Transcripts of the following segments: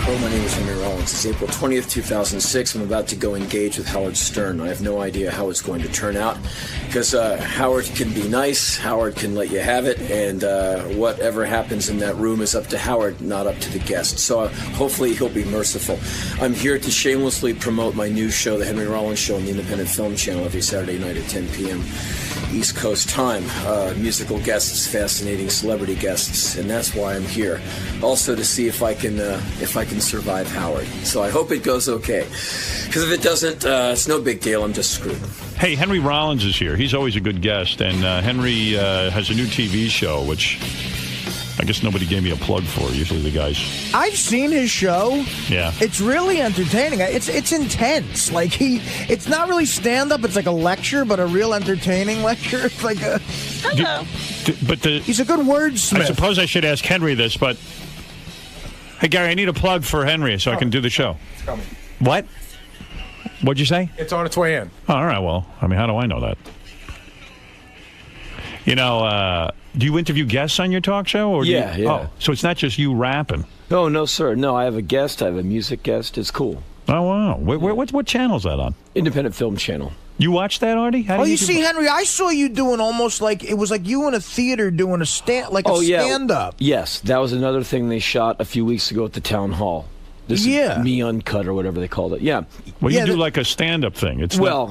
Hello, my name is Henry Rollins. It's April 20th, 2006. I'm about to go engage with Howard Stern. I have no idea how it's going to turn out because Howard can be nice, Howard can let you have it, and whatever happens in that room is up to Howard, not up to the guest. So hopefully he'll be merciful. I'm here to shamelessly promote my new show, The Henry Rollins Show, on the Independent Film Channel every Saturday night at 10 p.m. East Coast time. Musical guests, fascinating celebrity guests, and that's why I'm here. Also to see if I can survive Howard. So I hope it goes okay. Because if it doesn't, it's no big deal. I'm just screwed. Hey, Henry Rollins is here. He's always a good guest, and Henry has a new TV show, which I guess nobody gave me a plug for. Usually the guys. I've seen his show. Yeah. It's really entertaining. It's intense. Like it's not really stand-up. It's like a lecture, but a real entertaining lecture. It's like a... Hello. He's a good wordsmith. I suppose I should ask Henry this, but... Hey, Gary, I need a plug for Henry so I can do the show. It's coming. What? What'd you say? It's on its way in. Oh, all right, well, I mean, how do I know that? You know, do you interview guests on your talk show? Or Yeah. Oh, so it's not just you rapping? No, sir. No, I have a guest. I have a music guest. It's cool. Oh, wow. What channel is that on? Independent Film Channel. You watch that, Artie? You see, Henry, I saw you doing almost like it was like you in a theater doing a stand-up. Yes, that was another thing they shot a few weeks ago at the town hall. This is Me Uncut or whatever they called it. Yeah. Well, you do like a stand-up thing.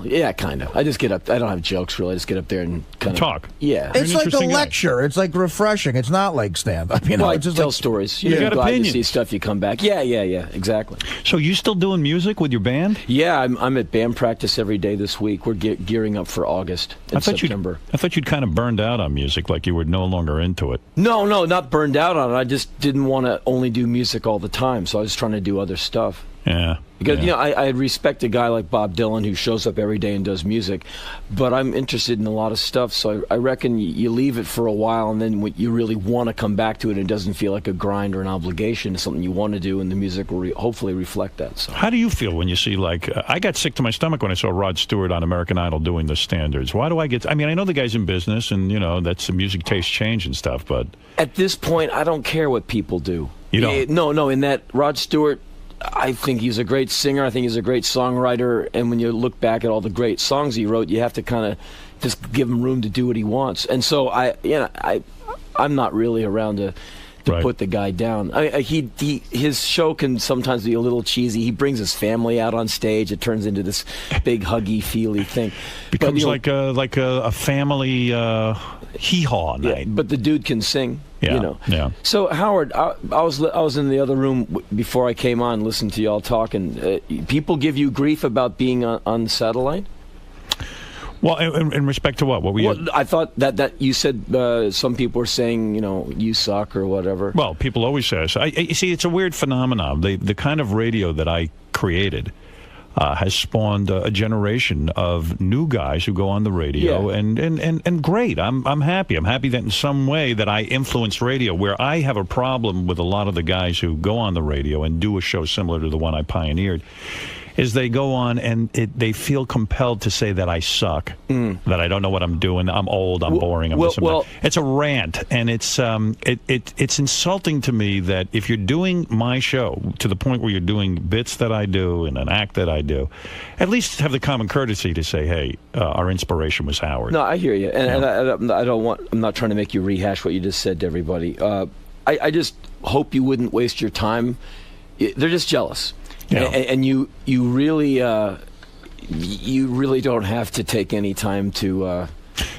Yeah, kind of. I just get up. I don't have jokes, really. I just get up there and kind of... talk. Yeah. It's like a lecture. It's like refreshing. It's not like stand-up. You know, I just tell stories. You got go out, you opinions. see stuff, you come back. Yeah, exactly. So you still doing music with your band? Yeah, I'm at band practice every day this week. We're gearing up for August in September. I thought you'd kind of burned out on music, like you were no longer into it. No, not burned out on it. I just didn't want to only do music all the time, so I was trying to do other stuff. Yeah. Because, you know, I respect a guy like Bob Dylan who shows up every day and does music, but I'm interested in a lot of stuff, so I reckon you leave it for a while, and then when you really want to come back to it, it doesn't feel like a grind or an obligation. It's something you want to do, and the music will hopefully reflect that. So. How do you feel when you see, like, I got sick to my stomach when I saw Rod Stewart on American Idol doing the standards. Why do I get... I mean, I know the guy's in business, and, you know, that's the music taste change and stuff, but... At this point, I don't care what people do. You don't? No, in that Rod Stewart... I think he's a great singer. I think he's a great songwriter. And when you look back at all the great songs he wrote, you have to kind of just give him room to do what he wants. And so I'm not really around to put the guy down. His show can sometimes be a little cheesy. He brings his family out on stage. It turns into this big huggy, feely thing. Becomes like a family hee-haw night. But the dude can sing. Yeah, you know. Yeah. So Howard, I was in the other room before I came on, listening to y'all talking. People give you grief about being on the satellite. Well, in respect to what? What were you? Well, I thought that you said some people were saying, you know, you suck or whatever. Well, people always say so. You see, it's a weird phenomenon. The kind of radio that I created has spawned a generation of new guys who go on the radio, and great. I'm happy. I'm happy that in some way that I influenced radio, where I have a problem with a lot of the guys who go on the radio and do a show similar to the one I pioneered, is they go on and they feel compelled to say that I suck, that I don't know what I'm doing, I'm old, I'm boring, I'm this and that. It's a rant, and it's insulting to me that if you're doing my show to the point where you're doing bits that I do and an act that I do, at least have the common courtesy to say, hey, our inspiration was Howard. No, I hear you, and I'm not trying to make you rehash what you just said to everybody. I just hope you wouldn't waste your time. They're just jealous. Yeah. And you really don't have to take any time to.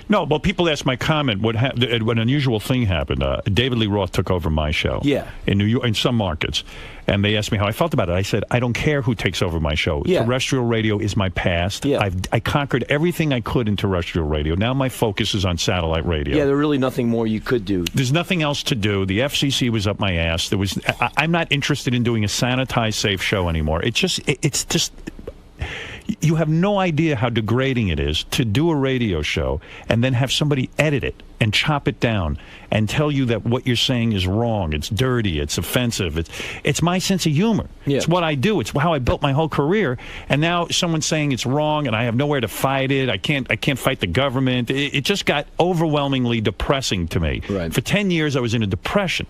No, but people ask my comment. When an unusual thing happened, David Lee Roth took over my show. Yeah. In New York, in some markets, and they asked me how I felt about it. I said, I don't care who takes over my show. Yeah. Terrestrial radio is my past. Yeah. I conquered everything I could in terrestrial radio. Now my focus is on satellite radio. Yeah, there's really nothing more you could do. There's nothing else to do. The FCC was up my ass. I'm not interested in doing a sanitized, safe show anymore. It's just. You have no idea how degrading it is to do a radio show and then have somebody edit it and chop it down and tell you that what you're saying is wrong, it's dirty, it's offensive. It's my sense of humor. Yeah. It's what I do. It's how I built my whole career. And now someone's saying it's wrong and I have nowhere to fight it. I can't fight the government. It just got overwhelmingly depressing to me. Right. For 10 years I was in a depression.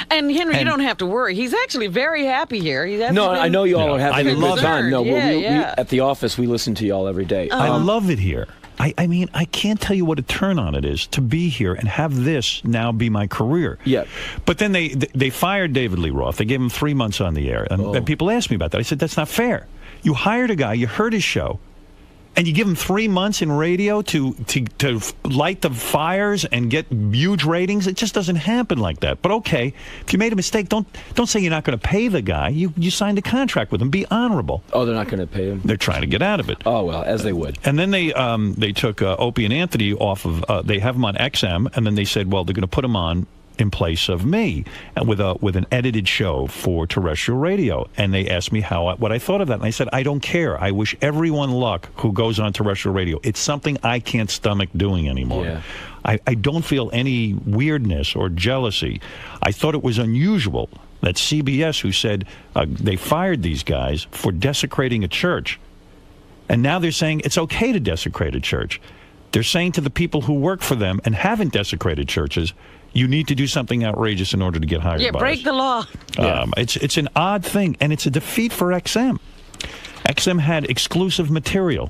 And Henry, you don't have to worry. He's actually very happy here. I know you all are having a good time. No, we at the office, we listen to you all every day. I love it here. I mean, I can't tell you what a turn on it is to be here and have this now be my career. Yeah. But then they fired David Lee Roth. They gave him 3 months on the air. And people asked me about that. I said, that's not fair. You hired a guy, you heard his show, and you give him 3 months in radio to light the fires and get huge ratings. It just doesn't happen like that. But okay, if you made a mistake, don't say you're not going to pay the guy. You signed a contract with him. Be honorable. Oh, they're not going to pay him? They're trying to get out of it. Oh, well, as they would. And then they took Opie and Anthony off of, they have them on XM, and then they said, well, they're going to put them on in place of me, and with an edited show for terrestrial radio. And they asked me what I thought of that, and I said, I don't care. I wish everyone luck who goes on terrestrial radio. It's something I can't stomach doing anymore. Yeah. I don't feel any weirdness or jealousy. I thought it was unusual that CBS, who said they fired these guys for desecrating a church, and now they're saying it's okay to desecrate a church. They're saying to the people who work for them and haven't desecrated churches, you need to do something outrageous in order to get hired by us. Break the law. It's an odd thing, and it's a defeat for XM. XM had exclusive material,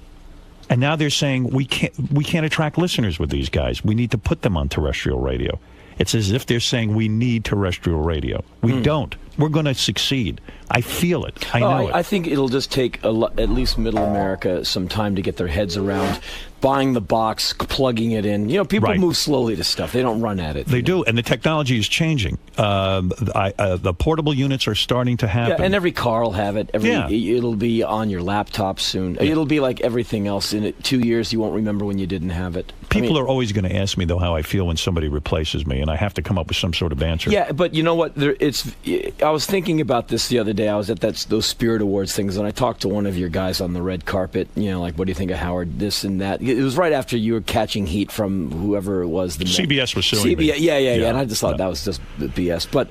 and now they're saying we can't attract listeners with these guys. We need to put them on terrestrial radio. It's as if they're saying we need terrestrial radio. We don't. We're going to succeed. I feel it. I know it. I think it'll just take at least Middle America some time to get their heads around buying the box, plugging it in. You know, people move slowly to stuff. They don't run at it. They do, and the technology is changing. The portable units are starting to happen. Yeah, and every car will have it. It'll be on your laptop soon. Yeah. It'll be like everything else. In 2 years, you won't remember when you didn't have it. People are always going to ask me, though, how I feel when somebody replaces me, and I have to come up with some sort of answer. Yeah, but you know what? I was thinking about this the other day. I was at those Spirit Awards things, and I talked to one of your guys on the red carpet. You know, like, what do you think of Howard? This and that. It was right after you were catching heat from whoever it was. CBS was suing me. Yeah. And I just thought that was just BS. But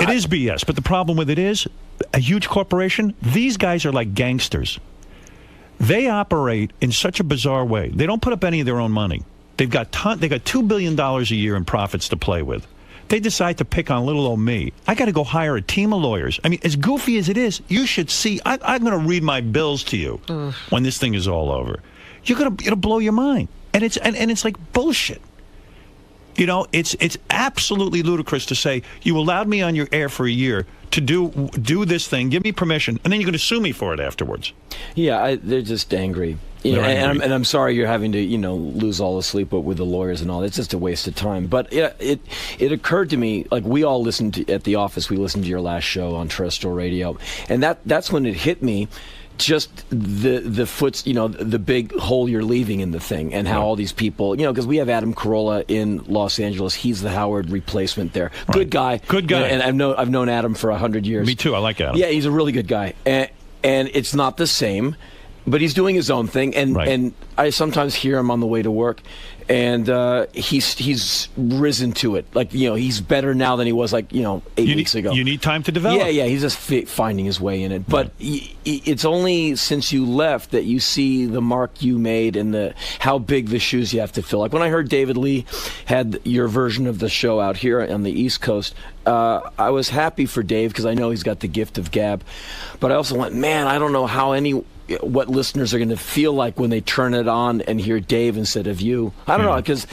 it is BS. But the problem with it is, a huge corporation, these guys are like gangsters. They operate in such a bizarre way. They don't put up any of their own money. They got $2 billion a year in profits to play with. They decide to pick on little old me. I got to go hire a team of lawyers. I mean, as goofy as it is, you should see. I'm going to read my bills to you when this thing is all over. It'll blow your mind, and it's like bullshit. You know, it's absolutely ludicrous to say you allowed me on your air for a year to do this thing, give me permission, and then you're going to sue me for it afterwards. Yeah, they're just angry. And I'm sorry you're having to, lose all the sleep with the lawyers and all. It's just a waste of time. But it occurred to me, like, we all listened at the office. We listened to your last show on terrestrial radio, and that's when it hit me. Just the big hole you're leaving in the thing, and how all these people, because we have Adam Carolla in Los Angeles. He's the Howard replacement there. Good guy. And I've known Adam for 100 years. Me too. I like Adam. Yeah, he's a really good guy, and it's not the same, but he's doing his own thing. And I sometimes hear him on the way to work, and he's risen to it. Like, he's better now than he was 8 weeks ago. You need time to develop. Yeah, he's just finding his way in it. But it's only since you left that you see the mark you made and how big the shoes you have to fill. Like, when I heard David Lee had your version of the show out here on the East Coast, I was happy for Dave because I know he's got the gift of gab. But I also went, man, I don't know what listeners are going to feel like when they turn it on and hear Dave instead of you. I don't know, because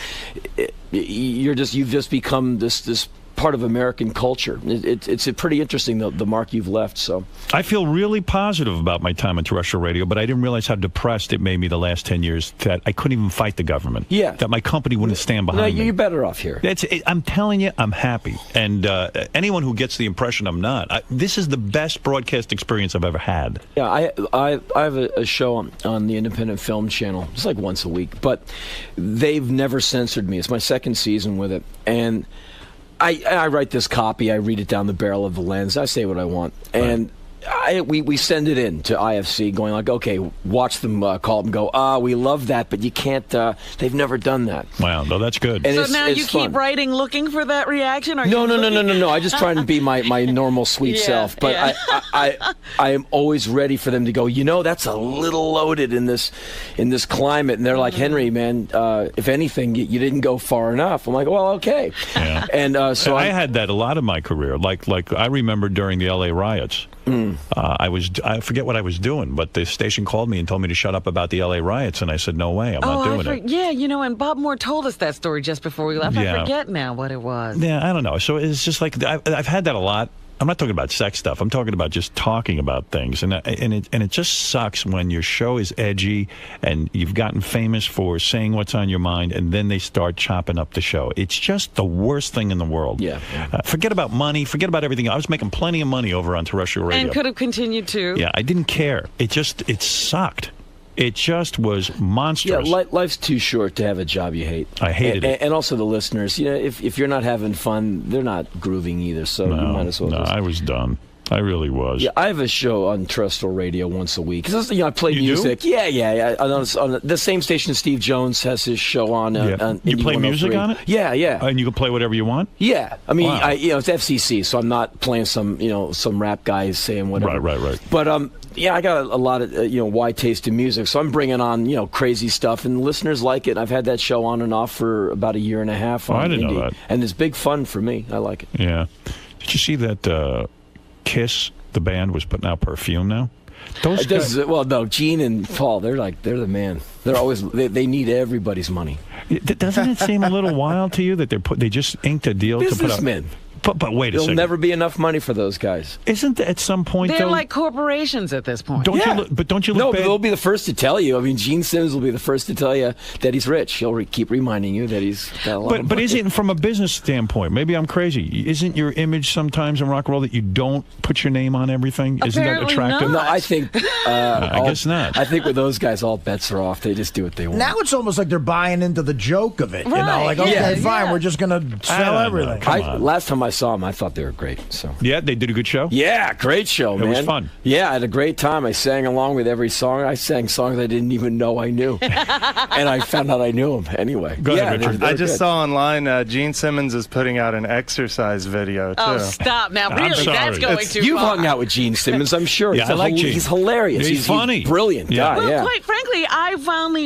you've just become this part of American culture. It's pretty interesting, the mark you've left. So I feel really positive about my time on terrestrial radio, but I didn't realize how depressed it made me the last 10 years that I couldn't even fight the government. Yeah. That my company wouldn't stand behind me. You're better off here. I'm telling you, I'm happy. And anyone who gets the impression I'm not, this is the best broadcast experience I've ever had. Yeah, I have a show on the Independent Film Channel, just like once a week, but they've never censored me. It's my second season with it, and I write this copy, I read it down the barrel of the lens, I say what I want, and we send it in to IFC, going like, okay, watch them call them, go, we love that, but you can't. They've never done that. Wow, no, that's good. And So now you fun. keep writing, looking for that reaction? Or No. I just try and be my normal sweet self. But I am always ready for them to go, that's a little loaded in this climate. And they're like, Henry, man, if anything, you didn't go far enough. I'm like, well, okay. Yeah. And so I had that a lot of my career. Like I remember during the LA riots. I forget what I was doing, but the station called me and told me to shut up about the LA riots, and I said, no way, I'm not doing it. Yeah, and Bob Moore told us that story just before we left. Yeah. I forget now what it was. Yeah, I don't know. So it's just like I've had that a lot. I'm not talking about sex stuff. I'm talking about just talking about things, and it just sucks when your show is edgy and you've gotten famous for saying what's on your mind, and then they start chopping up the show. It's just the worst thing in the world. Yeah. Forget about money. Forget about everything. I was making plenty of money over on terrestrial radio, And could have continued to. Yeah, I didn't care. It sucked. It just was monstrous. Yeah, life's too short to have a job you hate. I hated it. And also the listeners, if you're not having fun, they're not grooving either, so you might as well No, I was done. I really was. Yeah, I have a show on terrestrial radio once a week. I play You music. do? Yeah. On the same station Steve Jones has his show on. On You play Indie music 103. on it? Yeah. And you can play whatever you want? Yeah, I mean, Wow. it's FCC, so I'm not playing some rap guy saying whatever. Right. But I got a lot of wide taste in music, so I'm bringing on crazy stuff, and listeners like it. I've had that show on and off for about a year and a half. On I didn't Indie, know that. and it's big fun for me. I like it. Yeah. Did you see that Kiss, the band, was putting out perfume now? Those guys, Well, no, Gene and Paul, they're the man. They're always they need everybody's money. doesn't it seem a little wild to you that they just inked a deal to put out? Businessmen. But wait a There'll second. never be enough money for those guys. Isn't at some point They're though? like corporations at this point. don't Yeah. you look? But No, bad? they'll be the first to tell you. I mean, Gene Simmons will be the first to tell you that he's rich. He'll keep reminding you that he's got a lot of But money. isn't from a business standpoint? Maybe I'm crazy. Isn't your image sometimes in rock and roll that you don't put your name on everything? Isn't that Apparently attractive? No, I think. I guess not. I think with those guys, all bets are off. They just do what they want. Now it's almost like they're buying into the joke of it. You know, Right, like, okay, yeah, fine, yeah. we're just going to sell know. everything. Come on. Last time I saw them, I thought they were great. So. Yeah, they did a good show. Yeah, great show, man. It was fun. Yeah, I had a great time. I sang along with every song. I sang songs I didn't even know I knew. And I found out I knew them anyway. Go ahead, yeah, Richard. they're I just good. saw online Gene Simmons is putting out an exercise video, too. Oh, stop. Now, I'm really, sorry. that's going too You've far. hung out with Gene Simmons, I'm sure. Yeah, I like Gene. He's hilarious. He's funny. He's a brilliant Yeah. guy. Well, yeah. quite frankly, I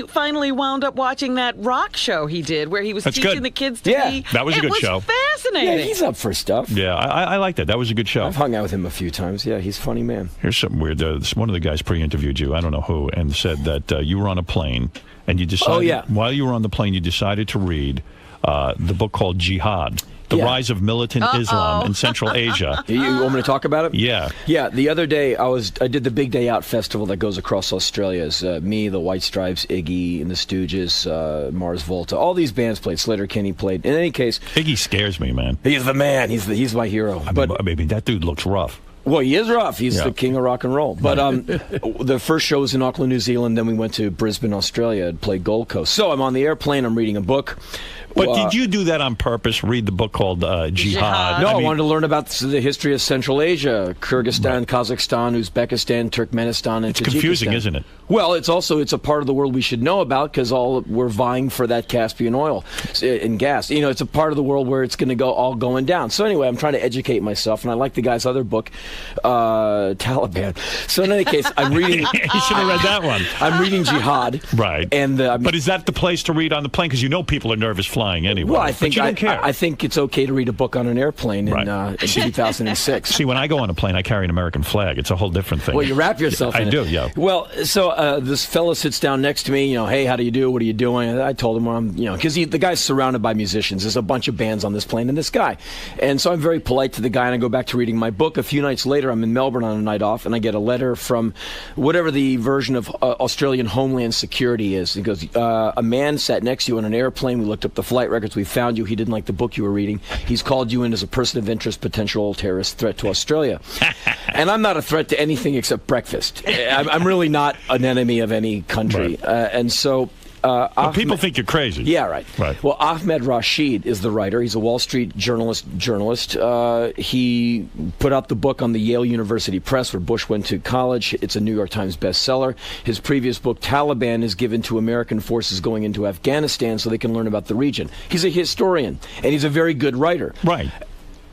finally wound up watching that rock show he did where he was That's teaching good. the kids to Yeah. be. That was a good It show. was fascinating. Yeah, he's up for stuff. Yeah, I like that. That was a good show. I've hung out with him a few times. Yeah, he's a funny man. Here's something weird. One of the guys pre-interviewed you, I don't know who, and said that you were on a plane and you decided, while you were on the plane, you decided to read the book called Jihad, The Rise of Militant Islam in Central Asia. You want me to talk about it? Yeah. Yeah, the other day I did the Big Day Out festival that goes across Australia. It's me, the White Stripes, Iggy, and the Stooges, Mars Volta. All these bands played. Slater Kinney played. In any case, Iggy scares me, man. he's the man. He's my hero. I mean, that dude looks rough. Well, he is rough. He's Yeah. the king of rock and roll. But the first show was in Auckland, New Zealand. Then we went to Brisbane, Australia, and played Gold Coast. So I'm on the airplane. I'm reading a book. But did you do that on purpose? Read the book called Jihad? No, I mean, wanted to learn about the history of Central Asia, Kyrgyzstan, Kazakhstan, Uzbekistan, Turkmenistan, and it's confusing, Tajikistan. isn't it? Well, it's a part of the world we should know about because we're vying for that Caspian oil and gas. It's a part of the world where it's going to go all going down. So anyway, I'm trying to educate myself, and I like the guy's other book, Taliban. So in any case, I'm reading. You should have read that one. I'm reading Jihad. Right. And but is that the place to read on the plane? Because people are nervous flying anyway. well, I think but you don't care. I think it's okay to read a book on an airplane in 2006. See, when I go on a plane, I carry an American flag. It's a whole different thing. Well, you wrap yourself in I it. do, yeah. Well, so this fellow sits down next to me, hey, how do you do? What are you doing? And I told him, well, I'm, because the guy's surrounded by musicians. There's a bunch of bands on this plane and this guy. And so I'm very polite to the guy, and I go back to reading my book. A few nights later, I'm in Melbourne on a night off, and I get a letter from whatever the version of Australian Homeland Security is. He goes, a man sat next to you on an airplane. We looked up the flight records. We found you. He didn't like the book you were reading. He's called you in as a person of interest, potential terrorist threat to Australia. And I'm not a threat to anything except breakfast. I'm really not an enemy of any country. Right. And so people think you're crazy. Yeah, right. Right. Well, Ahmed Rashid is the writer. He's a Wall Street journalist. He put out the book on the Yale University Press, where Bush went to college. It's a New York Times bestseller. His previous book, Taliban, is given to American forces going into Afghanistan so they can learn about the region. He's a historian, and he's a very good writer. Right.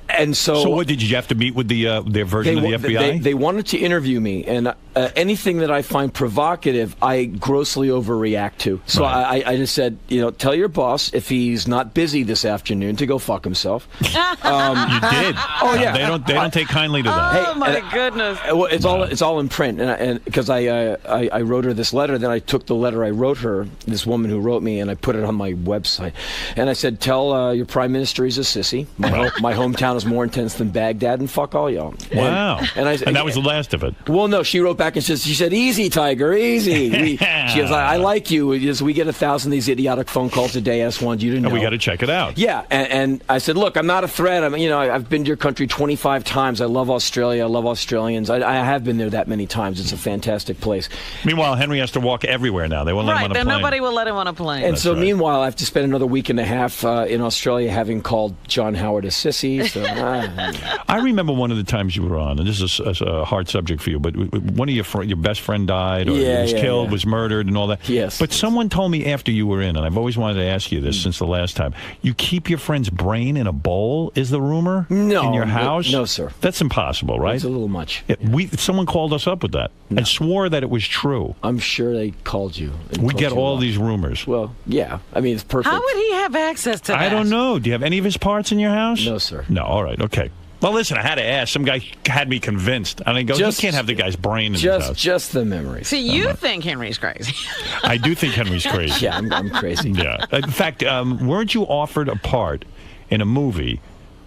And so what did you have to meet with their version of the FBI? They wanted to interview me, and anything that I find provocative, I grossly overreact to. So Right. I just said, tell your boss if he's not busy this afternoon to go fuck himself. You did. Oh yeah. They don't take kindly to that. Oh my goodness! Well, it's all in print, and because I wrote her this letter, then I took the letter I wrote her, this woman who wrote me, and I put it on my website, and I said, tell your prime minister he's a sissy. My hometown is more intense than Baghdad, and fuck all y'all. Wow. And that was the last of it. Well, no, she wrote back and she said, easy, Tiger, easy. She goes, I like you. We get 1,000 of these idiotic phone calls a day. I just wanted you to know. And we got to check it out. Yeah, and I said, look, I'm not a threat. I've been to your country 25 times. I love Australia. I love Australians. I have been there that many times. It's a fantastic place. Meanwhile, Henry has to walk everywhere now. They won't let him on a Right, plane. nobody will let him on a plane. And That's so, right. meanwhile, I have to spend another week and a half in Australia having called John Howard a sissy. So, I remember one of the times you were on, and this is a hard subject for you, but one of your best friend died, or was killed, was murdered, and all that. Yes. But someone told me after you were in, and I've always wanted to ask you this since the last time, you keep your friend's brain in a bowl, is the rumor? No. In your house? No, sir. That's impossible, right? It's a little much. Yeah, someone called us up with that and swore that it was true. I'm sure they called you. We get all these rumors. Well, yeah. I mean, it's perfect. How would he have access to that? I don't know. Do you have any of his parts in your house? No, sir. No, all right, okay. Well, listen, I had to ask. Some guy had me convinced. And I go, you can't have the guy's brain in his house. Just the memories. See, you think Henry's crazy. I do think Henry's crazy. Yeah, I'm crazy. Yeah. In fact, weren't you offered a part in a movie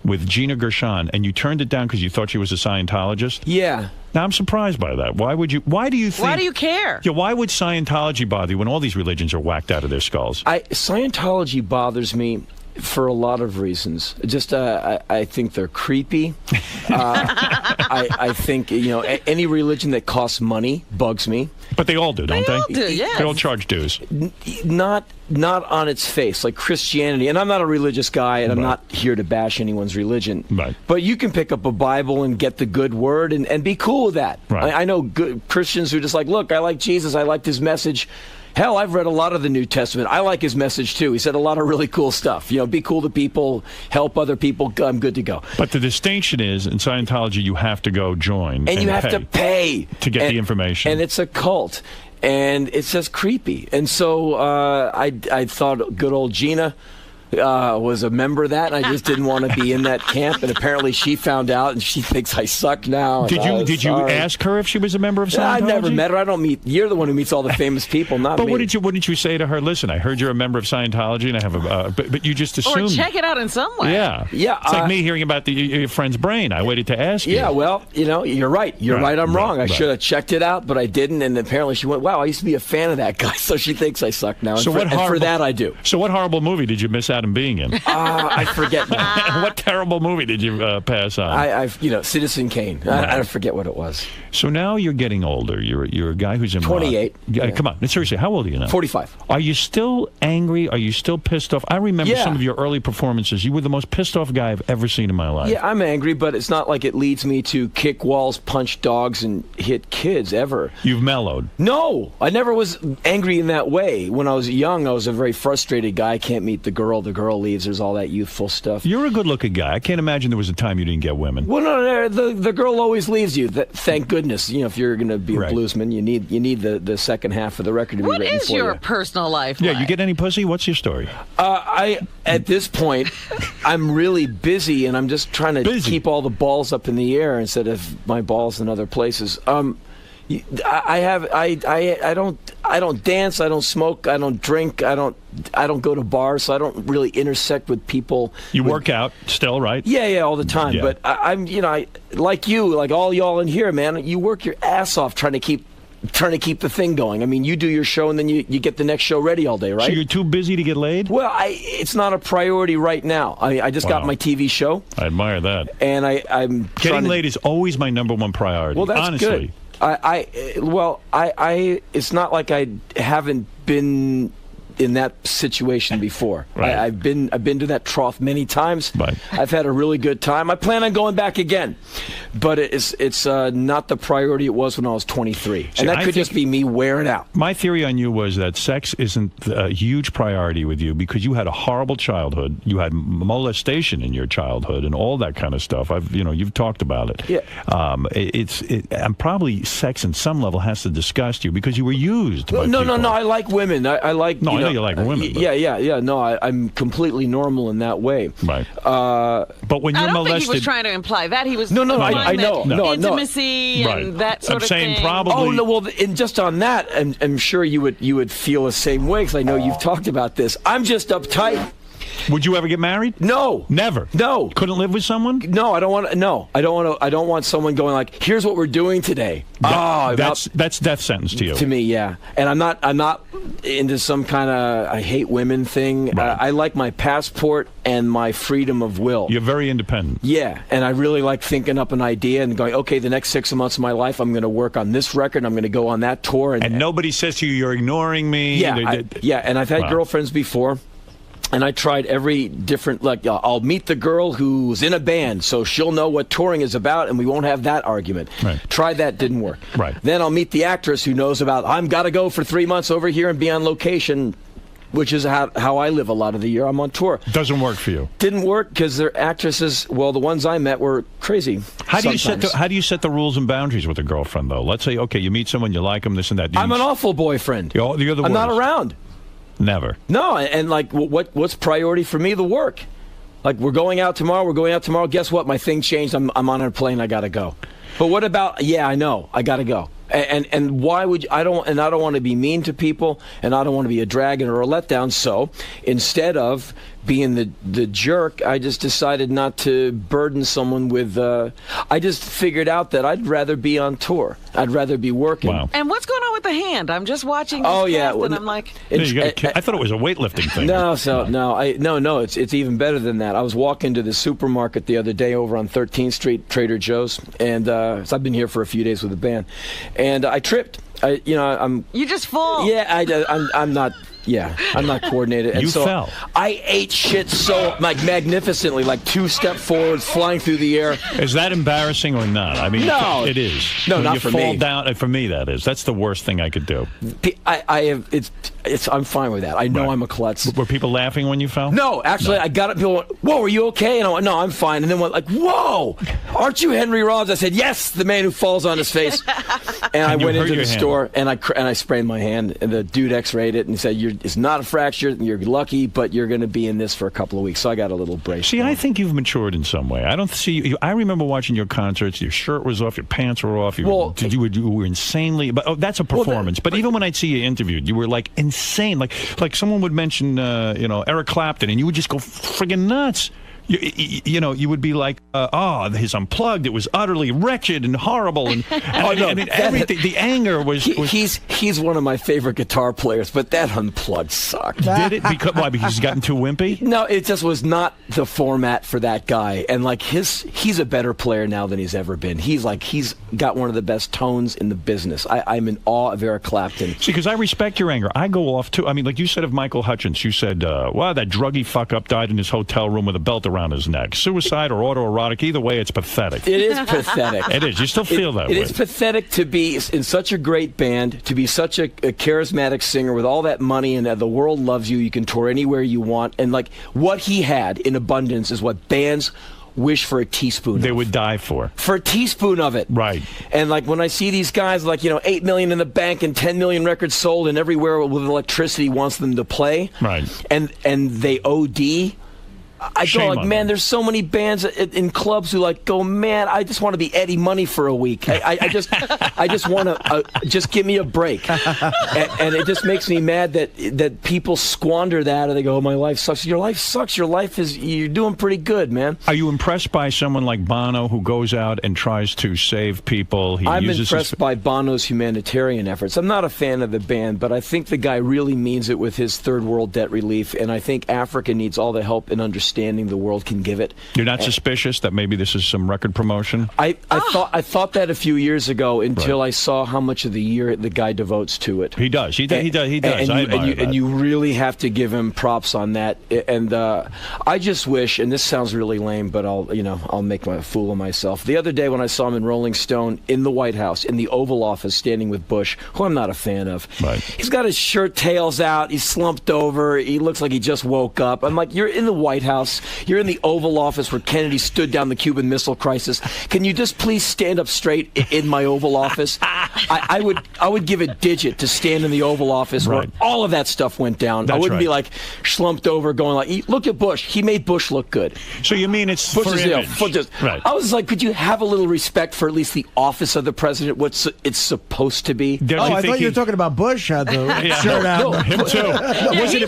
with Gina Gershon, and you turned it down because you thought she was a Scientologist? Yeah. Now, I'm surprised by that. Why do you think... Why do you care? Yeah, why would Scientology bother you when all these religions are whacked out of their skulls? Scientology bothers me for a lot of reasons. Just, I think they're creepy. I think, any religion that costs money bugs me. But they all do, don't they? They all do, yes. They all charge dues. Not on its face, like Christianity. And I'm not a religious guy, and I'm not here to bash anyone's religion. Right. But you can pick up a Bible and get the good word and be cool with that. Right. I know good Christians who are just like, look, I like Jesus. I liked his message. Hell, I've read a lot of the New Testament. I like his message, too. He said a lot of really cool stuff. Be cool to people, help other people. I'm good to go. But the distinction is, in Scientology, you have to go join. And you have to pay. To get the information. And it's a cult. And it's just creepy. And so I thought good old Gina was a member of that, and I just didn't want to be in that camp. And apparently she found out, and she thinks I suck now. Did you ask her if she was a member of Scientology? I never met her. I don't meet. You're the one who meets all the famous people, not but me. wouldn't you say to her, listen, I heard you're a member of Scientology, and I have a... but you just assumed... Or check it out in some way. Yeah. Yeah. It's like me hearing about your friend's brain. I waited to ask you. Yeah, well, you're right. You're right. I'm wrong. I should have checked it out, but I didn't. And apparently she went, wow, I used to be a fan of that guy, so she thinks I suck now. So and for that, I do. So what horrible movie did you miss out on being in? I forget now. What terrible movie did you pass on? Citizen Kane. Right. I forget what it was. So now you're getting older. You're a guy who's in 28. Yeah. Come on, seriously, how old are you now? 45. Are you still angry? Are you still pissed off? I remember some of your early performances. You were the most pissed off guy I've ever seen in my life. Yeah, I'm angry, but it's not like it leads me to kick walls, punch dogs, and hit kids ever. You've mellowed. No, I never was angry in that way. When I was young, I was a very frustrated guy. I can't meet the girl. The girl leaves. There's all that youthful stuff. You're a good-looking guy. I can't imagine there was a time you didn't get women. Well, no, the girl always leaves you. Thank goodness. If you're going to be a bluesman, you need the second half of the record to be written for you. What is your personal life Yeah, like? you get any pussy? What's your story? At this point, I'm really busy, and I'm just trying to keep all the balls up in the air instead of my balls in other places. I don't dance, I don't smoke, I don't drink, I don't go to bars, so I don't really intersect with people. You work out still, right? Yeah, all the time. Yeah. But I'm like you, like all y'all in here, man. You work your ass off trying to keep the thing going. I mean, you do your show and then you get the next show ready all day, right? So you're too busy to get laid? Well, it's not a priority right now. I just got my TV show. I admire that. And I'm getting laid is always my number one priority. Well, that's honestly. Good. It's not like I haven't been in that situation before. Right. I've been to that trough many times. Right. I've had a really good time. I plan on going back again, but it's not the priority it was when I was 23, and that could just be me wearing out. My theory on you was that sex isn't a huge priority with you because you had a horrible childhood. You had molestation in your childhood and all that kind of stuff. You've talked about it. Yeah. And probably sex in some level has to disgust you because you were used. By No. people. I like women. I like. No, I know you like women. But. Yeah. No, I'm completely normal in that way. Right. But when you're I don't molested, think he was trying to imply that. He was No, I know. No. Intimacy and that sort I'm of saying thing. probably. Oh no! Well, and just on that, I'm sure you would feel the same way because I know you've talked about this. I'm just uptight. Would you ever get married? No. Never. No. Couldn't live with someone? No, I don't want. No, I don't want to. I don't want someone going like, "Here's what we're doing today." That's death sentence to you. To me, yeah. And I'm not into some kind of I hate women thing. Right. I like my passport and my freedom of will. You're very independent. Yeah, and I really like thinking up an idea and going, okay, the next 6 months of my life, I'm going to work on this record. I'm going to go on that tour. And nobody says to you, "You're ignoring me." Yeah, and I've had girlfriends before. And I tried every different, I'll meet the girl who's in a band, so she'll know what touring is about, and we won't have that argument. Right. Tried that, didn't work. Right. Then I'll meet the actress who knows about, I've got to go for 3 months over here and be on location, which is how I live a lot of the year. I'm on tour. Doesn't work for you. Didn't work because their actresses, well, the ones I met were crazy. How do you set the rules and boundaries with a girlfriend, though? Let's say, okay, you meet someone, you like them, this and that. I'm an awful boyfriend. You're the I'm not worst. around. Never. No, and what's priority for me? The work. Like, we're going out tomorrow. Guess what? My thing changed. I'm on a plane. I got to go. But what about, I know. I got to go. And why would you, I don't want to be mean to people, and I don't want to be a drag or a letdown. So instead of being the jerk, I just decided not to burden someone with. I just figured out that I'd rather be on tour. I'd rather be working. Wow. And what's going on with the hand? I'm just watching this cast, and I'm like, I thought it was a weightlifting thing. No. It's even better than that. I was walking to the supermarket the other day over on 13th Street, Trader Joe's, and so I've been here for a few days with the band, and I tripped. you just fall. Yeah, I'm not. Yeah, I'm not coordinated. And You so fell. I ate shit so magnificently, like 2 step forwards, flying through the air. Is that embarrassing or not? I mean, No. it is. No, when not you for fall me. down. For me, that is. That's the worst thing I could do. I'm fine with that. I know Right. I'm a klutz. Were people laughing when you fell? No, actually, I got up. People went, "Whoa, are you okay?" And I went, "No, I'm fine." And then went like, "Whoa, aren't you Henry Rollins?" I said, "Yes, the man who falls on his face." And I you went hurt into the your hand. store and I sprained my hand. And the dude X-rayed it and he said, "It's not a fracture. You're lucky, but you're going to be in this for a couple of weeks." So I got a little brace. See, I think you've matured in some way. I don't see you. I remember watching your concerts. Your shirt was off. Your pants were off. You were insanely. But that's a performance. But even when I'd see you interviewed, you were like insane. Like someone would mention, Eric Clapton, and you would just go friggin' nuts. You would be like, his Unplugged. It was utterly wretched and horrible, and everything. The anger was. He's one of my favorite guitar players, but that Unplugged sucked. Did it? Why? Because he's gotten too wimpy? No, it just was not the format for that guy. And he's a better player now than he's ever been. He's got one of the best tones in the business. I'm in awe of Eric Clapton. See, because I respect your anger. I go off too. I mean, like you said of Michael Hutchence, you said, that druggy fuck up died in his hotel room with a belt around his neck. Suicide or autoerotic, either way, it's pathetic. It is pathetic. It is. You still feel that way. It is pathetic to be in such a great band, to be such a charismatic singer with all that money, and the world loves you. You can tour anywhere you want. And what he had in abundance is what bands wish for a teaspoon They of. would die for. For a teaspoon of it. Right. And when I see these guys, 8 million in the bank and 10 million records sold, and everywhere with electricity wants them to play. Right. And they OD. I Shame go on man, them. there's so many bands in clubs who go, man, I just want to be Eddie Money for a week. I just want to just give me a break. And it just makes me mad that people squander that, and they go, oh, my life sucks. Your life sucks. Your life you're doing pretty good, man. Are you impressed by someone like Bono who goes out and tries to save people? I'm impressed by Bono's humanitarian efforts. I'm not a fan of the band, but I think the guy really means it with his third world debt relief, and I think Africa needs all the help and understanding standing the world can give it. You're not suspicious that maybe this is some record promotion? I thought that a few years ago until I saw how much of the year the guy devotes to it. He does. He does. And you really have to give him props on that. And I just wish, and this sounds really lame, but I'll make a fool of myself. The other day when I saw him in Rolling Stone in the White House, in the Oval Office, standing with Bush, who I'm not a fan of. Right. He's got his shirt tails out. He's slumped over. He looks like he just woke up. I'm like, you're in the White House. You're in the Oval Office where Kennedy stood down the Cuban Missile Crisis. Can you just please stand up straight in my Oval Office? I would give a digit to stand in the Oval Office where all of that stuff went down. That's I wouldn't right. be like slumped over going like, look at Bush. He made Bush look good. So you mean it's Bush for is, image? Right. I was like, could you have a little respect for at least the office of the president, what it's supposed to be? I thought you were talking about Bush had the shirt out. No, him too.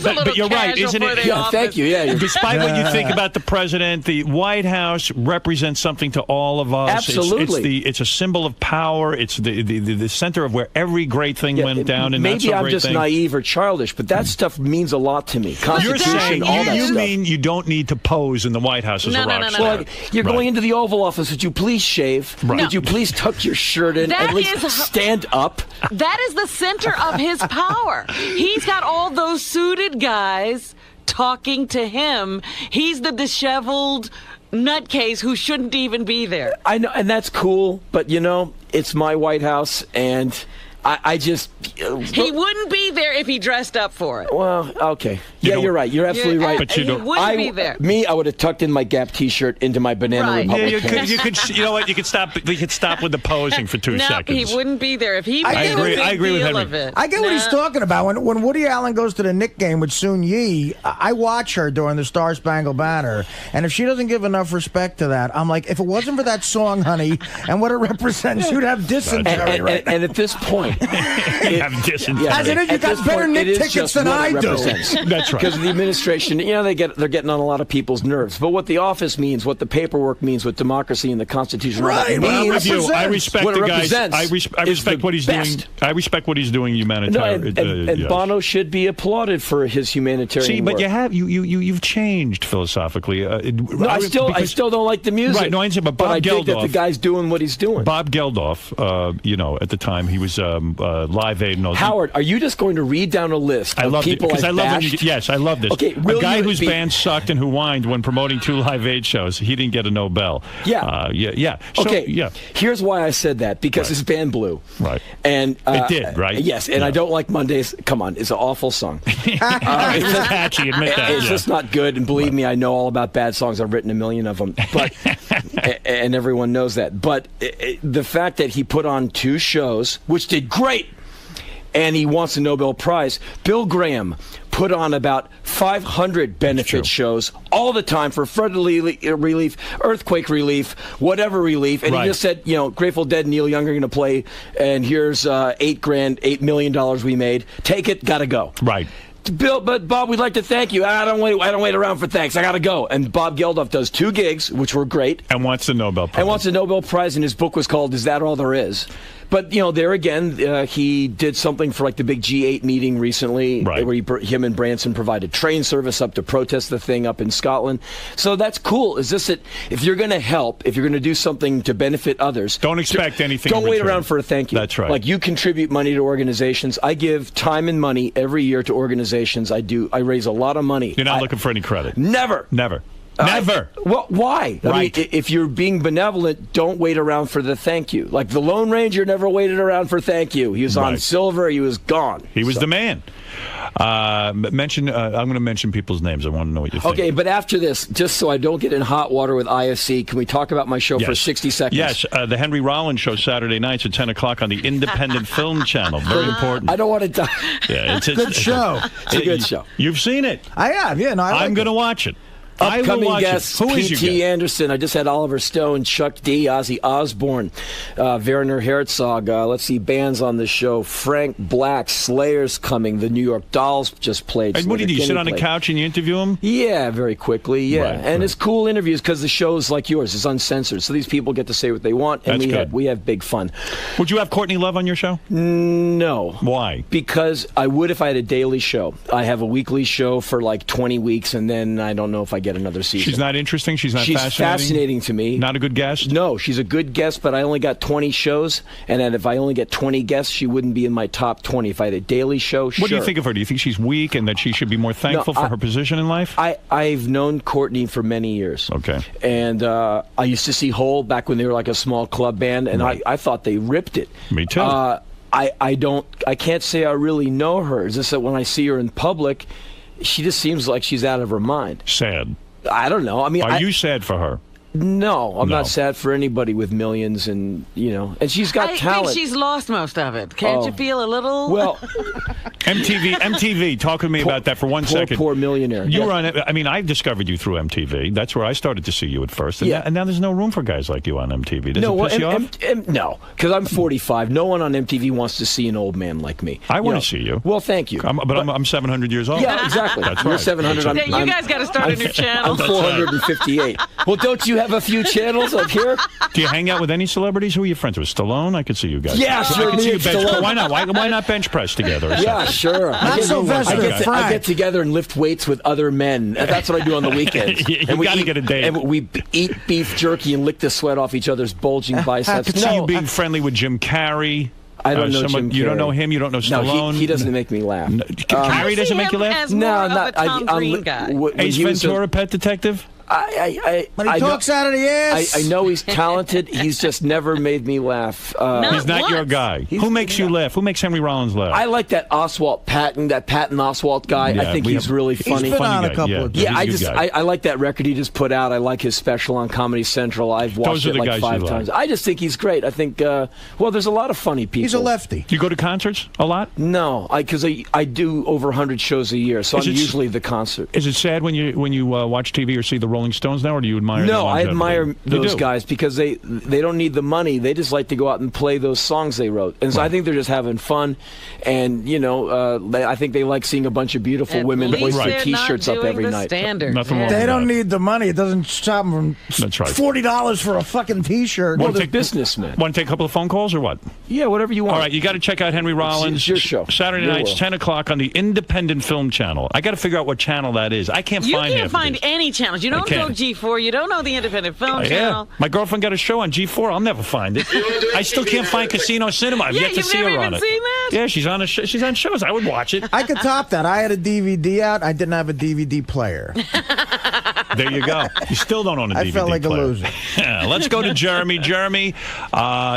But you're right, isn't it? Yeah, thank you. Yeah, Despite what you think about the president, the White House represents something to all of us. Absolutely. It's a symbol of power. It's the center of where every great thing went down. And maybe I'm just thing. naive or childish, but that stuff means a lot to me. You're saying all that you stuff. mean you don't need to pose in the White House as a rock star. Well, you're going into the Oval Office. Would you please shave? Right. Would you please tuck your shirt in? At least stand up. That is the center of his power. He's got all those suited guys talking to him. He's the disheveled nutcase who shouldn't even be there. I know, and that's cool, but it's my White House, and I just... He wouldn't be there if he dressed up for it. Well, okay. You're right. You're absolutely right. But you he don't. wouldn't be there. I would have tucked in my Gap T-shirt into my Banana Republic. Yeah, you could. You know what? You could stop. We could stop with the posing for 2 No, seconds. he wouldn't be there if he I made agree- a big I agree with deal Henry. of it. I get what he's talking about. When Woody Allen goes to the Knick game with Soon Yi, I watch her during the Star Spangled Banner, and if she doesn't give enough respect to that, I'm like, if it wasn't for that song, honey, and what it represents, you'd have dysentery right now. And at this point... Have dysentery. As it is, you got better Knick tickets than I do. That's right. Because of the administration, they're getting on a lot of people's nerves. But what the office means, what the paperwork means, what democracy and the Constitution Right, means, I'm with you. I respect what it the guys. represents I respect what he's best. doing. I respect what he's doing humanitarian. and yes. Bono should be applauded for his humanitarian See, but work. you've changed philosophically. No, I still don't like the music. Right, no, I understand, but I Bob think that the Geldof- guy's doing what he's doing. Bob Geldof, at the time he was Live Aid. And all Howard, are you just going to read down a list I of love it people because I love when you, bashed? yes, I love this. Okay, a guy whose be- band sucked and who whined when promoting 2 Live Aid shows. He didn't get a Nobel. Yeah. So, Okay. yeah. Here's why I said that, because his band blew. Right. And It did, right? Yes, and Yeah. I don't like Mondays. Come on, it's an awful song. It's catchy. Admit that. It's yeah. just not good, and believe me, I know all about bad songs. I've written a million of them, but and everyone knows that. But the fact that he put on 2 shows, which did great, and he wants a Nobel Prize. Bill Graham put on about 500 benefit shows all the time for flood relief, earthquake relief, whatever relief, and he just said, Grateful Dead and Neil Young are going to play, and here's $8 million we made. Take it, gotta go. Right. Bill, but Bob, we'd like to thank you. I don't wait around for thanks. I got to go. And Bob Geldof does 2 gigs, which were great. And wants the Nobel Prize. And wants a Nobel Prize, and his book was called "Is That All There Is?" But there again, he did something for like the big G8 meeting recently, where him and Branson provided train service up to protest the thing up in Scotland. So that's cool. Is this that if you're going to help, if you're going to do something to benefit others, don't expect anything. Don't wait around for a thank you. That's right. Like, you contribute money to organizations. I give time and money every year to organizations. I raise a lot of money. You're not looking for any credit. Never. Never. Well, why? Right. I mean, if you're being benevolent, don't wait around for the thank you. Like the Lone Ranger never waited around for thank you. He was on Silver. He was gone. He was the man. I'm going to mention people's names. I want to know what you think. Okay, but after this, just so I don't get in hot water with IFC, can we talk about my show for 60 seconds? Yes, the Henry Rollins Show Saturday nights at 10 o'clock on the Independent Film Channel. Very important. I don't want to die. Yeah, it's a good show. It's a good show. You've seen it. I have, yeah. No, I'm going to watch it. Upcoming guests, Who is P.T. Anderson. I just had Oliver Stone, Chuck D, Ozzy Osbourne, Werner Herzog. Let's see, bands on the show. Frank Black, Slayer's coming. The New York Dolls just played. And what do you do? You sit on a couch and you interview them? Yeah, very quickly, yeah. And it's cool interviews because the show's like yours. It's uncensored. So these people get to say what they want, and we have big fun. Would you have Courtney Love on your show? No. Why? Because I would if I had a daily show. I have a weekly show for like 20 weeks, and then I don't know if I get get another season. She's not interesting? She's not fascinating? She's fascinating to me. Not a good guest? No, she's a good guest, but I only got 20 shows, and then if I only get 20 guests, she wouldn't be in my top 20. If I had a daily show, sure. What do you think of her? Do you think she's weak and that she should be more thankful for her position in life? I've known Courtney for many years. Okay. And I used to see Hole back when they were like a small club band, and I thought they ripped it. Me too. I can't say I really know her. It's just that when I see her in public, she just seems like she's out of her mind. Sad. I don't know. I mean, are you sad for her? No, I'm not sad for anybody with millions, and and she's got talent. I think she's lost most of it. Can't you feel a little? Well, MTV, talk to me about that for 1 second. Poor millionaire. You were on it. I mean, I discovered you through MTV. That's where I started to see you at first. And, and now there's no room for guys like you on MTV. Does it piss you off? No, because I'm 45. No one on MTV wants to see an old man like me. I want to see you. Well, thank you. But I'm 700 years old. Yeah, exactly. That's You're right. 700. You guys got to start a new channel. I'm 458. Well, don't you have a few channels up here? Do you hang out with any celebrities? Who are you friends with? Stallone? I could see you guys. Yeah, sure. I could see you bench. Why not? Why not bench press together? Yeah, sure. Not Sylvester. I get together and lift weights with other men. That's what I do on the weekends. You got to get a date. And we eat beef jerky and lick the sweat off each other's bulging biceps. I could see you being friendly with Jim Carrey. I don't know Jim Carrey. You don't know him? You don't know Stallone? No, he doesn't make me laugh. Carrey doesn't make you laugh? As more of a Tom Green guy. Ace Ventura, Pet Detective? When he talks out of the ass. I know he's talented. He's just never made me laugh. He's not your guy. Who makes you laugh? Who makes Henry Rollins laugh? I like that Patton Oswalt guy. Yeah, I think he's really funny. He's been on a couple of times. Yeah, I like that record he just put out. I like his special on Comedy Central. I've watched it like 5 times. I just think he's great. I think, there's a lot of funny people. He's a lefty. Do you go to concerts a lot? No, because I do over 100 shows a year, so I'm usually the concert. Is it sad when you watch TV or see the Rolling Stones now, or do you admire No, I admire those do? guys because they don't need the money. They just like to go out and play those songs they wrote. And so I think they're just having fun. And, I think they like seeing a bunch of beautiful women hoist their T-shirts up every night. Nothing wrong with They don't that. need the money. It doesn't stop them from That's right. $40 for a fucking T-shirt. Well, they're businessmen. Want to take a couple of phone calls or what? Yeah, whatever you want. All right, you got to check out Henry Rollins. It's your show. Saturday nights, 10 o'clock on the Independent Film Channel. I got to figure out what channel that is. I can't find You can't find any channels. You don't know G4. You don't know the Independent Film Channel. My girlfriend got a show on G4. I'll never find it. I still can't find Casino Cinema. I've yet to see her on it. Seen that? Yeah, she's on she's on shows. I would watch it. I could top that. I had a DVD out. I didn't have a DVD player. There you go. You still don't own a DVD player. I felt like a loser. Let's go to Jeremy. Jeremy,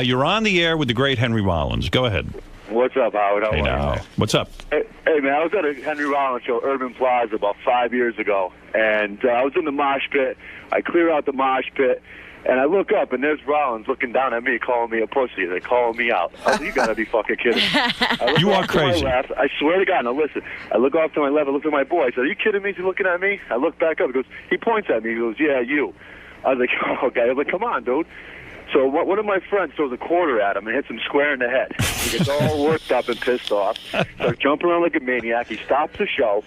you're on the air with the great Henry Rollins. Go ahead. What's up, Howard? How are you, man? What's up? Hey, man, I was at a Henry Rollins show, Urban Plaza, about 5 years ago, and I was in the mosh pit. I clear out the mosh pit, and I look up, and there's Rollins looking down at me, calling me a pussy. They're calling me out. I was like, you got to be fucking kidding me. You are crazy. Left, I swear to God. Now, listen. I look off to my left. I look at my boy. I said, are you kidding me? Is he looking at me? I look back up. He points at me. He goes, yeah, you. I was like, oh, okay. I was like, come on, dude. So one of my friends throws a quarter at him and hits him square in the head. He gets all worked up and pissed off. Starts jumping around like a maniac. He stops the show,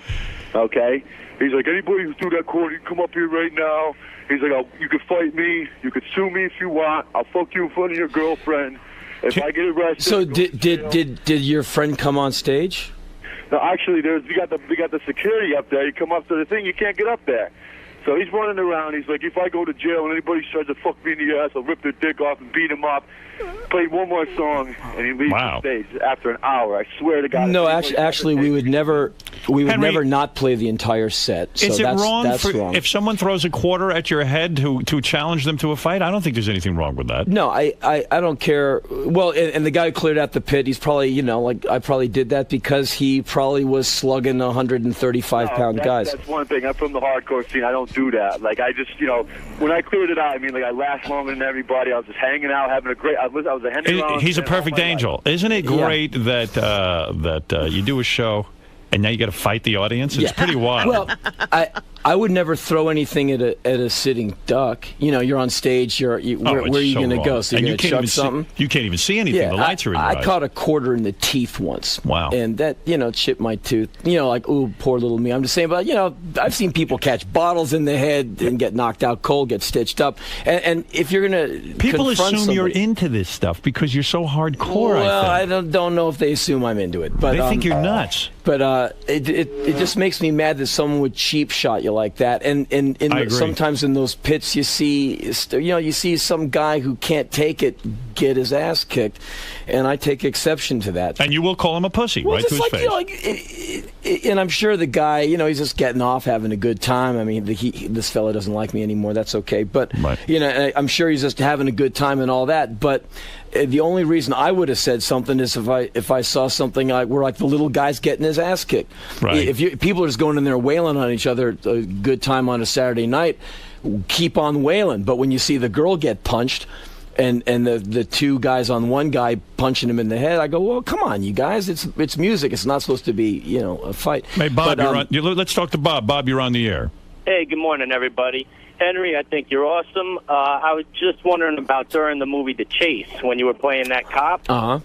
okay? He's like, anybody who threw that quarter, you can come up here right now. He's like, you could fight me. You could sue me if you want. I'll fuck you in front of your girlfriend. If I get arrested... So did your friend come on stage? No, actually, we got the security up there. You come up to the thing, you can't get up there. So he's running around. He's like, if I go to jail and anybody tries to fuck me in the ass, I'll rip their dick off and beat him up. Played one more song, and he leaves the stage after an hour. I swear to God. No, actually, we would never not play the entire set. So is it wrong wrong. If someone throws a quarter at your head to challenge them to a fight? I don't think there's anything wrong with that. No, I don't care. Well, and the guy who cleared out the pit, he's probably, I probably did that because he probably was slugging 135-pound guys. That's one thing. I'm from the hardcore scene. I don't do that. Like, I just, when I cleared it out, I mean, like, I laughed longer than everybody. I was just hanging out, having a great... I was a Henry Rollins. He's a perfect angel. Isn't it great that you do a show and now you got to fight the audience? It's pretty wild. Well, I would never throw anything at a sitting duck. You're on stage. Where are you going to go? So you're going to chuck something? You can't even see anything. The lights are in your eyes. I caught a quarter in the teeth once. Wow. And that, chipped my tooth. Like, ooh, poor little me. I'm just saying, but, I've seen people catch bottles in the head and get knocked out cold, get stitched up. And if you're going to People assume you're into this stuff because you're so hardcore, well, I think. I don't know if they assume I'm into it. But they think you're nuts. But it just makes me mad that someone would cheap shot you like that. And I agree. sometimes in those pits, you see some guy who can't take it get his ass kicked, and I take exception to that. And you will call him a pussy, Well, right to just his like, face. and I'm sure the guy, he's just getting off, having a good time. I mean, this fella doesn't like me anymore. That's okay. But, Right. I'm sure he's just having a good time and all that. But the only reason I would have said something is if I saw something where like the little guy's getting his ass kicked. Right. If people are just going in there wailing on each other, a good time on a Saturday night, keep on wailing. But when you see the girl get punched, and the two guys on one guy punching him in the head, I go, well, come on, you guys, it's music. It's not supposed to be, a fight. Hey, Bob, let's talk to Bob. Bob, you're on the air. Hey, good morning, everybody. Henry, I think you're awesome. I was just wondering about during the movie The Chase, when you were playing that cop. Uh-huh.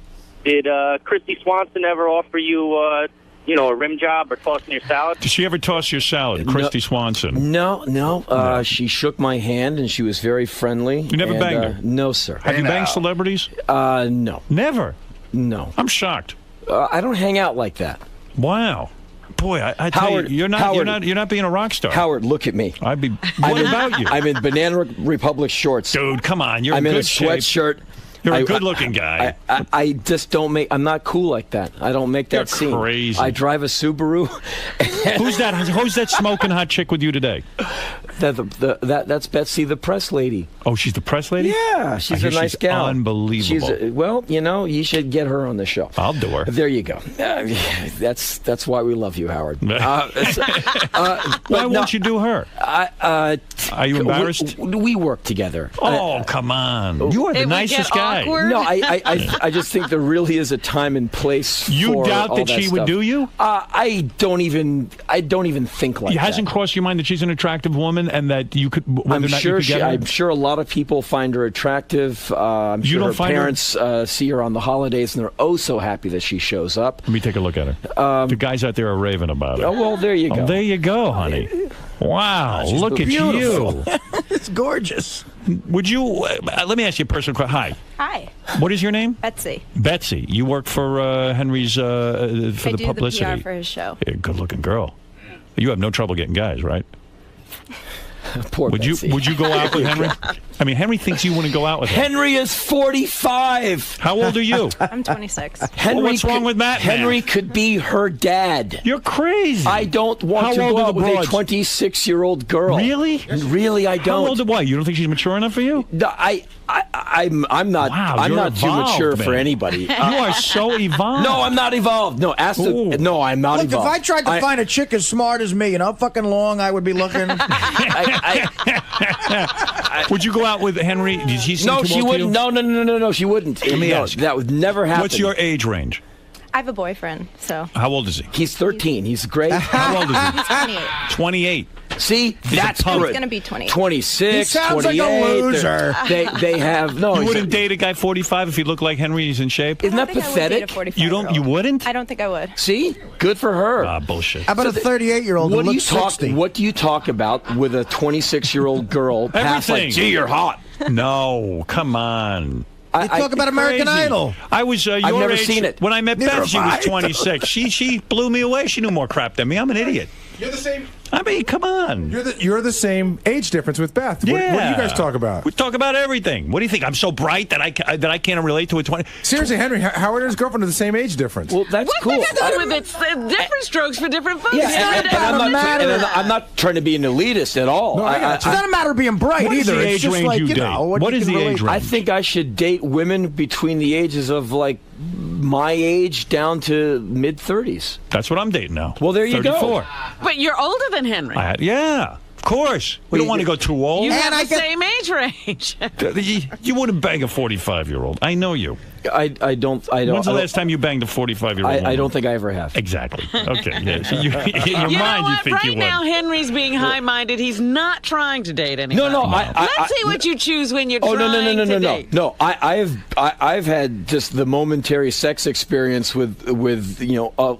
Did Christy Swanson ever offer you, a rim job or tossing your salad? Did she ever toss your salad, Christy Swanson? No. She shook my hand, and she was very friendly. You never banged her? No, sir. Have you banged celebrities? No. Never? No. I'm shocked. I don't hang out like that. Wow. Boy, I tell Howard, you, you're not being a rock star. Howard, look at me. What about you? I'm in Banana Republic shorts. Dude, come on. You're I'm in in a good shape. sweatshirt. You're a good-looking guy. I just don't make. I'm not cool like that. I don't make that scene. You're crazy. I drive a Subaru. Who's that smoking hot chick with you today? That's Betsy, the press lady. Oh, she's the press lady? Yeah, she's a nice gal. Unbelievable. You should get her on the show. I'll do her. There you go. That's why we love you, Howard. Why won't you do her? Are you embarrassed? We work together. Oh, come on. You are the nicest guy. Awkward? No, I just think there really is a time and place. You for doubt all that she would do you? I don't even think like that. It hasn't crossed your mind that she's an attractive woman and that you could. I'm sure a lot of people find her attractive. I'm sure her parents see her on the holidays and they're oh so happy that she shows up. Let me take a look at her. The guys out there are raving about her. Oh well, there you go. There you go, honey. Wow, look at you. It's gorgeous. Would you? Let me ask you a personal question. Hi. What is your name? Betsy. Betsy. You work for Henry's for the publicity. I do the PR for his show. Yeah, good-looking girl. You have no trouble getting guys, right? Poor Betsy. Would you go out with Henry? I mean, Henry thinks you wouldn't go out with him. Henry is 45. How old are you? I'm 26. Henry, what's wrong with that, man? Henry could be her dad. You're crazy. I don't want to go out with a 26-year-old girl. Really? Really, I don't. How old? Why? You don't think she's mature enough for you? No, I'm not. Wow, I'm you're not too evolved, mature man. for anybody. You are so evolved. No, I'm not evolved. No, no, I'm not Look, evolved. if I tried to find a chick as smart as me and how fucking long I would be looking. Would you go out with Henry? Did he seem No, too she old to wouldn't. you? No, she wouldn't. Let me ask. That would never happen. What's your age range? I have a boyfriend, so. How old is he? He's 13. He's great. How old is he? He's 28. 28. See, that's punk. good. He's going to be 28. 26, He sounds 28. like a loser. They have no. You wouldn't date a guy 45 if he looked like Henry. He's in shape. Isn't I that don't think I would date a pathetic? 45-year-old. You wouldn't? I don't think I would. See, good for her. Ah, bullshit. How about a 38-year-old who What do you looks talk? 60? What do you talk about with a 26-year-old girl? Past Everything. like, gee, you're hot. No, come on. You talk about American Crazy. Idol. I was your never age. seen it. When I met Neither Beth, she have was I. 26. She blew me away. She knew more crap than me. I'm an idiot. You're the same. I mean, come on. You're the same age difference with Beth. What do you guys talk about? We talk about everything. What do you think? I'm so bright that I can't relate to a 20. Seriously, Henry, Howard and his girlfriend are the same age difference. Well, that's What cool. does that do with it? Different strokes for different folks. Yeah, and I'm not trying to be an elitist at all. No, I got you. It's not a matter of being bright What is either. the It's age just range like, you you date? know. What you is can the relate age to. range? I think I should date women between the ages of like my age down to mid-30s. That's what I'm dating now. Well, there you go. 34. But you're older than Henry. Yeah, of course. We don't want to go too old. You And have I the get- same age range. You wouldn't bang a 45-year-old. I know you. I don't. When's the last time you banged a 45-year-old? I don't think I ever have. Exactly. Okay. Yeah. So in your You mind, know you what? think Right you would. now, Henry's being high-minded. He's not trying to date anybody. No. Let's see what you choose when you're trying to date. No. I've had just the momentary sex experience with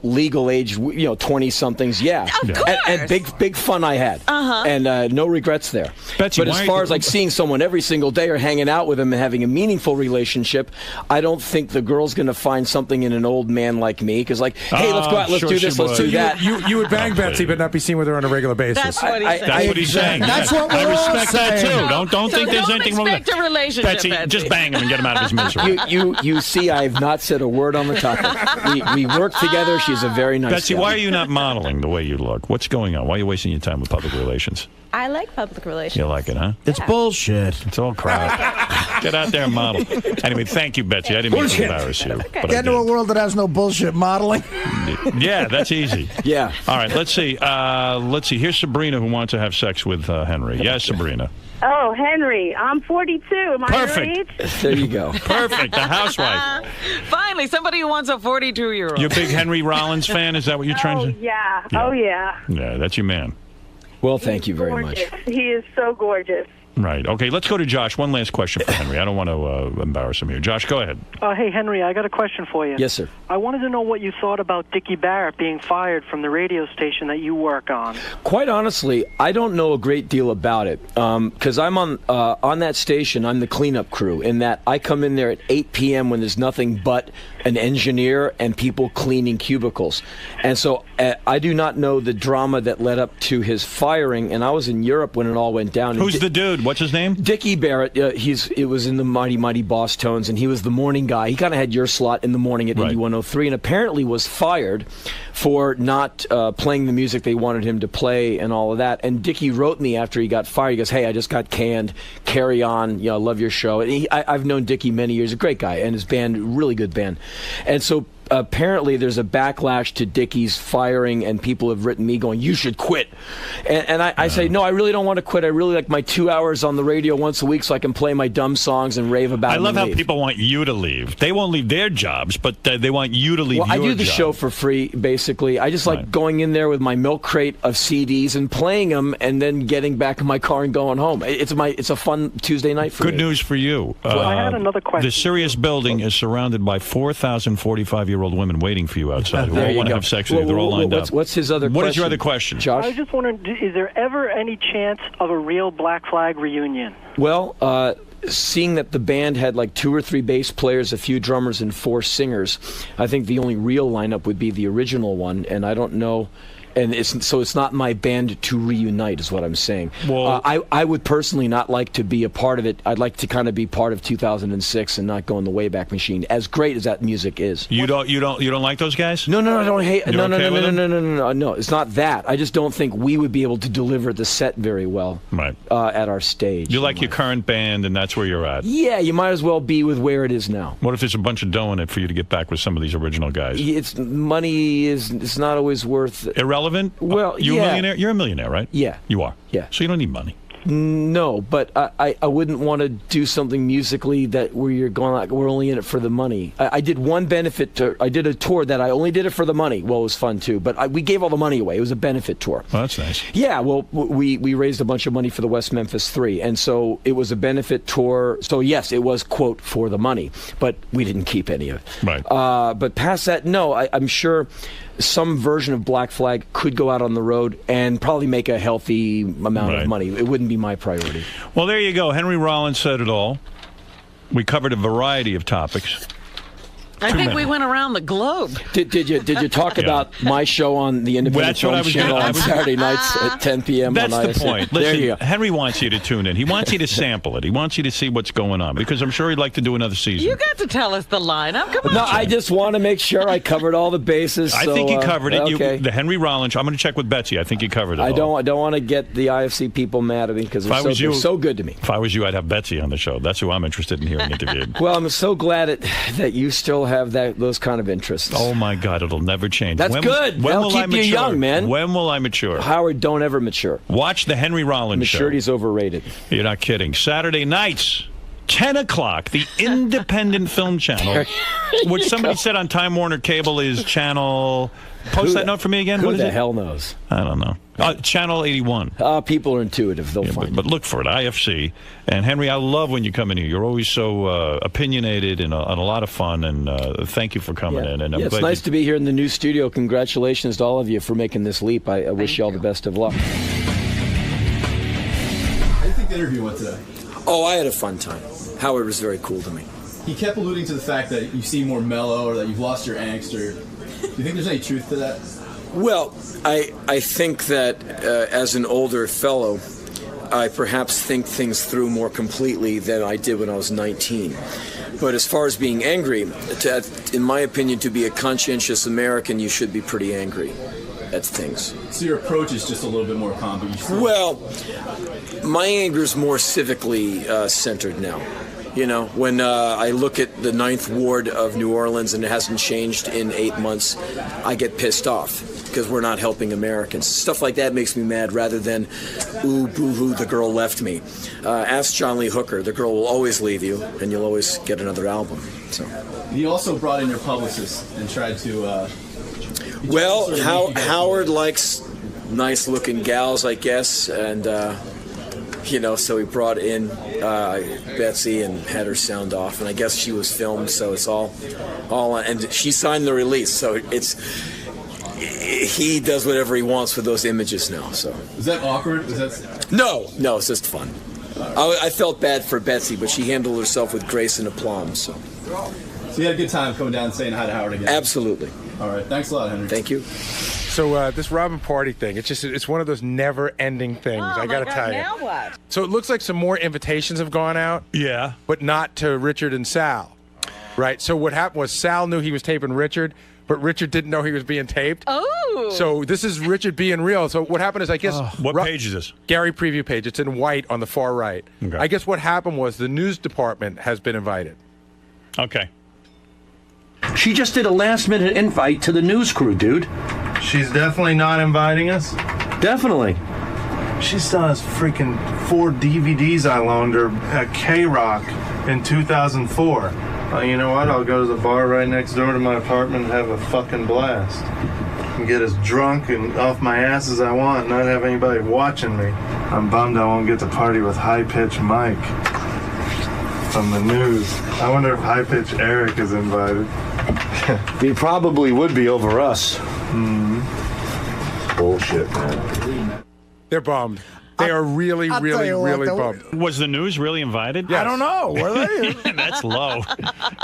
legal age 20-somethings. Yeah, Of course. and big fun I had. And no regrets there. Betsy, but as why- far as like seeing someone every single day or hanging out with them and having a meaningful relationship, I don't don't think the girl's going to find something in an old man like me. Because, like, hey, let's go out, let's do this, let's do that. You would bang Betsy, but not be seen with her on a regular basis. That's what he's saying. That's what he's saying. That's yes. what we're I all respect that saying. too. Don't think there's anything wrong with expect a relationship, Betsy, Betsy. just bang him and get him out of his misery. You see, I have not said a word on the topic. We work together. She's a very nice Betsy, gal. why are you not modeling the way you look? What's going on? Why are you wasting your time with public relations? I like public relations. You like it, huh? It's bullshit. It's all crap. Get out there and model. Anyway, thank you, Betsy. I didn't mean to embarrass you. But Get into a world that has no bullshit modeling. Yeah, that's easy. Yeah. All right, let's see. Here's Sabrina who wants to have sex with Henry. Yes, Sabrina. Oh, Henry, I'm 42. Am I Perfect. your age? There you go. Perfect. The housewife. Finally, somebody who wants a 42-year-old. You're a big Henry Rollins fan? Is that what you're trying to... Yeah. Oh, yeah. Yeah, that's your man. Well, thank you very much. He is so gorgeous. Right. Okay, let's go to Josh. One last question for Henry. I don't want to embarrass him here. Josh, go ahead. Hey, Henry, I got a question for you. Yes, sir. I wanted to know what you thought about Dickie Barrett being fired from the radio station that you work on. Quite honestly, I don't know a great deal about it because I'm on that station. I'm the cleanup crew in that I come in there at 8 p.m. when there's nothing but an engineer and people cleaning cubicles. And so I do not know the drama that led up to his firing, and I was in Europe when it all went down. Who's the dude? What's his name? Dickie Barrett. It was in the Mighty Mighty Boss Tones, and he was the morning guy. He kind of had your slot in the morning at Indy 103, and apparently was fired for not playing the music they wanted him to play and all of that. And Dickie wrote me after he got fired. He goes, "Hey, I just got canned. Carry on. I love your show." And I've known Dickie many years. A great guy, and his band, really good band. And so apparently there's a backlash to Dickie's firing, and people have written me going, "You should quit." And I say, no, I really don't want to quit. I really like my 2 hours on the radio once a week so I can play my dumb songs and rave about them. I love and how leave. people want you to leave. They won't leave their jobs, but they want you to leave your job. I do the show for free, basically. I just like going in there with my milk crate of CDs and playing them and then getting back in my car and going home. It's a fun Tuesday night for me. Good news for you. Well, I had another question. The Sirius building is surrounded by 4,000 45-year-old women waiting for you outside who all want to have sex with you. They're all lined up. What's his other question? What is your other question? Josh? I was just wondering, is there ever any chance of a real Black Flag reunion? Well, seeing that the band had like 2 or 3 bass players, a few drummers, and 4 singers, I think the only real lineup would be the original one, and I don't know. And it's not my band to reunite, is what I'm saying. Well, I would personally not like to be a part of it. I'd like to kind of be part of 2006 and not go in the Wayback Machine. As great as that music is. You don't like those guys? No, I don't hate. You're okay with them? No. It's not that. I just don't think we would be able to deliver the set very well. Right. At our stage. You like your current band, and that's where you're at. Yeah, you might as well be with where it is now. What if there's a bunch of dough in it for you to get back with some of these original guys? It's not always worth irrelevant. Well, you a millionaire? You're a millionaire, right? Yeah. You are? Yeah. So you don't need money. No, but I wouldn't want to do something musically where you're going like we're only in it for the money. I did one benefit tour. I did a tour that I only did it for the money. Well, it was fun too, but we gave all the money away. It was a benefit tour. Oh, that's nice. Yeah, well, we raised a bunch of money for the West Memphis 3, and so it was a benefit tour. So yes, it was quote for the money, but we didn't keep any of it. Right. But past that, no, I'm sure some version of Black Flag could go out on the road and probably make a healthy amount of money. It wouldn't be my priority. Well, there you go. Henry Rollins said it all. We covered a variety of topics. I think we went around the globe. Did you talk about my show on the Independent Film Channel on Saturday nights at 10 p.m. That's on the ISN? point. There Listen, you go. Henry wants you to tune in. He wants you to sample it. He wants you to see what's going on because I'm sure he'd like to do another season. You got to tell us the lineup. Come on. No, I just want to make sure I covered all the bases. I think you covered it. Okay. The Henry Rollins. I'm going to check with Betsy. I think you covered it. I don't want to get the IFC people mad at me because they're so good to me. If I was you, I'd have Betsy on the show. That's who I'm interested in hearing interviewed. Well, I'm so glad that you still have those kind of interests. Oh my God, it'll never change. That's good. When That'll will I keep you mature? young, man. When will I mature? Howard, don't ever mature. Watch the Henry Rollins show. Maturity's overrated. You're not kidding. Saturday nights, 10 o'clock, the Independent Film Channel, which somebody said on Time Warner Cable is channel... Post that note for me again. Who What is the it? hell knows? I don't know. Channel 81. People are intuitive. They'll find it. But look for it, IFC. And Henry, I love when you come in here. You're always so opinionated and a lot of fun. And thank you for coming in. And it's nice to be here in the new studio. Congratulations to all of you for making this leap. I wish you all the best of luck. How do you think the interview went today? Oh, I had a fun time. Howard was very cool to me. he kept alluding to the fact that you seem more mellow or that you've lost your angst. Or do you think there's any truth to that? Well, I think that as an older fellow, I perhaps think things through more completely than I did when I was 19. But as far as being angry, in my opinion, to be a conscientious American, you should be pretty angry at things. So your approach is just a little bit more calm, but you still... Well, my anger is more civically centered now. You know, when I look at the 9th Ward of New Orleans and it hasn't changed in 8 months, I get pissed off because we're not helping Americans. Stuff like that makes me mad rather than, ooh, boo-hoo, the girl left me. Ask John Lee Hooker. The girl will always leave you, and you'll always get another album. So. He also brought in your publicist and tried to... Well, Howard likes nice-looking gals, I guess, and... you know, so he brought in Betsy and had her sound off, and I guess she was filmed, so it's all and she signed the release, so he does whatever he wants with those images now. So is that awkward? No, it's just fun. I felt bad for Betsy, but she handled herself with grace and aplomb. So you had a good time coming down and saying hi to Howard again. Absolutely. All right, thanks a lot, Henry. Thank you. So this Robin party thing, it's one of those never-ending things. I got to tell you. Now what? So it looks like some more invitations have gone out. Yeah. But not to Richard and Sal. Right? So what happened was Sal knew he was taping Richard, but Richard didn't know he was being taped. Oh. So this is Richard being real. So what happened is, I guess... what page is this? Gary Preview page. It's in white on the far right. Okay. I guess what happened was the news department has been invited. Okay. She just did a last-minute invite to the news crew, dude. She's definitely not inviting us? Definitely. She still has freaking 4 DVDs I loaned her at K-Rock in 2004. You know what? I'll go to the bar right next door to my apartment and have a fucking blast. And get as drunk and off my ass as I want and not have anybody watching me. I'm bummed I won't get to party with High Pitch Mike from the news. I wonder if High Pitch Eric is invited. He probably would be over us. Bullshit, man. They're bummed. They are really, really bummed. Was the news really invited? I don't know. Were they? That's low.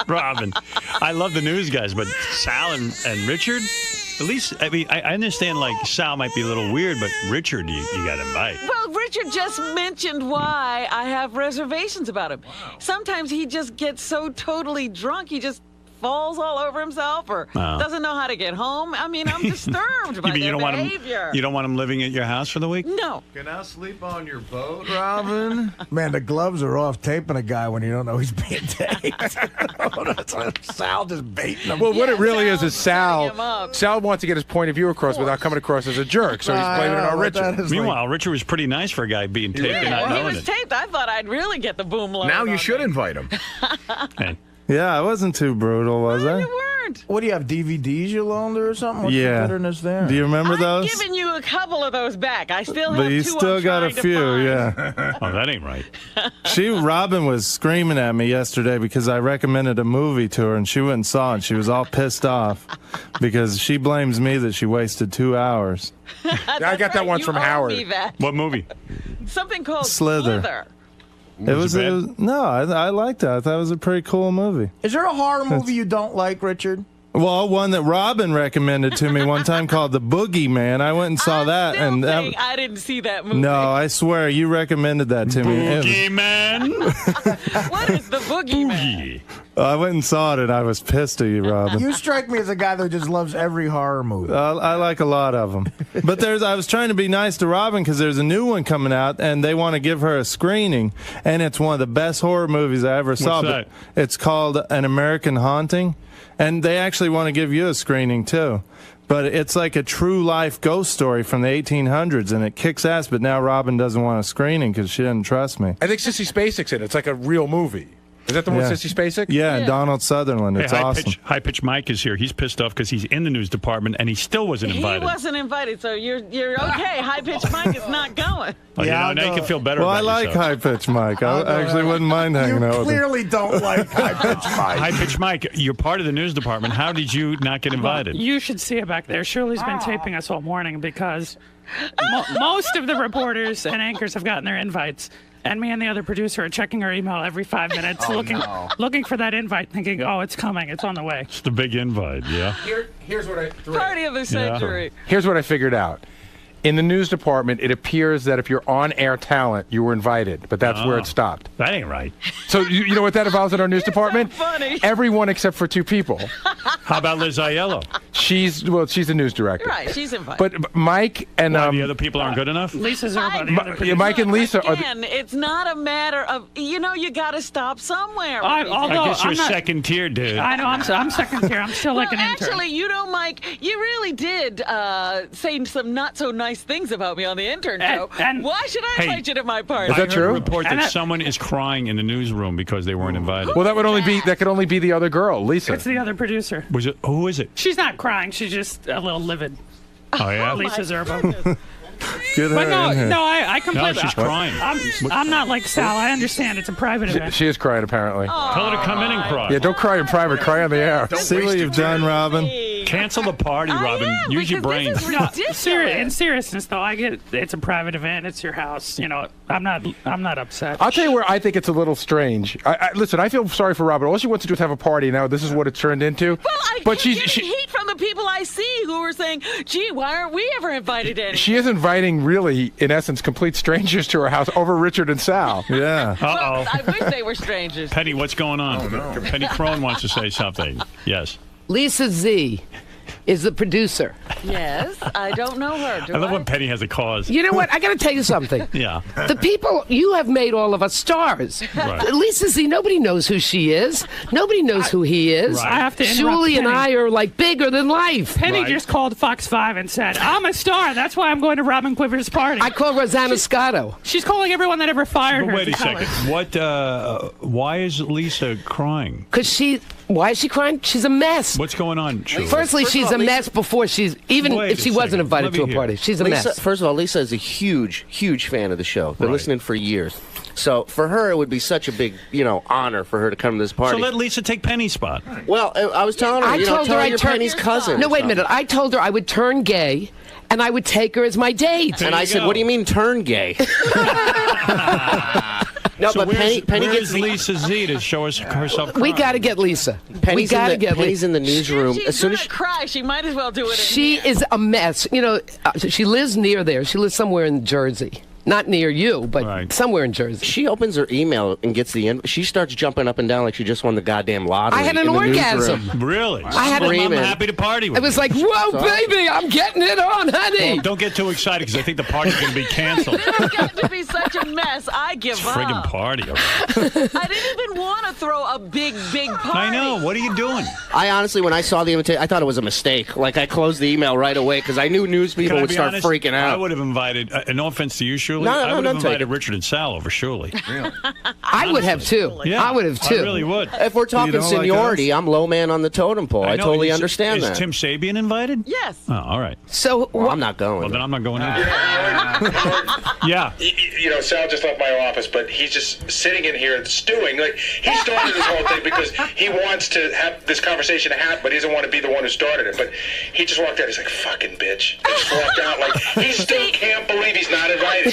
Robin, I love the news guys, but Sal and Richard, at least, I mean, I understand, like, Sal might be a little weird, but Richard, you got to invite. Well, Richard just mentioned why I have reservations about him. Wow. Sometimes he just gets so totally drunk, he just falls all over himself or doesn't know how to get home. I mean, I'm disturbed by their behavior. You don't want him living at your house for the week? No. Can I sleep on your boat, Robin? Man, the gloves are off taping a guy when you don't know he's being taped. Sal just baiting him. Well, what it really is Sal wants to get his point of view across without coming across as a jerk, so he's blaming it on Richard. Meanwhile, Richard was pretty nice for a guy being taped and not knowing he was taped. I thought I'd really get the boom load. Now you should invite him. Hey. Yeah, I wasn't too brutal, was I? You weren't. What do you have, DVDs you loaned her or something? What's the bitterness there? Do you remember those? I've given you a couple of those back. I still have But you two still I'm got a trying to few, find. yeah. Oh, that ain't right. Robin was screaming at me yesterday because I recommended a movie to her and she went and saw it. She was all pissed off because she blames me that she wasted 2 hours. I got that one from Howard. What movie? Something called Slither. It was no, I liked it. I thought it was a pretty cool movie. Is there a horror movie you don't like, Richard? Well, one that Robin recommended to me one time called The Boogeyman. I went and saw that, and I didn't see that movie. No, I swear you recommended that to me. Boogeyman. What is the Boogeyman? I went and saw it, and I was pissed at you, Robin. You strike me as a guy that just loves every horror movie. I like a lot of them, but I was trying to be nice to Robin because there's a new one coming out, and they want to give her a screening, and it's one of the best horror movies I ever saw. What's that? It's called An American Haunting. And they actually want to give you a screening, too. But it's like a true-life ghost story from the 1800s, and it kicks ass, but now Robin doesn't want a screening because she didn't trust me. I think Sissy Spacek's in it. It's like a real movie. Is that the one with Sissy Spacek? Yeah, Donald Sutherland. It's awesome. High Pitch Mike is here. He's pissed off because he's in the news department, and he still wasn't invited. He wasn't invited, so you're okay. High Pitch Mike is not going. Oh, now you can feel better well, about I like yourself. High Pitch Mike. I actually wouldn't mind hanging out with him. You clearly don't like High Pitch Mike. High Pitch Mike, you're part of the news department. How did you not get invited? You should see it back there. Shirley's been taping us all morning because most of the reporters and anchors have gotten their invites. And me and the other producer are checking our email every 5 minutes, looking for that invite, thinking, oh, it's coming, it's on the way. It's the big invite, yeah. Here's what I... Party of the century. Here's what I figured out. In the news department, it appears that if you're on-air talent, you were invited, but that's where it stopped. That ain't right. So you know what that involves in our news department? So funny. Everyone except for 2 people. How about Liz Aiello? She's the news director. Right, she's invited. But Mike and the other people aren't good enough? Lisa Zerba, the other producer. Mike and Lisa are. Again, it's not a matter of you got to stop somewhere. I guess you're second tier, dude. I know, I'm second tier. I'm still like an intern. Actually, Mike, you really did say some not so nice things about me on the intern show. And why should I invite you to my party? Is that true? I heard a report that someone is crying in the newsroom because they weren't invited. Well, that could only be the other girl, Lisa. It's the other producer. Who is it? She's not crying. She's just a little livid. Oh, yeah? Lisa Zerba. Get her But in here. I completely. No, she's crying. I'm not like Sal. I understand it's a private event. She is crying, apparently. Tell her to come in and cry. Yeah, don't cry in private. Cry on the air. See what you've done, Robin. Cancel the party, Robin. Use your brain. In seriousness, though, I get it's a private event. It's your house. I'm not upset. I'll tell you where I think it's a little strange. Listen, I feel sorry for Robin. All she wants to do is have a party. Now this is what it turned into. Well, I keep getting heat from the people I see who are saying, "Gee, why aren't we ever invited in?" She is inviting, really, in essence, complete strangers to her house over Richard and Sal. Yeah. Well, I wish they were strangers. Penny, what's going on? Penny Crone wants to say something. Yes. Lisa Z is the producer. Yes, I don't know her. I love when Penny has a cause. You know what? I got to tell you something. Yeah. The people, you have made all of us stars. Right. Lisa Z, nobody knows who she is. Nobody knows who he is. Right. I have to interrupt Julie and Penny. I are like bigger than life. Penny just called Fox 5 and said, I'm a star. That's why I'm going to Robin Quiver's party. I call Rosanna Scotto. She's calling everyone that ever fired her. Wait a second. Why is Lisa crying? Why is she crying? She's a mess. What's going on, Julie? Firstly, she's a mess before if she wasn't invited to a party. She's a mess. First of all, Lisa is a huge, huge fan of the show. Been listening for years. So for her, it would be such a big, honor for her to come to this party. So let Lisa take Penny's spot. Well, I was telling her, tell her you're Penny's cousin. No, wait a minute. I told her I would turn gay, and I would take her as my date. And I said, what do you mean turn gay? No, so but Penny gets Lisa Z to show us herself crying. We got to get Lisa. Penny's in the newsroom. She's going to cry. She might as well do it. She is a mess. She lives near there. She lives somewhere in Jersey. Not near you, but somewhere in Jersey. She opens her email and gets she starts jumping up and down like she just won the goddamn lottery. I had an orgasm. Really? I'm happy to party with you. It was like, whoa, baby, I'm getting it on, honey. Well, don't get too excited because I think the party's going to be canceled. It's got to be such a mess. I give up. Friggin' party. I didn't even want to throw a big party. I know. What are you doing? I honestly, when I saw the invitation, I thought it was a mistake. Like, I closed the email right away because I knew news people would start freaking out. I would have invited, no offense to you, Shirley. I would have invited Richard and Sal over Shirley. Really? I would have too. Yeah, I would have too. I really would. If we're talking seniority, I'm low man on the totem pole. I totally understand that. Is Tim Sabian invited? Yes. Oh, all right. So I'm not going. Well, then I'm not going either. Yeah. Sal just left my office, but he's just sitting in here stewing. Like, he started this whole thing because he wants to have this conversation happen, but he doesn't want to be the one who started it. But he just walked out. He's like, fucking bitch. And just walked out. Like, he still can't believe he's not invited.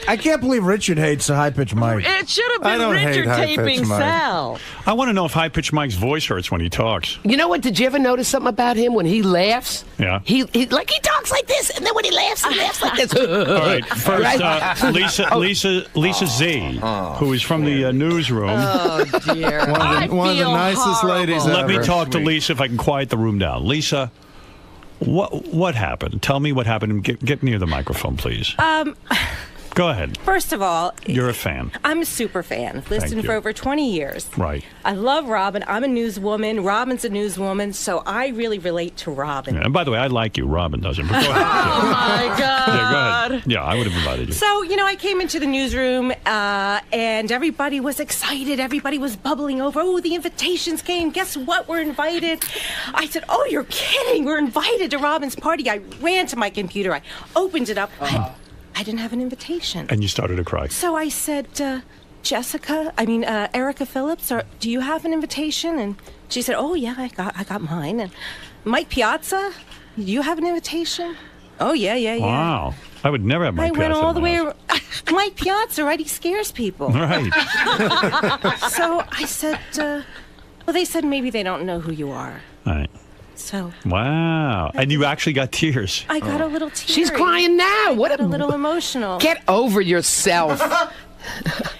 I can't believe Richard hates the high-pitched mic. It should have been Richard taping Sal. I want to know if high-pitched Mike's voice hurts when he talks. You know what? Did you ever notice something about him when he laughs? Yeah. He talks like this, and then when he laughs like this. All right. First, Lisa Z, who is from the newsroom. Oh, dear. One of the nicest ladies ever. Let me talk to Lisa if I can quiet the room down. Lisa, what happened? Tell me what happened. Get near the microphone, please. Go ahead. First of all, you're a fan. I'm a super fan. I've listened for over 20 years. Right. I love Robin. I'm a newswoman. Robin's a newswoman, so I really relate to Robin. Yeah, and by the way, I like you. Robin doesn't. But go ahead. Oh, my God. Yeah, go ahead. Yeah, I would have invited you. So, I came into the newsroom, and everybody was excited. Everybody was bubbling over. Oh, the invitations came. Guess what? We're invited. I said, oh, you're kidding. We're invited to Robin's party. I ran to my computer. I opened it up. I didn't have an invitation. And you started to cry. So I said, Erica Phillips, do you have an invitation? And she said, oh, yeah, I got mine. And Mike Piazza, do you have an invitation? Oh, yeah. Wow. I would never have Mike I went Piazza all in the my way house. around. Mike Piazza, right? He scares people. Right. So I said, well, they said maybe they don't know who you are. Right. So. Wow. And you actually got tears. I got a little teary. She's crying now. What a little emotional. Get over yourself.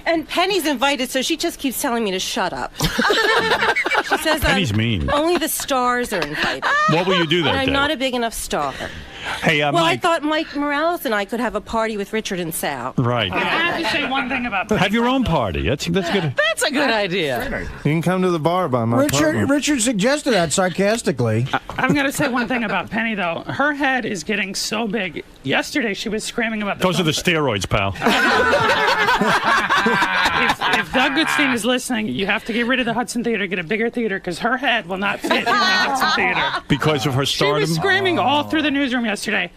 And Penny's invited, so she just keeps telling me to shut up. She says Penny's mean. Only the stars are invited. What will you do that And I'm day? not a big enough star. Hey, well, Mike. I thought Mike Morales and I could have a party with Richard and Sal. Right. I have to say one thing about Have your own party. That's good. That's a good idea. You can come to the bar by my apartment. Richard suggested that sarcastically. I'm going to say one thing about Penny, though. Her head is getting so big. Yesterday, she was screaming about Those are the steroids, pal. If Doug Goodstein is listening, you have to get rid of the Hudson Theater, get a bigger theater, because her head will not fit in the Hudson Theater. Because of her She stardom? was screaming all through the newsroom yesterday.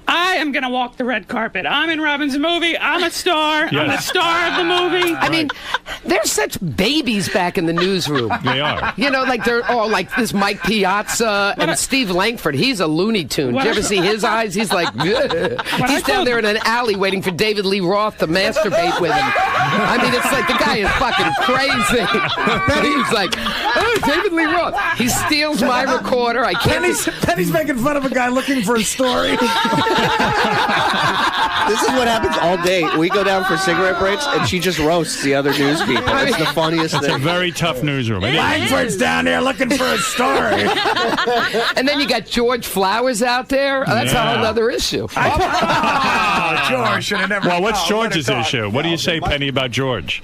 I am going to walk the red carpet. I'm in Robin's movie. I'm a star. I'm the Yes. star of the movie. I mean, they're such babies back in the newsroom. They are. You know, like they're all like this Mike Piazza and Steve Langford. He's a Looney Tune. Did you ever see his eyes? He's like, he's down there in an alley waiting for David Lee Roth to masturbate with him. I mean, it's like the guy is fucking crazy. He's like, oh, David Lee Roth. He steals my recorder. I can't. Penny's making fun of a guy looking for a story. This is what happens all day. We go down for cigarette breaks, and she just roasts the other news people. It's the funniest It's thing. a very tough newsroom. It is. Langford's down there looking for a story. And then you got George Flowers out there. Oh, that's a whole other issue. George should have never. Well, what's Oh, George's what a issue? What do you say, Penny, about George?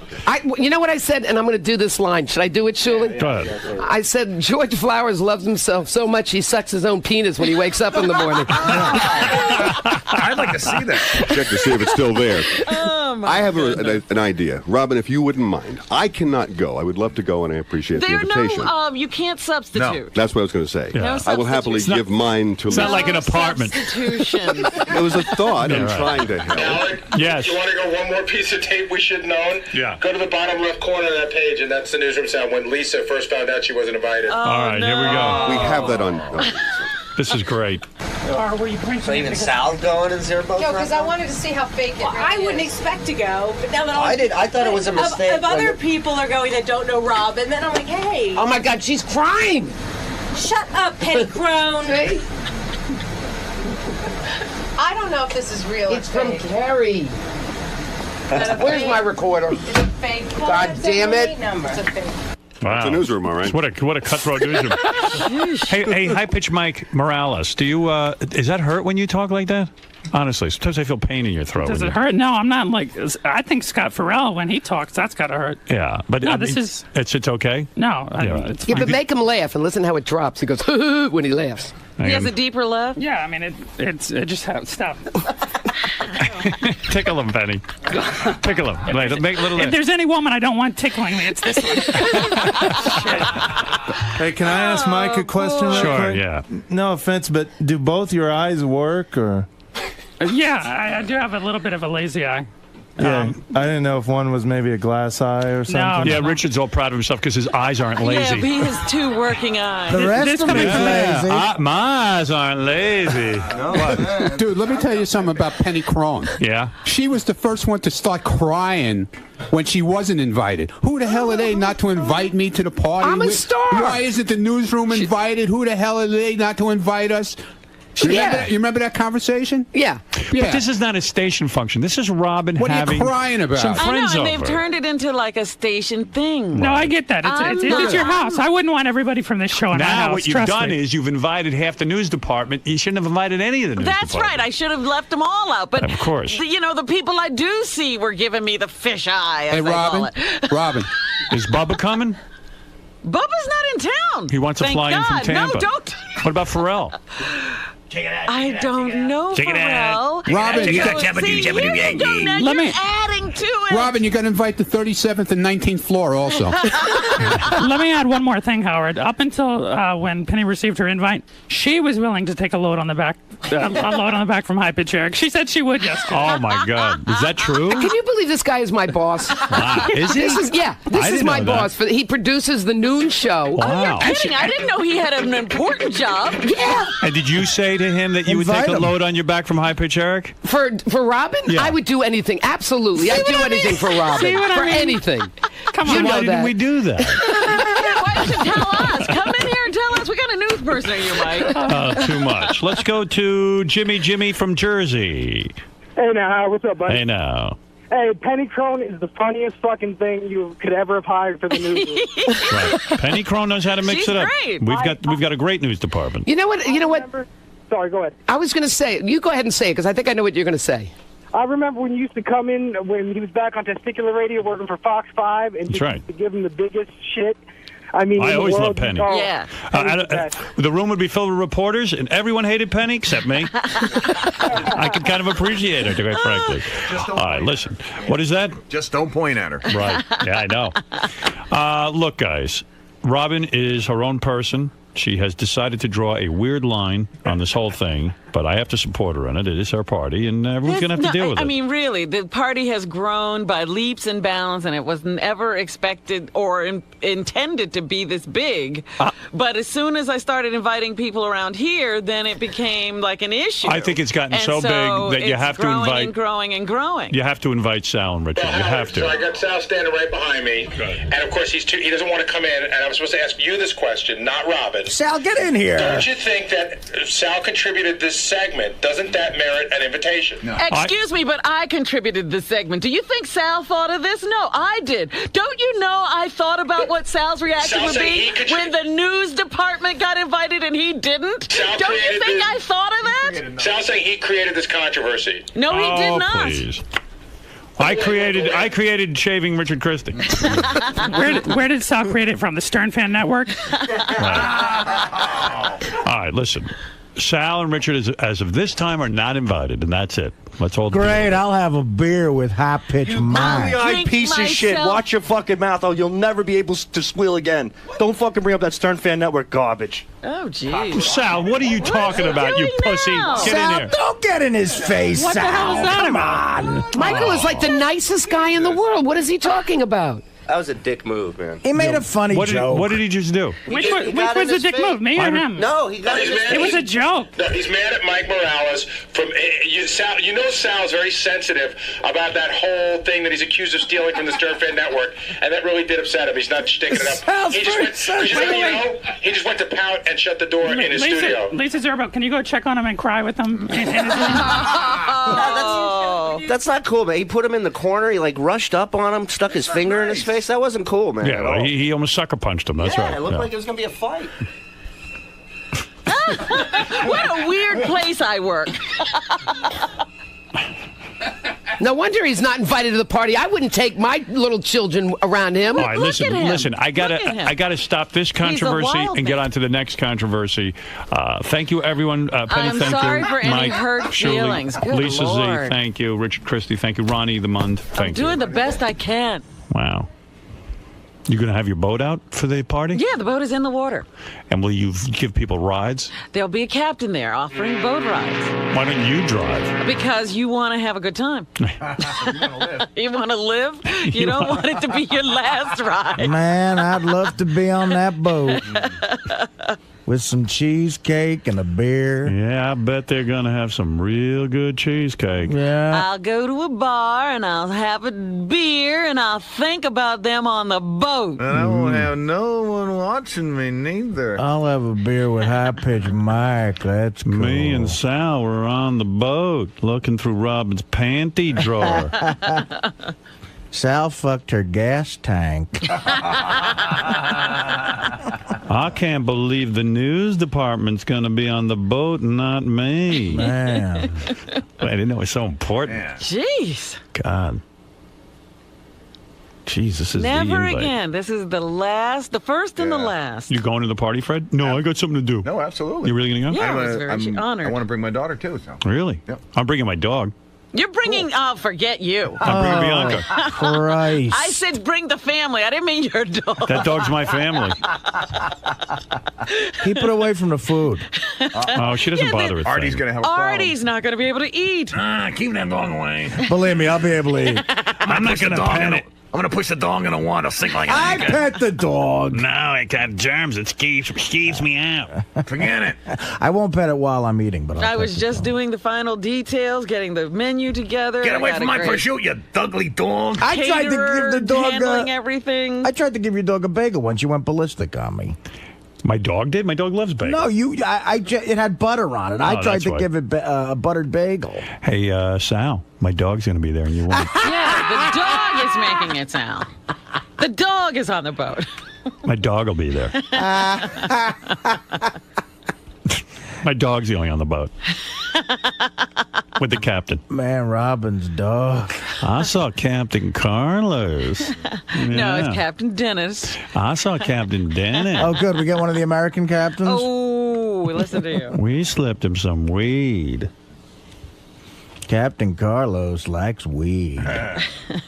You know what I said? And I'm going to do this line. Should I do it, Shuli? Go ahead. I said, George Flowers loves himself so much he sucks his own penis when he wakes up in the morning. I'd like to see that. Check to see if it's still there. I have an idea. Robin, if you wouldn't mind, I cannot go. I would love to go, and I appreciate the There are invitation. no, you can't substitute. That's what I was going to say. No I will happily substitute. give mine to It's not like an apartment. Substitution. It was a thought. I'm right. trying to help. Alec, Yes. you want to go one more piece of tape we should known? Yeah. Go to the bottom left corner of that page, and that's the newsroom sound when Lisa first found out she wasn't invited. All right, here we go. We have that on. This is great. Or were you printing So even Sal going and zero both? No, because I wanted to see how fake it really I wouldn't is. expect to go, but now that all I thought it was a mistake. If other when- people are going that don't know Rob, and then I'm like, hey, Oh, my God, she's crying. shut up, Penny Crone. I don't know if this is real. It's from Carrie. Where's my recorder? Is it fake? God damn it. It's a fake. Wow. It's a newsroom, all right. What a cutthroat newsroom. hey, high pitch Mike Morales. Do you is that hurt when you talk like that? Honestly, sometimes I feel pain in your throat. Does when it you- hurt? No, I'm not like. I think Scott Farrell, when he talks, that's got to hurt. Yeah, but No, I this mean, is- it's okay. No, Yeah, right. it's Yeah, fine. but make him laugh and listen how it drops. He goes, when he laughs. He has a deeper laugh. Yeah, I mean, it just stop. Tickle him, Penny. Tickle him. Make a little. If there's any woman I don't want tickling me, it's this one. Hey, can I ask Mike a question? Real Sure, quick? yeah. No offense, but do both your eyes work, or? Yeah, I do have a little bit of a lazy eye. Yeah, I didn't know if one was maybe a glass eye or something. Yeah, Richard's all proud of himself because his eyes aren't lazy. Yeah, but he has two working eyes. The rest of me's lazy. My eyes aren't lazy. Dude, let me tell you something about Penny Crone. Yeah? She was the first one to start crying when she wasn't invited. Who the hell are they not to invite me to the party? I'm a star. Why isn't the newsroom invited? Who the hell are they not to invite us? You remember that conversation? Yeah. But this is not a station function. This is Robin What are you having crying about? some I know, friends and over. they've turned it into like a station thing. No, I get that. It's your house. I wouldn't want everybody from this show in my Now house. what you've trust done me. is you've invited half the news department. You shouldn't have invited any of the news That's department. right. I should have left them all out. But Of course. the people I do see were giving me the fish eye. As Hey, they call Robin. it. Robin. Is Bubba coming? Bubba's not in town. He wants to Thank fly in from God. Tampa. No, don't. What about Pharrell? I don't know, Check it out. Pharrell. Robin, See, you here got you go. Now Let you're me- adding to it. Robin, you're going to invite the 37th and 19th floor also. Let me add one more thing, Howard. Up until when Penny received her invite, she was willing to take a load on the back from High Pitch Eric. She said she would yesterday. Oh my God, is that true? Can you believe this guy is my boss? Wow. Is he? This is my boss. He produces the noon show. Wow. Oh, you're kidding. I didn't know he had an important job. Yeah. And did you say to him that you would take a load on your back from High Pitch Eric? For Robin? Yeah. I would do anything. Absolutely. I'd do anything for Robin. See what I for mean? anything. Come You on. know Why didn't that. we do that? Why don't you tell us? Come in here and tell us. What kind of news person are you, Mike? Too much. Let's go to Jimmy from Jersey. Hey now, Howard, what's up, buddy? Hey now. Hey, Penny Crone is the funniest fucking thing you could ever have hired for the news. Right. Penny Crone knows how to mix She's it up. great. We've got a great news department. You know what? Sorry, go ahead. I was going to say, you go ahead and say it, because I think I know what you're going to say. I remember when you used to come in when he was back on Testicular Radio working for Fox 5 and That's just right. used to give him the biggest shit. I mean, I in the always world. loved Penny. Oh, Yeah. The room would be filled with reporters, and everyone hated Penny except me. I could kind of appreciate her, quite frankly. All right, listen. What is that? Just don't point at her. Right. Yeah, I know. Look, guys, Robin is her own person. She has decided to draw a weird line on this whole thing, but I have to support her in it. It is her party, and everyone's going to have to deal with it. I mean, really, the party has grown by leaps and bounds, and it was never expected or intended to be this big. But as soon as I started inviting people around here, then it became like an issue. I think it's gotten And so big that you it's have to growing invite. and growing and growing. You have to invite Sal and Richard. You have So I to. got Sal standing right behind me, and of course he doesn't want to come in. And I was supposed to ask you this question, not Robin. Sal, get in here. Don't you think that if Sal contributed this segment, doesn't that merit an invitation? Excuse me, but I contributed this segment. Do you think Sal thought of this? No, I did. Don't you know I thought about what Sal's reaction Sal would said be he could- when the news department got invited and he didn't? Sal Don't you created think this- I thought of that? Sal's saying he created this controversy. No, he did Oh, not. please. I created shaving Richard Christie. Where did Sal create it from? The Stern Fan Network? All right, listen. Sal and Richard, as of this time, are not invited, and that's it. Let's all Great, I'll have a beer with High Pitch Mike. You piece of shit. Watch your fucking mouth, or you'll never be able to squeal again. Don't fucking bring up that Stern Fan Network garbage. Oh, geez. Sal, what are you talking about, you pussy? Get Sal, in here. don't get in his face, What the Sal. hell is that Come about? on. Michael is like the nicest guy in the world. What is he talking about? That was a dick move, man. He made a funny joke. What did he just do? Which was the dick move? Me or him? No, he got It was a joke. No, he's mad at Mike Morales from Sal. You know Sal's very sensitive about that whole thing that he's accused of stealing from the Stern Fan Network, and that really did upset him. He's not sticking it up. Sal's He just went to pout and shut the door in his studio. Lisa Zerbo, can you go check on him and cry with him? That's not cool, man. He put him in the corner. He like rushed up on him, stuck his finger in his face. That wasn't cool, man. Yeah, at all. he almost sucker punched him. That's yeah, right. it looked Yeah. like it was gonna be a fight. What a weird place I work. No wonder he's not invited to the party. I wouldn't take my little children around him. All right, listen. I gotta stop this controversy wild and get on to the next controversy. Thank you, everyone. Penny, I'm thank sorry you. for any Mike, hurt Shirley, feelings. Good Lisa Lord. Z, thank you. Richard Christie, thank you. Ronnie the Mund, I'm thank you. doing the best I can. Wow. You gonna have your boat out for the party? Yeah, the boat is in the water. And will you give people rides? There'll be a captain there offering boat rides. Why don't you drive? Because you want to have a good time. You want to live? You don't want it to be your last ride. Man, I'd love to be on that boat with some cheesecake and a beer. Yeah, I bet they're gonna have some real good cheesecake. Yeah. I'll go to a bar and I'll have a beer and I'll think about them on the boat. And I won't have no one watching me neither. I'll have a beer with High Pitch Mike. That's cool. Me and Sal were on the boat looking through Robin's panty drawer. Sal fucked her gas tank. I can't believe the news department's going to be on the boat and not me. Man. I didn't know it was so important. Jeez. God. Jeez, this is Never the invite. again. This is the last, the first and the last. You going to the party, Fred? No, I got something to do. No, absolutely. You really going to go? Yeah, I was very honored. I want to bring my daughter too. So. Really? Yep. I'm bringing my dog. You're bringing, forget you. I'm bringing Bianca. Christ. I said bring the family. I didn't mean your dog. That dog's my family. Keep it away from the food. Oh, she doesn't bother with Artie's things. going to have a problem. Artie's not going to be able to eat. Keep that dog away. Believe me, I'll be able to eat. I'm not going to pet it. I'm going to push the dog in a wand. I'll sing like an I anchor. pet the dog. No, it got germs. It skeeves me out. Forget it. I won't pet it while I'm eating, but I'll I pet was the just dog. doing the final details, getting the menu together. Get away I got from a my great prosciutto, you ugly dog. I tried to give the dog handling everything. I tried to give your dog a bagel once. You went ballistic on me. My dog did? My dog loves bagels. No, it had butter on it. I tried that's to why. give it a buttered bagel. Hey, Sal, my dog's going to be there and you won't. Yeah, the dog is making it sound. The dog is on the boat. My dog will be there. My dog's the only on the boat. With the captain. Man, Robin's dog. I saw Captain Carlos. No, it's Yeah. Captain Dennis. I saw Captain Dennis. Oh, good. We get one of the American captains. Oh, listen to you. We slipped him some weed. Captain Carlos likes weed.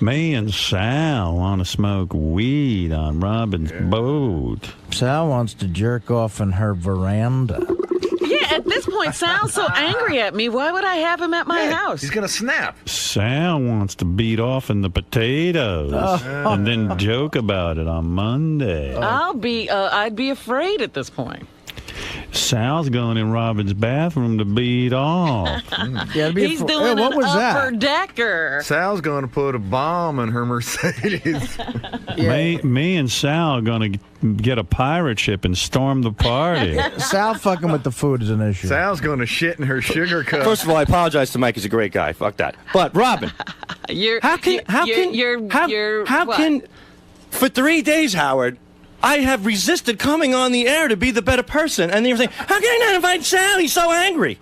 Me and Sal want to smoke weed on Robin's boat. Sal wants to jerk off in her veranda. Yeah, at this point, Sal's so angry at me. Why would I have him at my house? He's going to snap. Sal wants to beat off in the potatoes and then joke about it on Monday. I'd be afraid at this point. Sal's going in Robin's bathroom to beat off. He's doing what an was upper that? decker. Sal's going to put a bomb in her Mercedes. Me and Sal are going to get a pirate ship and storm the party. Sal fucking with the food is an issue. Sal's going to shit in her sugar cup. First of all, I apologize to Mike. He's a great guy. Fuck that. But Robin, how can for 3 days, Howard, I have resisted coming on the air to be the better person, and you're saying, how can I not invite Sal? He's so angry.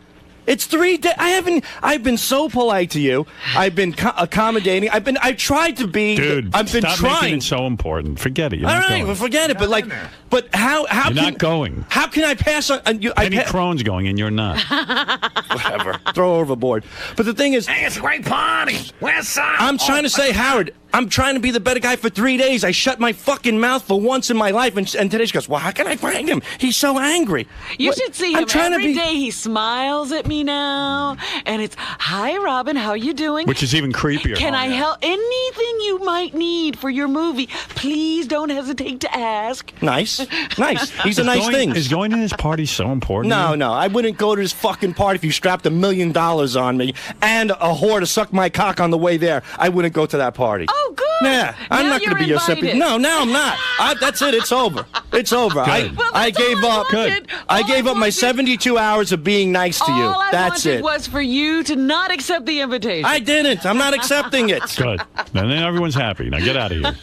It's 3 days. I've been so polite to you. I've been accommodating. I've tried to be. Dude, I've been stop trying. making it so important. Forget it. You're All not right, going. well, forget it. But how You're can not going. How can I pass on? Penny Crone's going and you're not. Whatever. Throw her overboard. But the thing is, Hey, it's a great party. Where's Sal? I'm trying to say, Howard, I'm trying to be the better guy for 3 days. I shut my fucking mouth for once in my life, and today she goes, well, how can I find him? He's so angry. You What- should see I'm him trying every to be. day. He smiles at me now, and it's, hi, Robin, how you doing? Which is even creepier. Can I help? Anything you might need for your movie, please don't hesitate to ask. Nice. He's a nice thing. Is going to this party so important? No, I wouldn't go to this fucking party if you strapped $1 million on me and a whore to suck my cock on the way there. I wouldn't go to that party. Oh, good. Yeah, I'm Now not going to be you're your sympathy. invited. No, now I'm not. That's it. It's over. It's over. I gave up. I gave up my 72 hours of being nice to you. All I That's wanted it. was for you to not accept the invitation. I didn't. I'm not accepting it. Good. And then everyone's happy. Now get out of here.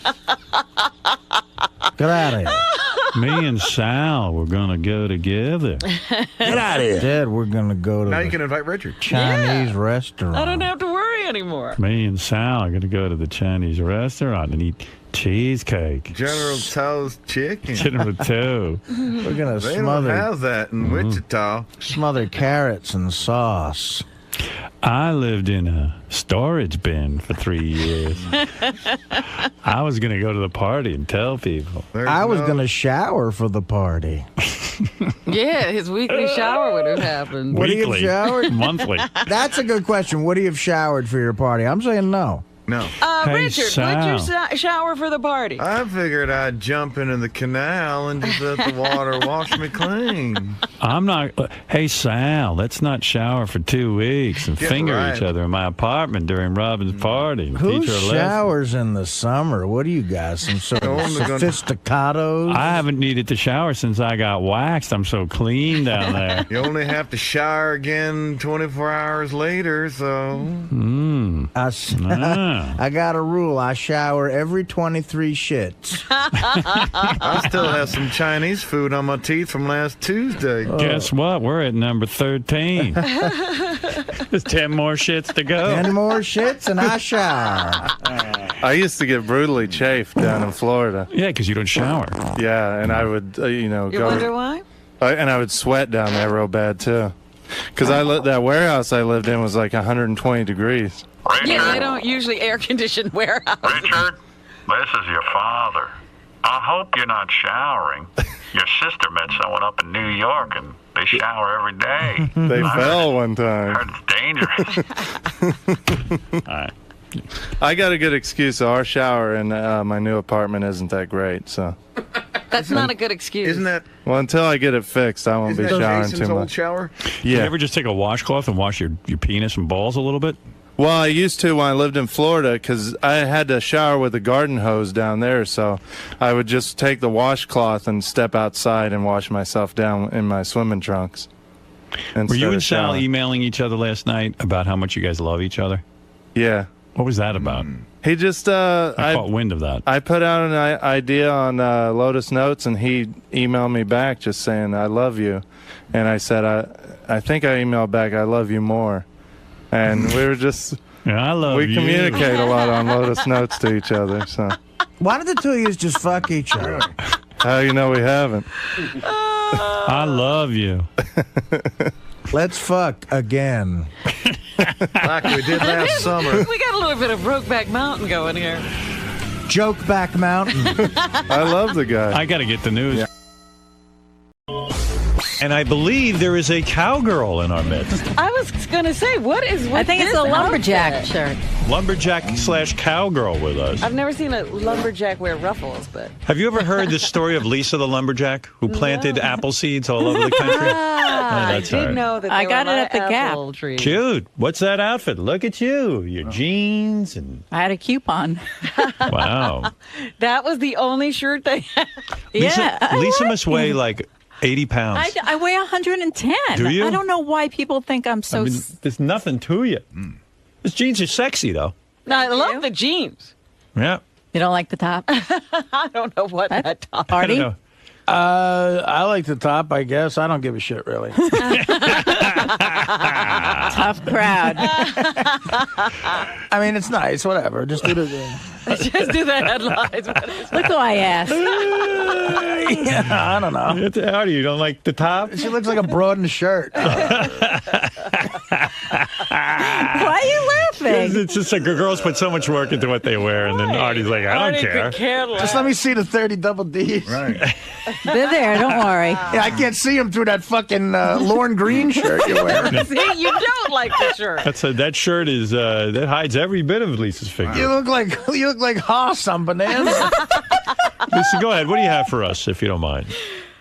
Get out of here. Me and Sal, we're going to go together. Get out of here. Dad, we're going to go to Now the you can invite Richard. Chinese restaurant. I don't have to worry anymore. Me and Sal are going to go to the Chinese restaurant and eat cheesecake. General Tso's chicken. General Tso. We're going to They don't smother have that in Wichita. smother carrots and sauce. I lived in a storage bin for 3 years. I was going to go to the party and tell people. I was going to shower for the party. Yeah, his weekly shower would have happened. Would he have showered? Monthly. That's a good question. Would he have showered for your party? I'm saying no. No. Hey, Richard, Sal. would you shower for the party? I figured I'd jump into the canal and just let the water wash me clean. I'm not. Hey, Sal, let's not shower for 2 weeks and Get finger right. each other in my apartment during Robin's party. And Who teach her a lesson. showers in the summer? What do you got? Some sort of only gonna- sophisticados? I haven't needed to shower since I got waxed. I'm so clean down there. You only have to shower again 24 hours later, so. I got a rule. I shower every 23 shits. I still have some Chinese food on my teeth from last Tuesday. Guess what? We're at number 13. There's 10 more shits to go. 10 more shits and I shower. I used to get brutally chafed down in Florida. Yeah, because you don't shower. Yeah, and I would, You go. wonder why? And I would sweat down there real bad too, because that warehouse I lived in was like 120 degrees. Yeah, they don't usually air condition warehouses. Richard, this is your father. I hope you're not showering. Your sister met someone up in New York, and they shower every day. They fell one time. I heard it's dangerous. All right. I got a good excuse. Our shower in my new apartment isn't that great, so. That's not a good excuse. Isn't that? Well, until I get it fixed, I won't Isn't be that showering Jason's too old much. shower? You Yeah. ever just take a washcloth and wash your penis and balls a little bit? Well, I used to when I lived in Florida because I had to shower with a garden hose down there, so I would just take the washcloth and step outside and wash myself down in my swimming trunks. Were you instead and of Sal showering. emailing each other last night about how much you guys love each other? Yeah. What was that about? He just I caught wind of that. I put out an idea on Lotus Notes, and he emailed me back just saying I love you, and I said I think I emailed back I love you more, and we were just I love we you. communicate a lot on Lotus Notes to each other. So Why did the two of you just fuck each other? how you know we haven't? I love you. Let's fuck again. Like we did last summer. We got a little bit of Brokeback Mountain going here. Joke back mountain. I love the guy. I got to get the news. And I believe there is a cowgirl in our midst. I was going to say, what is with I think it's this a lumberjack outfit? shirt. Lumberjack/cowgirl with us. I've never seen a lumberjack wear ruffles, but... Have you ever heard the story of Lisa the lumberjack who planted apple seeds all over the country? I that's did all right. know that I there got were a it lot at the of Gap. apple trees. Cute. What's that outfit? Look at you. Your jeans and I had a coupon. wow. That was the only shirt they had. Lisa must weigh like 80 pounds. I weigh 110. Do you? I don't know why people think I'm so. I mean, there's nothing to you. Those jeans are sexy though. No, I love the jeans. Yeah. You don't like the top? I don't know what that top I don't know. I like the top, I guess. I don't give a shit, really. Tough crowd. I mean, it's nice, whatever. Just do the Just do the headlines. Look who I asked. Yeah, I don't know. How do you don't like the top? She looks like a broad in the shirt. Why are you laughing? It's just like girls put so much work into what they wear, and then Artie's like, I don't care. Just let me see the 30 double Ds. Right. They're there. Don't worry. Yeah, I can't see them through that fucking Lorne Green shirt you're wearing. See, you don't like the shirt. That shirt is that hides every bit of Lisa's figure. You look like Haas on bananas. Lisa, go ahead. What do you have for us, if you don't mind?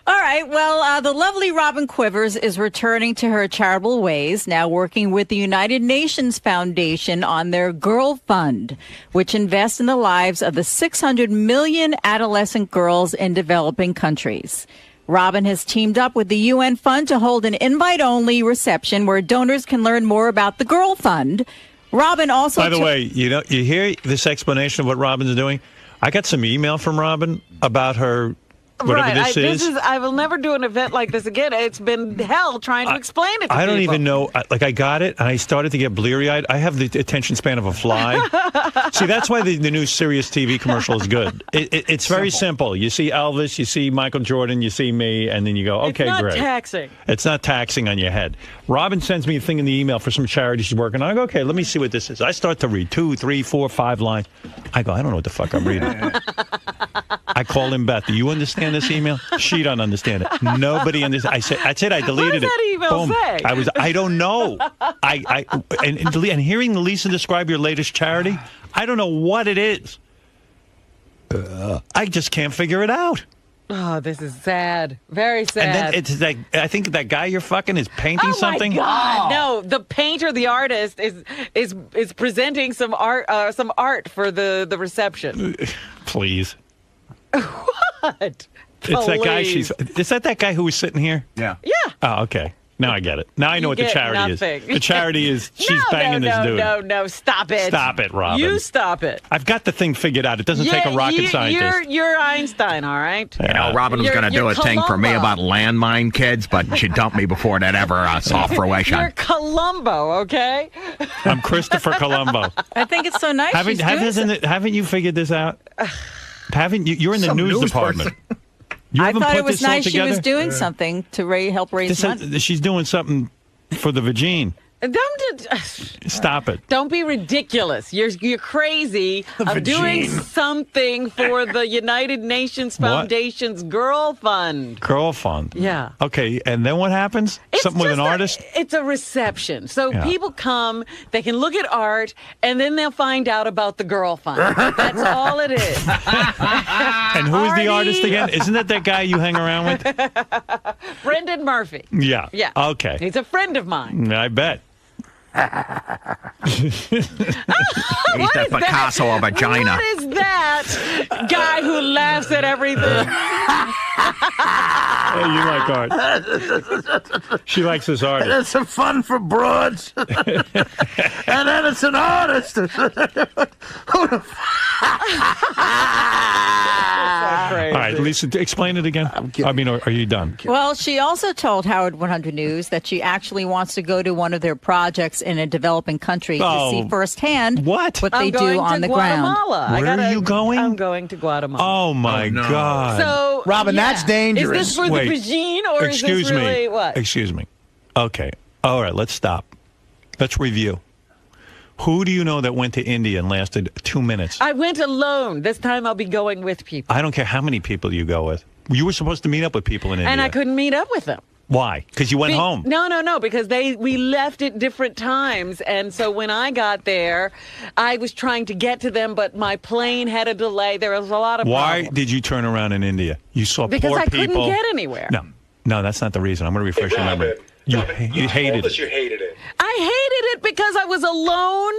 All right. Well, the lovely Robin Quivers is returning to her charitable ways, now working with the United Nations Foundation on their Girl Fund, which invests in the lives of the 600 million adolescent girls in developing countries. Robin has teamed up with the UN Fund to hold an invite-only reception where donors can learn more about the Girl Fund. Robin also... By the way, you hear this explanation of what Robin's doing? I got some email from Robin about her... Whatever right. this is. I will never do an event like this again. It's been hell trying to explain it to I don't people. even know. I got it, and I started to get bleary-eyed. I have the attention span of a fly. See, that's why the new Sirius TV commercial is good. It's very simple. You see Elvis, you see Michael Jordan, you see me, and then you go, okay, it's not great. taxing. It's not taxing on your head. Robin sends me a thing in the email for some charity she's working on. I go, okay, let me see what this is. I start to read 2, 3, 4, 5 lines. I go, I don't know what the fuck I'm reading. I call him Beth. Do you understand this email? She don't understand it. Nobody understands. I said, that's it. I deleted what does that email Boom. say? I don't know. And hearing Lisa describe your latest charity, I don't know what it is. I just can't figure it out. Oh, this is sad. Very sad. And then it's like, I think that guy you're fucking is painting something. Oh my God! No, the painter, the artist, is presenting some art for the reception. Please. What? It's that guy. Is that guy who was sitting here? Yeah. Yeah. Oh, okay. Now I get it. Now I know what the get charity nothing. is. The charity is she's banging this dude. No, stop it. Stop it, Robin. You stop it. I've got the thing figured out. It doesn't take a rocket scientist. You're Einstein, all right? You know, Robin was going to do a thing for me about landmine kids, but she dumped me before that ever saw fruition. You're Columbo, okay? I'm Christopher Columbo. I think it's so nice. Haven't you figured this out? Haven't you? You're in the news department. You I haven't thought put it was this all nice she was together? doing something to help raise money. She's doing something for the vagine. Stop it. Don't be ridiculous. You're crazy of doing something for the United Nations Foundation's Girl Fund. Girl Fund. Yeah. Okay, and then what happens? Something with an artist? It's a reception. So Yeah. people come, they can look at art, and then they'll find out about the Girl Fund. That's all it is. And who is the artist again? Isn't that guy you hang around with? Brendan Murphy. Yeah. Yeah. Okay. He's a friend of mine. I bet. He's the Picasso of vagina. What is that guy who laughs at everything? Hey, you like art. She likes this artist. It's some fun for broads. And then it's an artist. Who the All right, Lisa, explain it again. I mean, are you done? Well, she also told Howard 100 News that she actually wants to go to one of their projects in a developing country to see firsthand what they do on the ground. Where are you going? I'm going to Guatemala. Oh, my God. So, Robin, that's dangerous. Is this for the cuisine or is this really what? Excuse me. Okay. All right, let's stop. Let's review. Who do you know that went to India and lasted 2 minutes? I went alone. This time I'll be going with people. I don't care how many people you go with. You were supposed to meet up with people in India. And I couldn't meet up with them. Why? Because you went home. No, because we left at different times, and so when I got there, I was trying to get to them, but my plane had a delay. There was a lot of Why problems. did you turn around in India? You saw Because poor I people. couldn't get anywhere. No, that's not the reason. I'm going to refresh your memory. You hated it. You hated it. I hated it because I was alone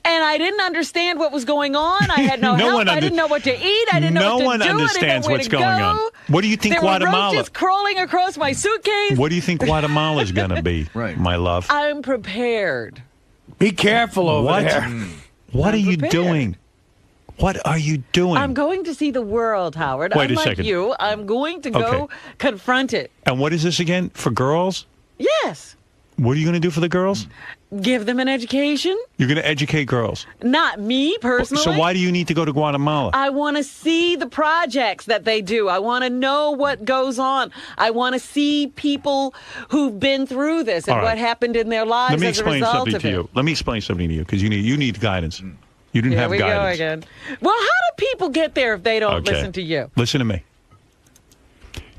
and I didn't understand what was going on. I had no help. I didn't know what to eat. I didn't know what to do. No one understands what's going on. What do you think there Guatemala? There were roaches crawling across my suitcase. What do you think Guatemala's going to be, my love? I'm prepared. Be careful over there. What are you prepared. doing? What are you doing? I'm going to see the world, Howard. Wait a Unlike second. you, I'm going to go confront it. And what is this again? For girls? Yes. What are you going to do for the girls? Give them an education. You're going to educate girls. Not me, personally. So why do you need to go to Guatemala? I want to see the projects that they do. I want to know what goes on. I want to see people who've been through this and All right. what happened in their lives Let me as a explain result something of to it. you. Let me explain something to you because you need guidance. You didn't Here have we guidance. go again. Well, how do people get there if they don't Okay. listen to you? Listen to me.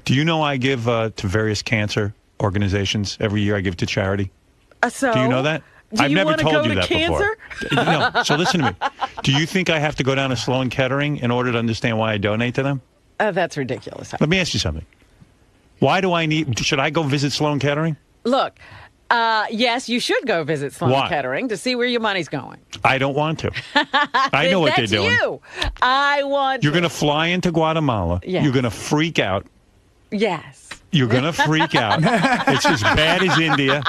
Do you know I give to various cancer organizations every year? I give to charity. So, do you know that? Do I've you never wanna told go you to that cancer? before. No. So listen to me. Do you think I have to go down to Sloan Kettering in order to understand why I donate to them? That's ridiculous. Let me ask you something. Why do I need? Should I go visit Sloan Kettering? Look, yes, you should go visit Sloan Why? Kettering to see where your money's going. I don't want to. I know what they're That's doing. You. I want. You're going to fly into Guatemala. Yes. You're going to freak out. Yes. You're going to freak out. It's as bad as India.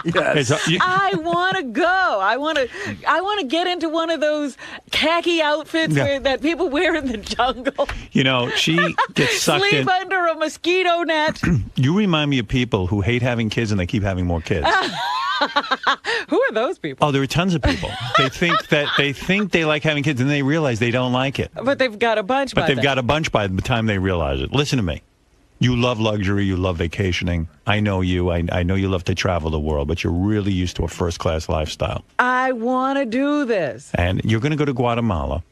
Yes. I want to go. I want to get into one of those khaki outfits Yeah. that people wear in the jungle. You know, she gets sucked Sleep in. under a mosquito net. You remind me of people who hate having kids and they keep having more kids. Who are those people? Oh, there are tons of people. They think they like having kids and they realize they don't like it. But they've got a bunch. But by they've then. got a bunch by the time they realize it. Listen to me. You love luxury. You love vacationing. I know you. I know you love to travel the world, but you're really used to a first-class lifestyle. I want to do this. And you're going to go to Guatemala,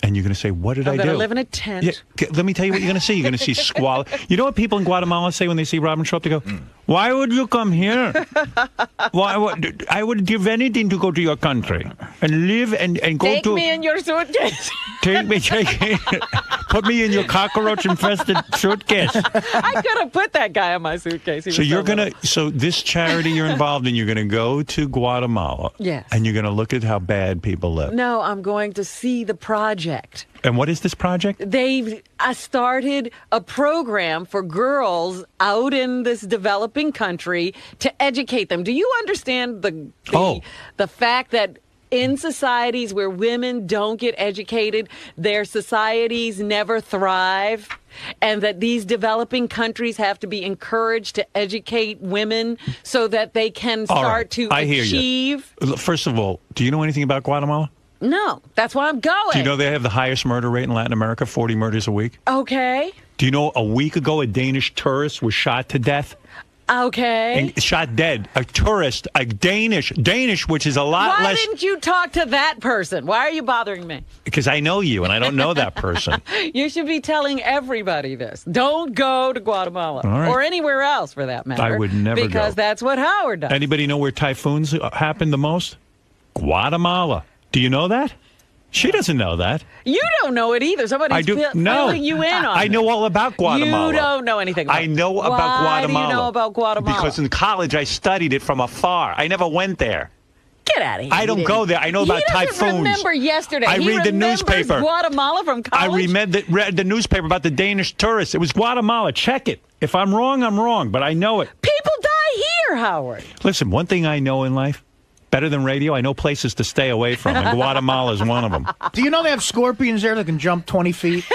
and you're going to say, what did I'm I going do? to live in a tent. Yeah, let me tell you what you're going to see. You're going to see squalor. You know what people in Guatemala say when they see Robin show up? They go, why would you come here? I would give anything to go to your country and live and go Take to... me in your suitcase. Take me. Put me in your cockroach-infested suitcase. I could have put that guy in my suitcase. He So was you're little. going to... So this charity you're involved in, you're going to go to Guatemala. Yes. And you're going to look at how bad people live. No, I'm going to see the project. And what is this project? They've started a program for girls out in this developing country to educate them. Do you understand the fact that in societies where women don't get educated, their societies never thrive, and that these developing countries have to be encouraged to educate women so that they can All start right. to I hear achieve? you. First of all, do you know anything about Guatemala? No, that's why I'm going. Do you know they have the highest murder rate in Latin America, 40 murders a week? Okay. Do you know a week ago a Danish tourist was shot to death? Okay. And shot dead. A tourist, a Danish, which is a lot Why less. didn't you talk to that person? Why are you bothering me? Because I know you, and I don't know that person. You should be telling everybody this. Don't go to Guatemala All right. or anywhere else for that matter. I would never go. Because that's what Howard does. Anybody know where typhoons happen the most? Guatemala. Do you know that? She doesn't know that. You don't know it either. Somebody's filling you in on I it. know all about Guatemala. You don't know anything about I know about Why Guatemala. do you know about Guatemala? Because in college I studied it from afar. I never went there. Get out of here. I don't go there. I know about He doesn't typhoons. remember yesterday. I He read the remembers newspaper. Guatemala from college? I read the newspaper about the Danish tourists. It was Guatemala. Check it. If I'm wrong, I'm wrong, but I know it. People die here, Howard. Listen, one thing I know in life, better than radio, I know places to stay away from, and Guatemala is one of them. Do you know they have scorpions there that can jump 20 feet?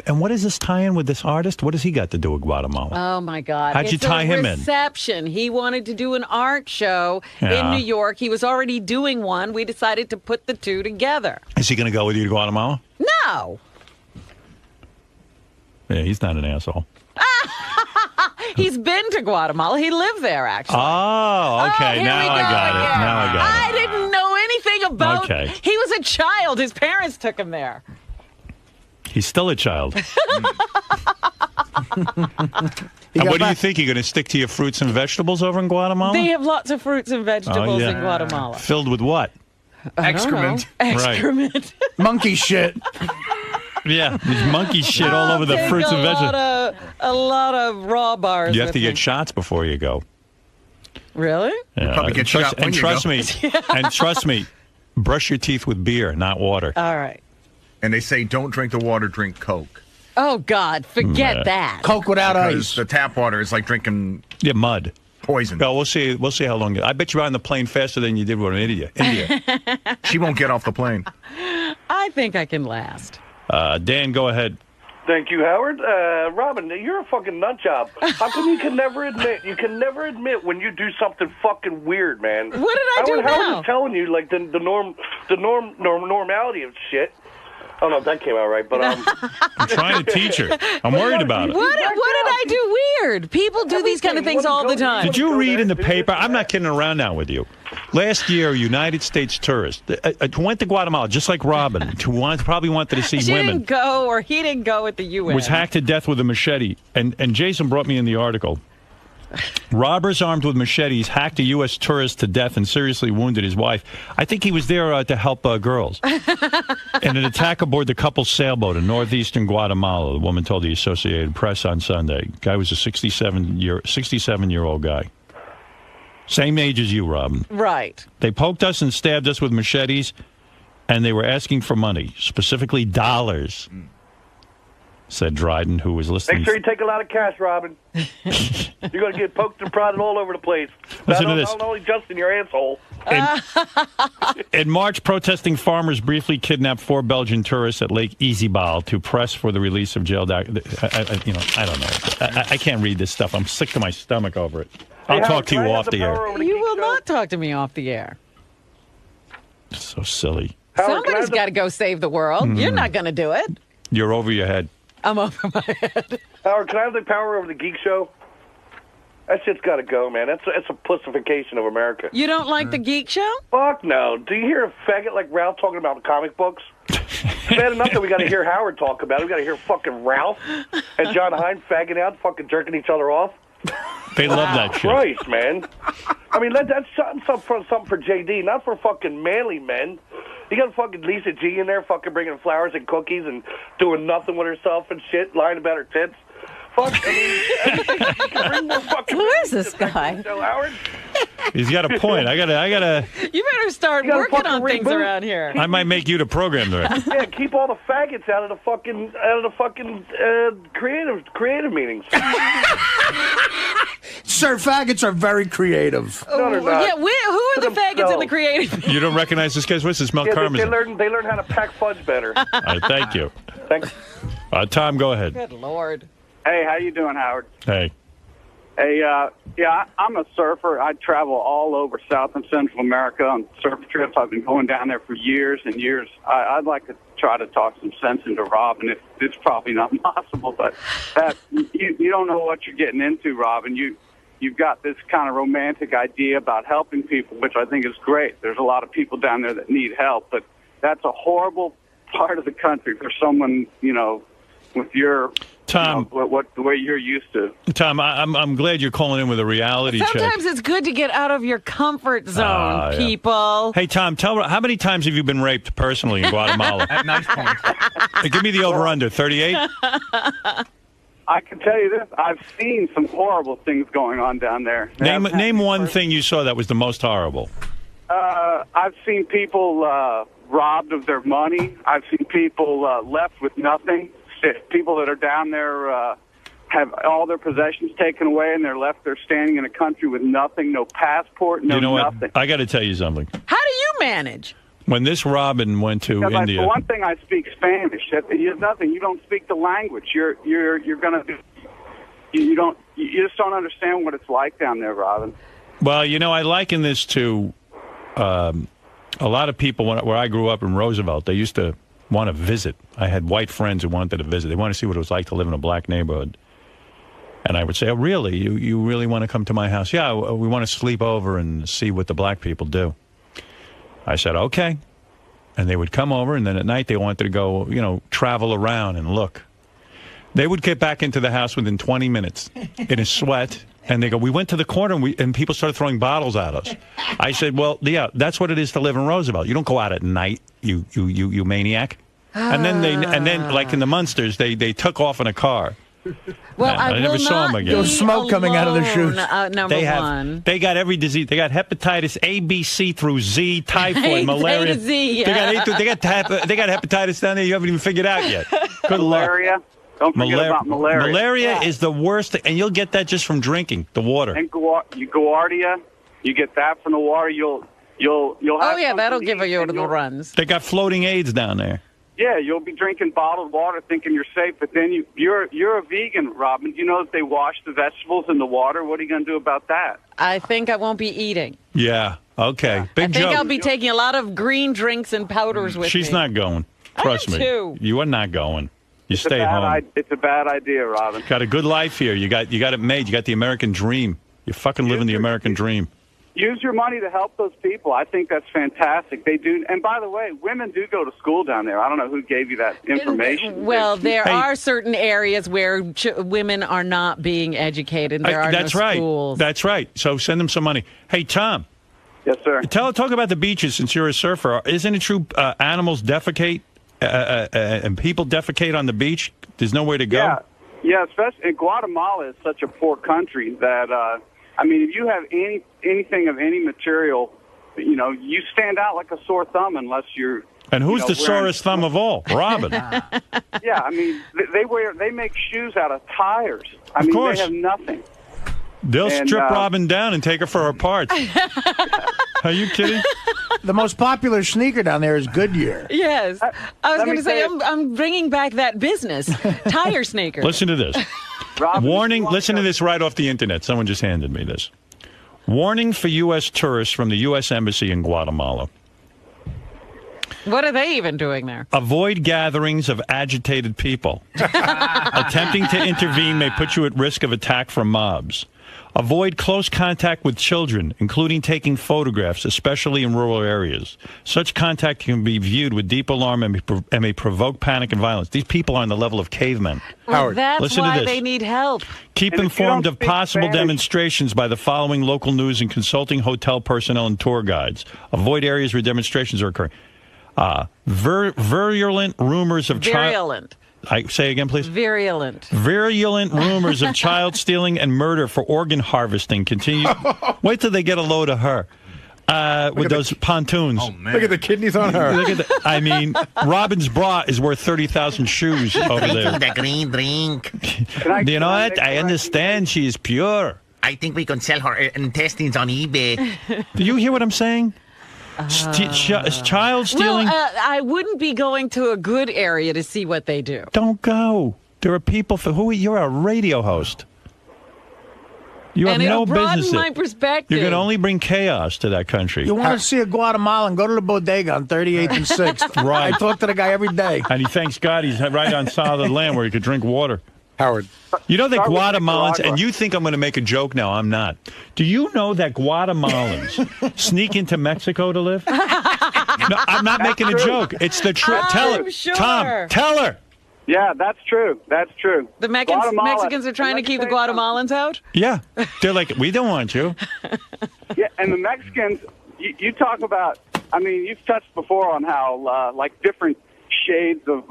And what does this tie in with this artist? What has he got to do with Guatemala? Oh, my God. How'd you tie him in? Reception. He wanted to do an art show Yeah. in New York. He was already doing one. We decided to put the two together. Is he going to go with you to Guatemala? No. Yeah, he's not an asshole. He's been to Guatemala. He lived there, actually. Oh, okay. here Now we I go got it. again. Now I got it. I didn't know anything about Okay. He was a child. His parents took him there. He's still a child. And what do you think? You're going to stick to your fruits and vegetables over in Guatemala? They have lots of fruits and vegetables in Guatemala. Filled with what? I don't know. Excrement. Monkey shit. Yeah, there's monkey shit all over the Take fruits and vegetables. A lot of raw bars. You have with to me. get shots before you go. Really? Yeah, probably get shot when and you trust go. me, and trust me, brush your teeth with beer, not water. All right. And they say don't drink the water, drink Coke. Oh, God. Forget that. Coke without Because the tap water is like drinking mud. Poison. Well, we'll see. We'll see how long. I bet you're on the plane faster than you did with India. She won't get off the plane. I think I can last. Dan, go ahead. Thank you, Howard. Robin, you're a fucking nut job. How come you can never admit? You can never admit when you do something fucking weird, man. What did I do Howard now? is telling you like the normality of shit. I don't know if that came out right, but I'm trying to teach her. I'm worried about it. What did I do weird? People do these kind of things all the time. Did you read in the paper? I'm not kidding around now with you. Last year, a United States tourist who went to Guatemala, just like Robin, who probably wanted to see She women, didn't go, or he didn't go with the UN. was hacked to death with a machete. And Jason brought me in the article. Robbers armed with machetes hacked a U.S. tourist to death and seriously wounded his wife. I think he was there to help girls. In an attack aboard the couple's sailboat in northeastern Guatemala, the woman told the Associated Press on Sunday. The guy was a 67-year-old guy. Same age as you, Robin. Right. They poked us and stabbed us with machetes, and they were asking for money, specifically dollars, said Dryden, who was listening. make sure you take a lot of cash, Robin. You're going to get poked and prodded all over the place. Listen to this. Not only just in your asshole. In March, protesting farmers briefly kidnapped 4 Belgian tourists at Lake Izabal to press for the release of jailed. I don't know. I can't read this stuff. I'm sick to my stomach over it. I'll talk to you off the air. You will not talk to me off the air. So silly. Somebody's got to go save the world. Mm. You're not going to do it. You're over your head. I'm over my head. Howard, can I have the power over the Geek Show? That shit's got to go, man. That's a pussification of America. You don't like the Geek Show? Fuck no. Do you hear a faggot like Ralph talking about comic books? It's bad enough that we got to hear Howard talk about it. We got to hear fucking Ralph and John Hine fagging out, fucking jerking each other off. They love that shit. Christ, man. I mean, that's something for JD, not for fucking manly men. You got fucking Lisa G in there fucking bringing flowers and cookies and doing nothing with herself and shit, lying about her tits. Fuck, I mean, bring more fucking Who is this guy? Show, Howard. He's got a point. I gotta. You better start You gotta working fucking on things reboot. around here. I might make you the program director. Yeah, keep all the faggots out of the fucking creative meetings. Sir, faggots are very creative. No, they're not. Yeah, who are the faggots in the creative? You don't recognize this guy's voice? It's Mel Yeah, Karmazin. they learn how to pack fudge better. All right, thank you. Thanks. Tom, go ahead. Good Lord. Hey, how you doing, Howard? Hey. Hey, yeah, I'm a surfer. I travel all over South and Central America on surf trips. I've been going down there for years and years. I'd like to try to talk some sense into Robin. It's probably not possible, but that you don't know what you're getting into, Robin. You've got this kind of romantic idea about helping people, which I think is great. There's a lot of people down there that need help, but that's a horrible part of the country for someone, with your Tom, the way you're used to. Tom, I'm glad you're calling in with a reality check. Sometimes it's good to get out of your comfort zone, people. Hey, Tom, how many times have you been raped personally in Guatemala? At nice point. Give me the over-under, 38? I can tell you this. I've seen some horrible things going on down there. Name one thing you saw that was the most horrible. I've seen people robbed of their money. I've seen people left with nothing. People that are down there have all their possessions taken away, and they're left there standing in a country with nothing, no passport, no nothing. What? I got to tell you something. How do you manage? When this Robin went to India, for one thing, I speak Spanish. There's nothing. You don't speak the language. You're gonna do. You just don't understand what it's like down there, Robin. Well, I liken this to a lot of people where I grew up in Roosevelt. They used to want to visit. I had white friends who wanted to visit. They wanted to see what it was like to live in a black neighborhood. And I would say, "Oh, really? You really want to come to my house?" "Yeah, we want to sleep over and see what the black people do." I said, "Okay." And they would come over, and then at night they wanted to go, travel around and look. They would get back into the house within 20 minutes in a sweat, and they go, "We went to the corner, and people started throwing bottles at us." I said, "Well, yeah, that's what it is to live in Roosevelt. You don't go out at night, you maniac." And then, like in the Munsters, they took off in a car. Well, I never saw them again. There was smoke coming out of the shoes. They got every disease. They got hepatitis A, B, C through Z, typhoid, malaria. A to Z, yeah. They got hepatitis down there you haven't even figured out yet. Good malaria. luck. Don't forget about malaria. Malaria is the worst thing, and you'll get that just from drinking the water. And Guardia, you get that from the water. You'll have. Oh yeah, that'll give you the runs. They got floating AIDS down there. Yeah, you'll be drinking bottled water thinking you're safe, but then you're a vegan, Robin. You know that they wash the vegetables in the water. What are you going to do about that? I think I won't be eating. Yeah, okay. Big I think joke. I'll be taking a lot of green drinks and powders with me. She's not going. Trust me. Too. You are not going. You stay home. It's a bad idea, Robin. Got a good life here. You got it made. You got the American dream. You're fucking living the American dream. Use your money to help those people. I think that's fantastic. They do. And by the way, women do go to school down there. I don't know who gave you that information. Well, there are certain areas where women are not being educated. There are no schools. That's right. So send them some money. Hey, Tom. Yes, sir. Talk about the beaches since you're a surfer. Isn't it true animals defecate and people defecate on the beach? There's nowhere to go? Yeah, especially in Guatemala is such a poor country that... if you have anything of any material, you stand out like a sore thumb unless you're. And who's the sorest thumb of all? Robin. Yeah, they make shoes out of tires. Of course. They have nothing. They'll strip Robin down and take her for her parts. Are you kidding? The most popular sneaker down there is Goodyear. Yes. I was going to say, I'm bringing back that business. Tire sneakers. Listen to this. Warning, listen to this right off the internet. Someone just handed me this. Warning for U.S. tourists from the U.S. Embassy in Guatemala. What are they even doing there? Avoid gatherings of agitated people. Attempting to intervene may put you at risk of attack from mobs. Avoid close contact with children, including taking photographs, especially in rural areas. Such contact can be viewed with deep alarm and may provoke panic and violence. These people are on the level of cavemen. Well, Howard, that's listen why to this. they need help. Keep informed of possible demonstrations by the following local news and consulting hotel personnel and tour guides. Avoid areas where demonstrations are occurring. Virulent rumors of Virulent. Say again, please. Virulent rumors of child stealing and murder for organ harvesting continue. Wait till they get a load of her with those pontoons. Oh, man. Look at the kidneys on her. Robin's bra is worth 30,000 shoes over there. The green drink. Do you know what? I understand she is pure. I think we can sell her intestines on eBay. Do you hear what I'm saying? Child stealing. Well, I wouldn't be going to a good area to see what they do. Don't go. There are people for who you're a radio host. You have and no it'll broaden business. my perspective. You can only bring chaos to that country. You want to see a Guatemalan, go to the bodega on 38th and 6th. Right. I talk to the guy every day. And he thanks God he's right on solid land where he could drink water. Howard. You know that Start with Guatemalans, Nicaragua. and you think I'm going to make a joke now, I'm not. Do you know that Guatemalans sneak into Mexico to live? No, I'm not making a joke. It's the truth. Tell her. sure. Tom, tell her. Yeah, that's true. That's true. The Guatemala- Mexicans are trying to keep the Guatemalans out? Yeah. They're like, we don't want you. Yeah, and the Mexicans, you talk about, I mean, you've touched before on how, like, different shades of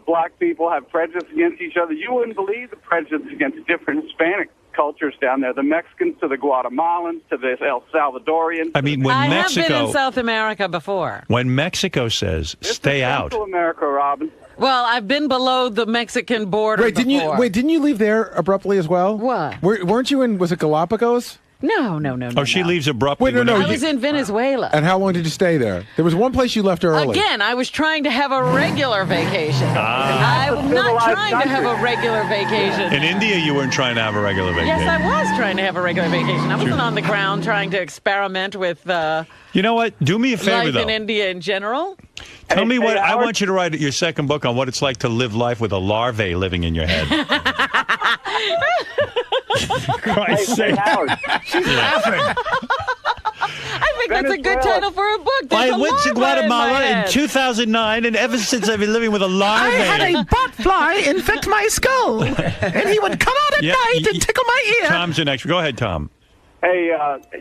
black people have prejudice against each other. You wouldn't believe the prejudice against different Hispanic cultures down there. The Mexicans to the Guatemalans to the El Salvadorians. I mean, when I Mexico, have been in South America before. when Mexico says, stay out. Central America, Robin. Well, I've been below the Mexican border Wait, before. didn't you leave there abruptly as well? What? Weren't you in, was it Galapagos? No. Oh, she leaves abruptly. Wait, no, when I it- was in Venezuela. And how long did you stay there? There was one place you left early. Again, I was trying to have a regular vacation. I'm not trying to have a regular vacation. In India, you weren't trying to have a regular vacation. Yes, I was trying to have a regular vacation. I wasn't on the ground trying to experiment with You know what? Do me a favor, life though. in India in general. Tell me what I Howard. want you to write your second book on what it's like to live life with a larvae living in your head. Christ's sake. Howard. She's laughing. I think that's a good title for a book. There's I a went to larva in my Guatemala in head. 2009, and ever since I've been living with a larvae. botfly infect my skull, and he would come out at Yeah, night and tickle my ear. Tom's the next. Go ahead, Tom. Hey,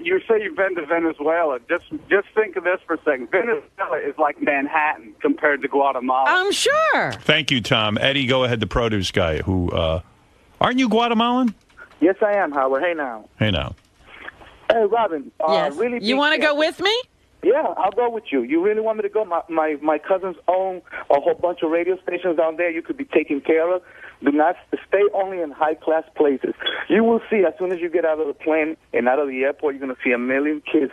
you say you've been to Venezuela. Just think of this for a second. Venezuela is like Manhattan compared to Guatemala. I'm sure. Thank you, Tom. Eddie, go ahead, the produce guy. Who aren't you Guatemalan? Yes, I am, Howard. Hey, now. Hey, now. Hey, Robin. Yes. Really You want to go with me? Yeah, I'll go with you. You really want me to go? My cousins own a whole bunch of radio stations down there you could be taken care of. Do not stay only in high-class places. You will see as soon as you get out of the plane and out of the airport, you're going to see a million kids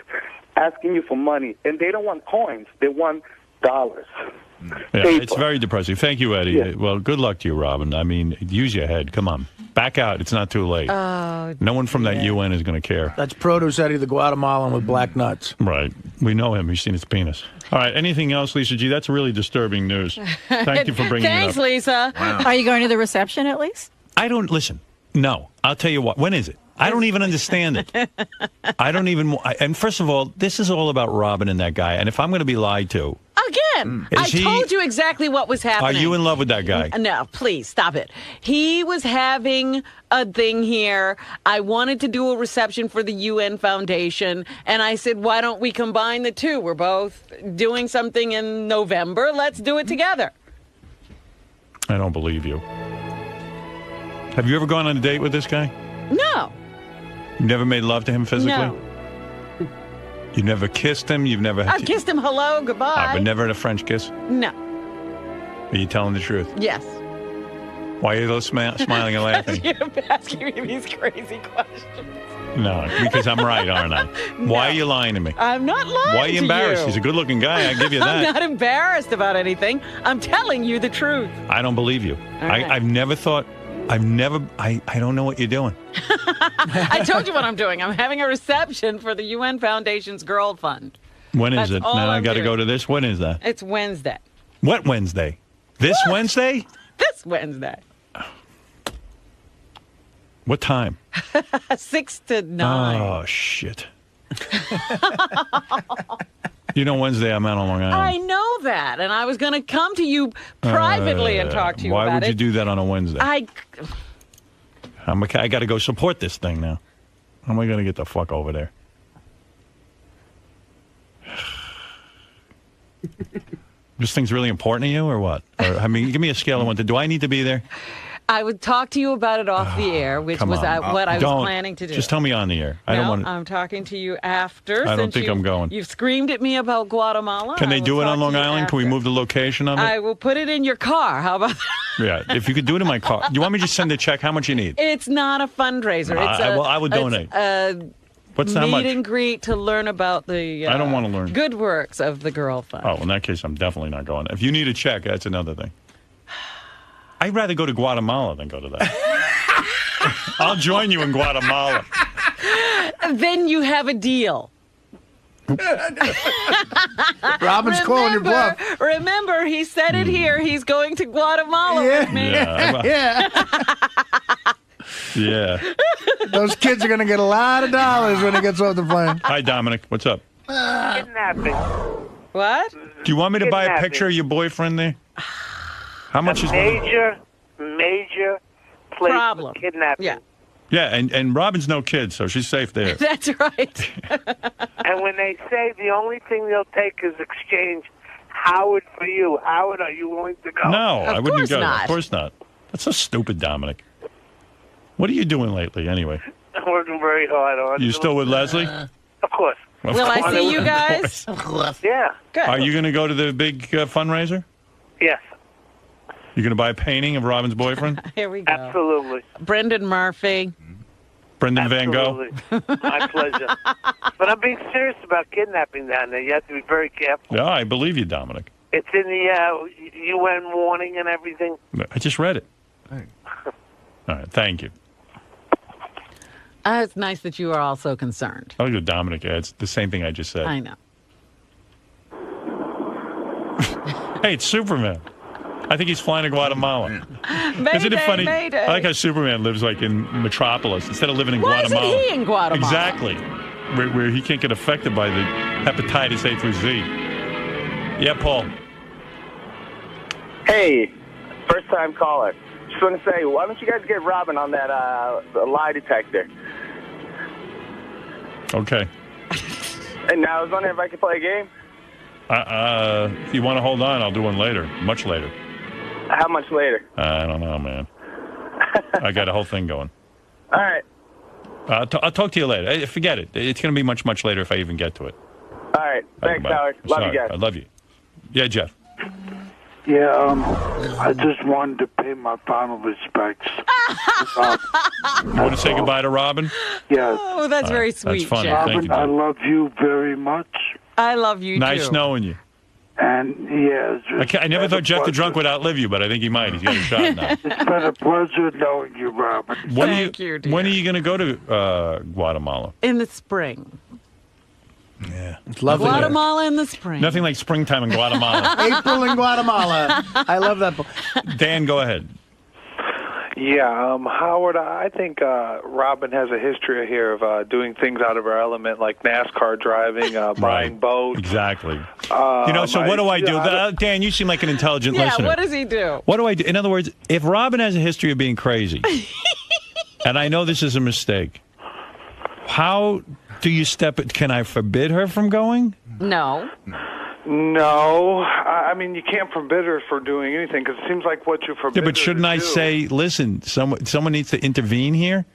asking you for money. And they don't want coins. They want dollars. Yeah, it's very depressing. Thank you, Eddie. Yeah. Well, good luck to you, Robin. I mean, use your head. Come on. Back out. It's not too late. Oh, no one from that UN is going to care. That's Produce Eddie, the Guatemalan with black nuts. Right. We know him. We've seen his penis. All right. Anything else, Lisa G? That's really disturbing news. Thank you for bringing Thanks, it up. Lisa. Are you going to the reception at least? I don't listen. No. I'll tell you what. When is it? I don't even understand it. I don't even. And first of all, this is all about Robin and that guy. And if I'm going to be lied to, Again, I told you exactly what was are happening. you in love with that guy? No, please stop it. He was having a thing here. I wanted to do a reception for the UN Foundation, and I said, why don't we combine the two? We're both doing something in November. Let's do it together. I don't believe you. Have you ever gone on a date with this guy? No. You've never made love to him physically? No. You've never kissed him? You've never I've kissed him hello, goodbye. but never had a French kiss? No. Are you telling the truth? Yes. Why are you those smiling and laughing? You're asking me these crazy questions. No, because I'm right, aren't I? Why are you lying to me? I'm not lying Why are you to embarrassed? you. He's a good-looking guy. I give you I'm that. not embarrassed about anything. I'm telling you the truth. I don't believe you. right. I don't know what you're doing. I told you what I'm doing. I'm having a reception for the UN Foundation's Girl Fund. When is That's it? all Now I I'm got to doing. go to this. When is that? It's Wednesday. What Wednesday? This Wednesday? This Wednesday. What time? 6 to 9. Oh, shit. You know, Wednesday I'm out on Long I Island. know that, and I was going to come to you privately and talk to you Why about would it. you do that on a Wednesday? I got to go support this thing now. How am I going to get the fuck over there? This thing's really important to you, or what? Or, I mean, give me a scale of 1 to. Do I need to be there? I would talk to you about it off the air, which Come was on. what I was Don't. planning to do. Just tell me on the air. I No, don't want. I'm talking to you after. I don't since think I'm going. You've screamed at me about Guatemala. Can I they will do it talk on to Long you Island? Can we after. move the location of it? I will put it in your car. How about that? Yeah, if you could do it in my car. Do you want me to just send a check? How much you need? It's not a fundraiser. It's I would donate. What's that meet much? and greet to learn about the I don't wanna learn. good works of the Girl Fund. Oh, in that case, I'm definitely not going. If you need a check, that's another thing. I'd rather go to Guatemala than go to that. I'll join you in Guatemala. Then you have a deal. Robin's calling your bluff. Remember, he said it here. He's going to Guatemala with me. Yeah. Those kids are going to get a lot of dollars when he gets off the plane. Hi, Dominic. What's up? Kidnapping. What? Do you want me to buy a picture of your boyfriend there? How much is major place problem for kidnapping? Yeah. Yeah, and Robin's no kid, so she's safe there. That's right. And when they say the only thing they'll take is exchange Howard for you, Howard, are you willing to go? No, I wouldn't go. Not. Of course not. That's so stupid, Dominic. What are you doing lately, anyway? I'm working very hard on it. You still with Leslie? Of course. Of Will I course. see you guys? Of course. Yeah. Good. Are you going to go to the big fundraiser? Yes. You're going to buy a painting of Robin's boyfriend? Here we go. Absolutely. Brendan Murphy. Brendan Van Gogh? Absolutely. My pleasure. But I'm being serious about kidnapping down there. You have to be very careful. Yeah, I believe you, Dominic. It's in the UN warning and everything. I just read it. All right, thank you. It's nice that you are also concerned. I like what Dominic adds. The same thing I just said. I know. Hey, it's Superman. I think he's flying to Guatemala. Isn't it funny? Mayday. I like how Superman lives like in Metropolis instead of living in Why Guatemala. isn't he in Guatemala? Exactly. Where he can't get affected by the hepatitis A through Z. Yeah, Paul. Hey, first-time caller. Just want to say, why don't you guys get Robin on that lie detector? Okay. And now I was wondering if I could play a game. If you want to hold on, I'll do one later. Much later. How much later? I don't know, man. I got a whole thing going. All right. I'll talk to you later. Forget it. It's going to be much, much later if I even get to it. All right. Thanks, Bye. Howard. Love Sorry. you guys. I love you. Yeah, Jeff. Yeah, I just wanted to pay my final respects. You want to say goodbye to Robin? Yes. Oh, that's very sweet, That's funny. Jeff. Thank you, Robin, I Jeff. love you very much. I love you, Nice too. knowing you. And, yeah, it's I never thought Jeff the Drunk would outlive you, but I think he might. He's got a shot now. It's been a pleasure knowing you, Robin. When Thank you, dear. When are you going to go to Guatemala? In the spring. Yeah. It's lovely. Guatemala in the spring. Nothing like springtime in Guatemala. April in Guatemala. I love that. Dan, go ahead. Yeah, Howard, I think Robin has a history here of doing things out of her element, like NASCAR driving, buying boats. Exactly. So what do I do? Dan, you seem like an intelligent Yeah, listener. what does he do? What do I do? In other words, if Robin has a history of being crazy, and I know this is a mistake, how do you step it? Can I forbid her from going? No. No, I mean, you can't forbid her for doing anything, because it seems like what you forbid Yeah, but shouldn't I say, listen, someone needs to intervene here?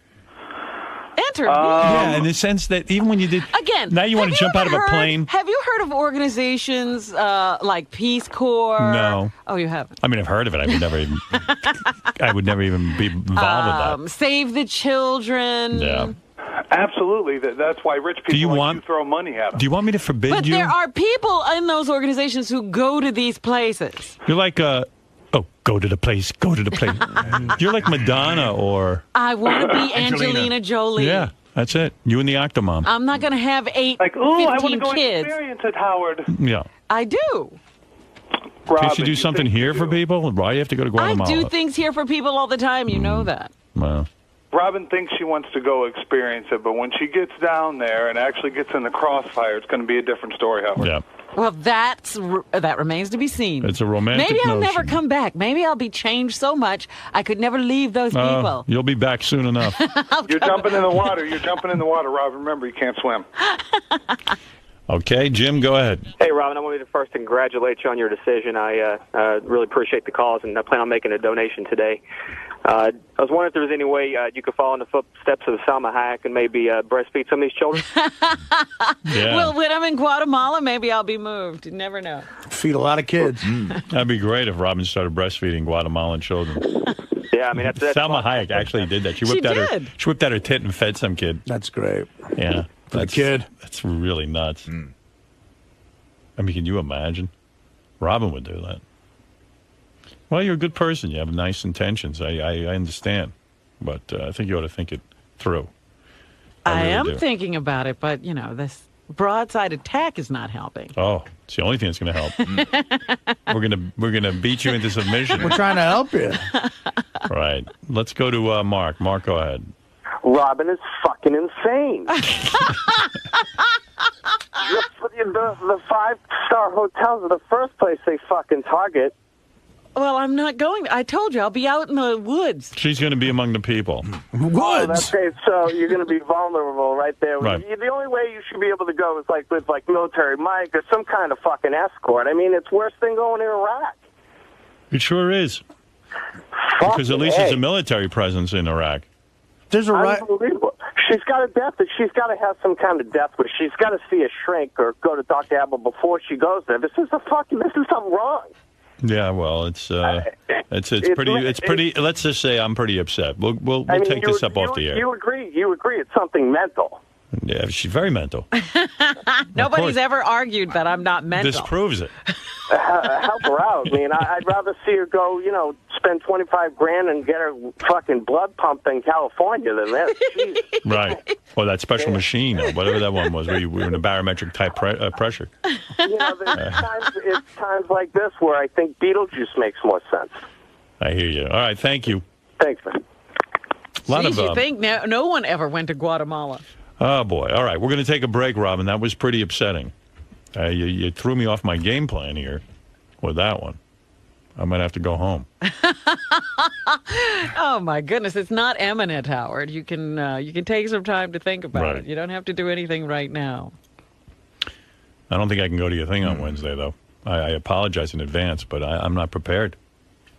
Intervene? Yeah, in the sense that even when you did... Again, now you want to jump out of a plane? Have you heard of organizations like Peace Corps? No. Oh, you haven't? I mean, I've heard of it. I would never even be involved with that. Save the Children. Yeah. Absolutely. That's why rich people you throw money at them. Do you want me to forbid But you? there are people in those organizations who go to these places. You're like, go to the place, go to the place. You're like Madonna or... I want to be Angelina Jolie. Yeah, that's it. You and the Octomom. I'm not going to have 15 I want to go kids. experience it, Howard. Yeah. I do. Can't you do something here for people? Why do you have to go to Guatemala? I do things here for people all the time. You know that. Well... Robin thinks she wants to go experience it, but when she gets down there and actually gets in the crossfire, it's going to be a different story, Howard. Yeah. Well, that remains to be seen. It's a romantic Maybe I'll notion. never come back. Maybe I'll be changed so much I could never leave those people. You'll be back soon enough. You're jumping in the water. You're jumping in the water, Robin. Remember, you can't swim. Okay, Jim, go ahead. Hey, Robin, I wanted to first congratulate you on your decision. I really appreciate the cause, and I plan on making a donation today. I was wondering if there was any way you could follow in the footsteps of Salma Hayek and maybe breastfeed some of these children. Yeah. Well, when I'm in Guatemala, maybe I'll be moved. You never know. Feed a lot of kids. That'd be great if Robin started breastfeeding Guatemalan children. Yeah, I mean, that's Salma Hayek actually did that. She whipped out her tit and fed some kid. That's great. Yeah. For the kid. That's really nuts. I mean, can you imagine? Robin would do that. Well, you're a good person. You have nice intentions. I understand. but I think you ought to think it through. I really am do. thinking about it, but, this broadside attack is not helping. Oh, it's the only thing that's going to help. We're gonna beat you into submission. We're trying to help you. Right. Let's go to Mark. Mark, go ahead. Robin is fucking insane. the 5-star hotels are the first place they fucking target. Well, I'm not going. I told you, I'll be out in the woods. She's going to be among the people. Oh, that's great. So you're going to be vulnerable right there. Right. The only way you should be able to go is with military Mike or some kind of fucking escort. I mean, it's worse than going to Iraq. It sure is. Because at least there's a military presence in Iraq. There's a Unbelievable. She's got a death. She's got to have some kind of death where she's got to see a shrink or go to Dr. Abel before she goes there. This is something wrong. Yeah, well, it's pretty. Let's just say I'm pretty upset. We'll take this up off the air. You agree? It's something mental. Yeah, she's very mental. Nobody's ever argued that I'm not mental. This proves it. Help her out. I mean, I'd rather see her go, spend $25,000 and get her fucking blood pumped in California than this. Jeez. Right. Or that special machine, or whatever that one was, where you were in a barometric type pressure. It's times like this where I think Beetlejuice makes more sense. I hear you. All right, thank you. Thanks, man. You think no one ever went to Guatemala? Oh, boy. All right, we're going to take a break, Robin. That was pretty upsetting. You threw me off my game plan here with that one. I might have to go home. Oh, my goodness. It's not imminent, Howard. You can take some time to think about it. You don't have to do anything right now. I don't think I can go to your thing on Wednesday, though. I apologize in advance, but I'm not prepared.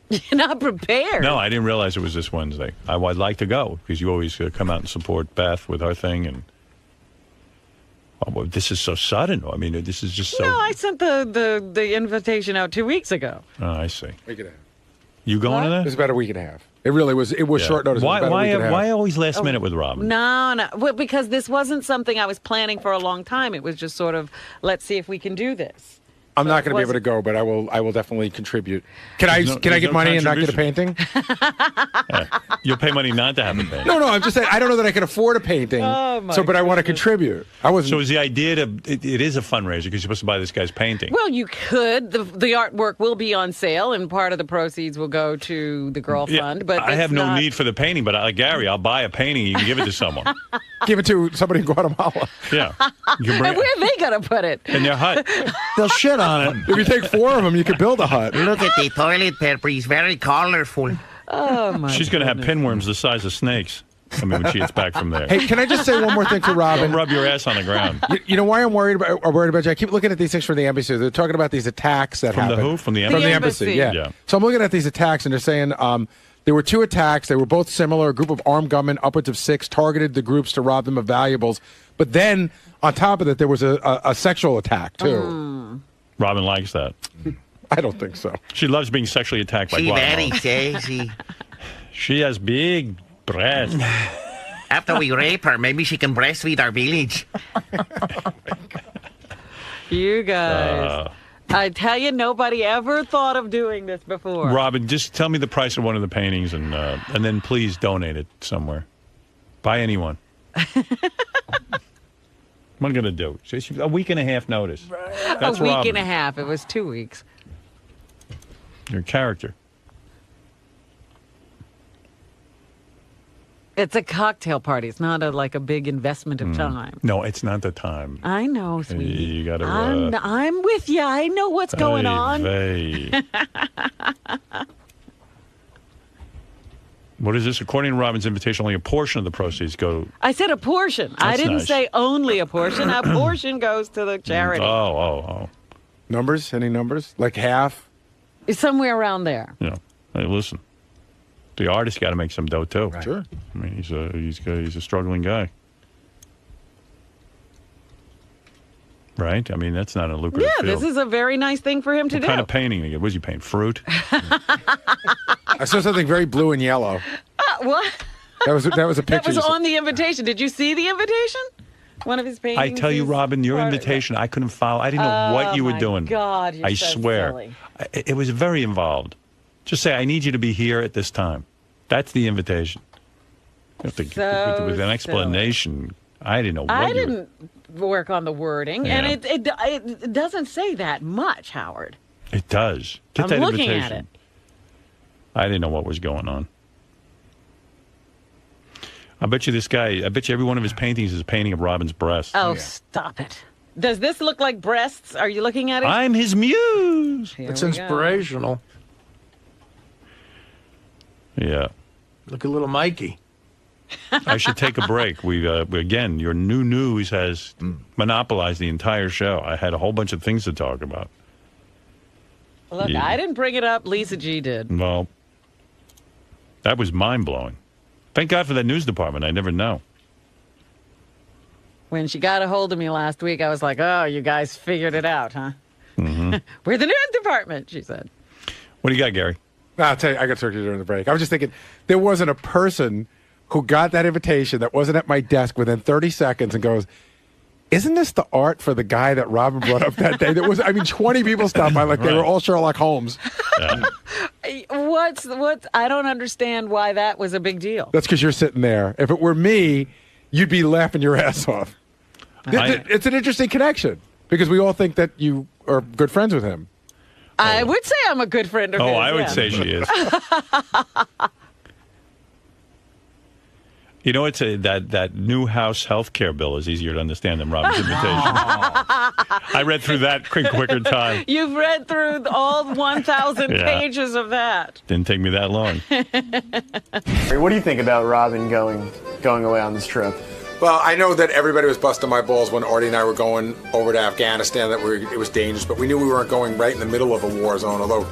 You're not prepared? No, I didn't realize it was this Wednesday. I'd like to go, because you always come out and support Beth with her thing, and this is so sudden. I mean, this is just so... No, I sent the invitation out 2 weeks ago. Oh, I see. Week and a half. You going to that? It was about a week and a half. It really was. It was short notice. Why always last minute with Robin? No. Well, because this wasn't something I was planning for a long time. It was just sort of, let's see if we can do this. I'm not going to be able to go, but I will definitely contribute. Can I get money and not get a painting? You'll pay money not to have a painting. No, I'm just saying I don't know that I can afford a painting. But I want to contribute. So is the idea it is a fundraiser because you're supposed to buy this guy's painting? Well, you could. The artwork will be on sale, and part of the proceeds will go to the Girl Fund. But I have no need for the painting, but Gary, I'll buy a painting. You can give it to someone. Give it to somebody in Guatemala. Yeah. And where are they going to put it? In their hut. They'll shit on it. If you take 4 of them, you could build a hut. Look at the toilet paper. It's very colorful. Oh, my She's going to have pinworms the size of snakes. I mean, when she gets back from there. Hey, can I just say one more thing to Robin? Don't rub your ass on the ground. You know why I'm worried about you? I keep looking at these things from the embassy. They're talking about these attacks that happened. From the who? From the embassy? embassy? From the embassy, yeah. So I'm looking at these attacks, and they're saying there were 2 attacks. They were both similar. A group of armed gunmen, upwards of 6, targeted the groups to rob them of valuables. But then, on top of that, there was a sexual attack, too. Robin likes that. I don't think so. She loves being sexually attacked by She's Guatemala. very sexy. She has big breasts. After we rape her, maybe she can breastfeed our village. You guys. I tell you, nobody ever thought of doing this before. Robin, just tell me the price of one of the paintings, and then please donate it somewhere. By anyone. What am I going to do? A week and a half notice. That's a week Robin. and a half. It was 2 weeks. Your character. It's a cocktail party. It's not like a big investment of time. No, it's not the time. I know, sweetie. You got to... I'm with you. I know what's going on. What is this? According to Robin's invitation, only a portion of the proceeds go... I said a portion. I didn't say only a portion. A portion goes to the charity. Oh. Numbers? Any numbers? Like half? It's somewhere around there. Yeah. Hey, listen. The artist got to make some dough, too. Right. Sure. I mean, he's a struggling guy. Right? I mean, that's not a lucrative field. This is a very nice thing for him to do. What kind of painting? What was he painting? Fruit? I saw something very blue and yellow. What? That was a picture. That was on the invitation. Did you see the invitation? One of his paintings. I tell you, Robin, your invitation, I couldn't follow. I didn't know what you were doing. God, you're I so swear. silly. It was very involved. Just say, I need you to be here at this time. That's the invitation. With an explanation. I didn't know what I didn't work on the wording, Yeah. and it doesn't say that much, Howard. It does. Get I'm that looking invitation. at it. I didn't know what was going on. I bet you every one of his paintings is a painting of Robin's breast. Oh, stop it. Does this look like breasts? Are you looking at it? I'm his muse. Here It's we go. inspirational. Yeah. Look at little Mikey. I should take a break. Again, your new news has monopolized the entire show. I had a whole bunch of things to talk about. Look, Yeah. I didn't bring it up. Lisa G did. Well, that was mind-blowing. Thank God for that news department. I never know. When she got a hold of me last week, I was like, oh, you guys figured it out, huh? Mm-hmm. We're the news department, she said. What do you got, Gary? I'll tell you, I got to talk to you during the break. I was just thinking, there wasn't a person who got that invitation that wasn't at my desk within 30 seconds and goes, isn't this the art for the guy that Robin brought up that day? 20 people stopped by like they were all Sherlock Holmes. I don't understand why that was a big deal. That's because you're sitting there. If it were me, you'd be laughing your ass off. It's an interesting connection because we all think that you are good friends with him. I would say I'm a good friend of his. I would yeah. say she is. You know, that new House health care bill is easier to understand than Robin's invitation. I read through that quicker time. You've read through all 1,000 Yeah. pages of that. Didn't take me that long. What do you think about Robin going away on this trip? Well, I know that everybody was busting my balls when Artie and I were going over to Afghanistan, that it was dangerous, but we knew we weren't going right in the middle of a war zone, although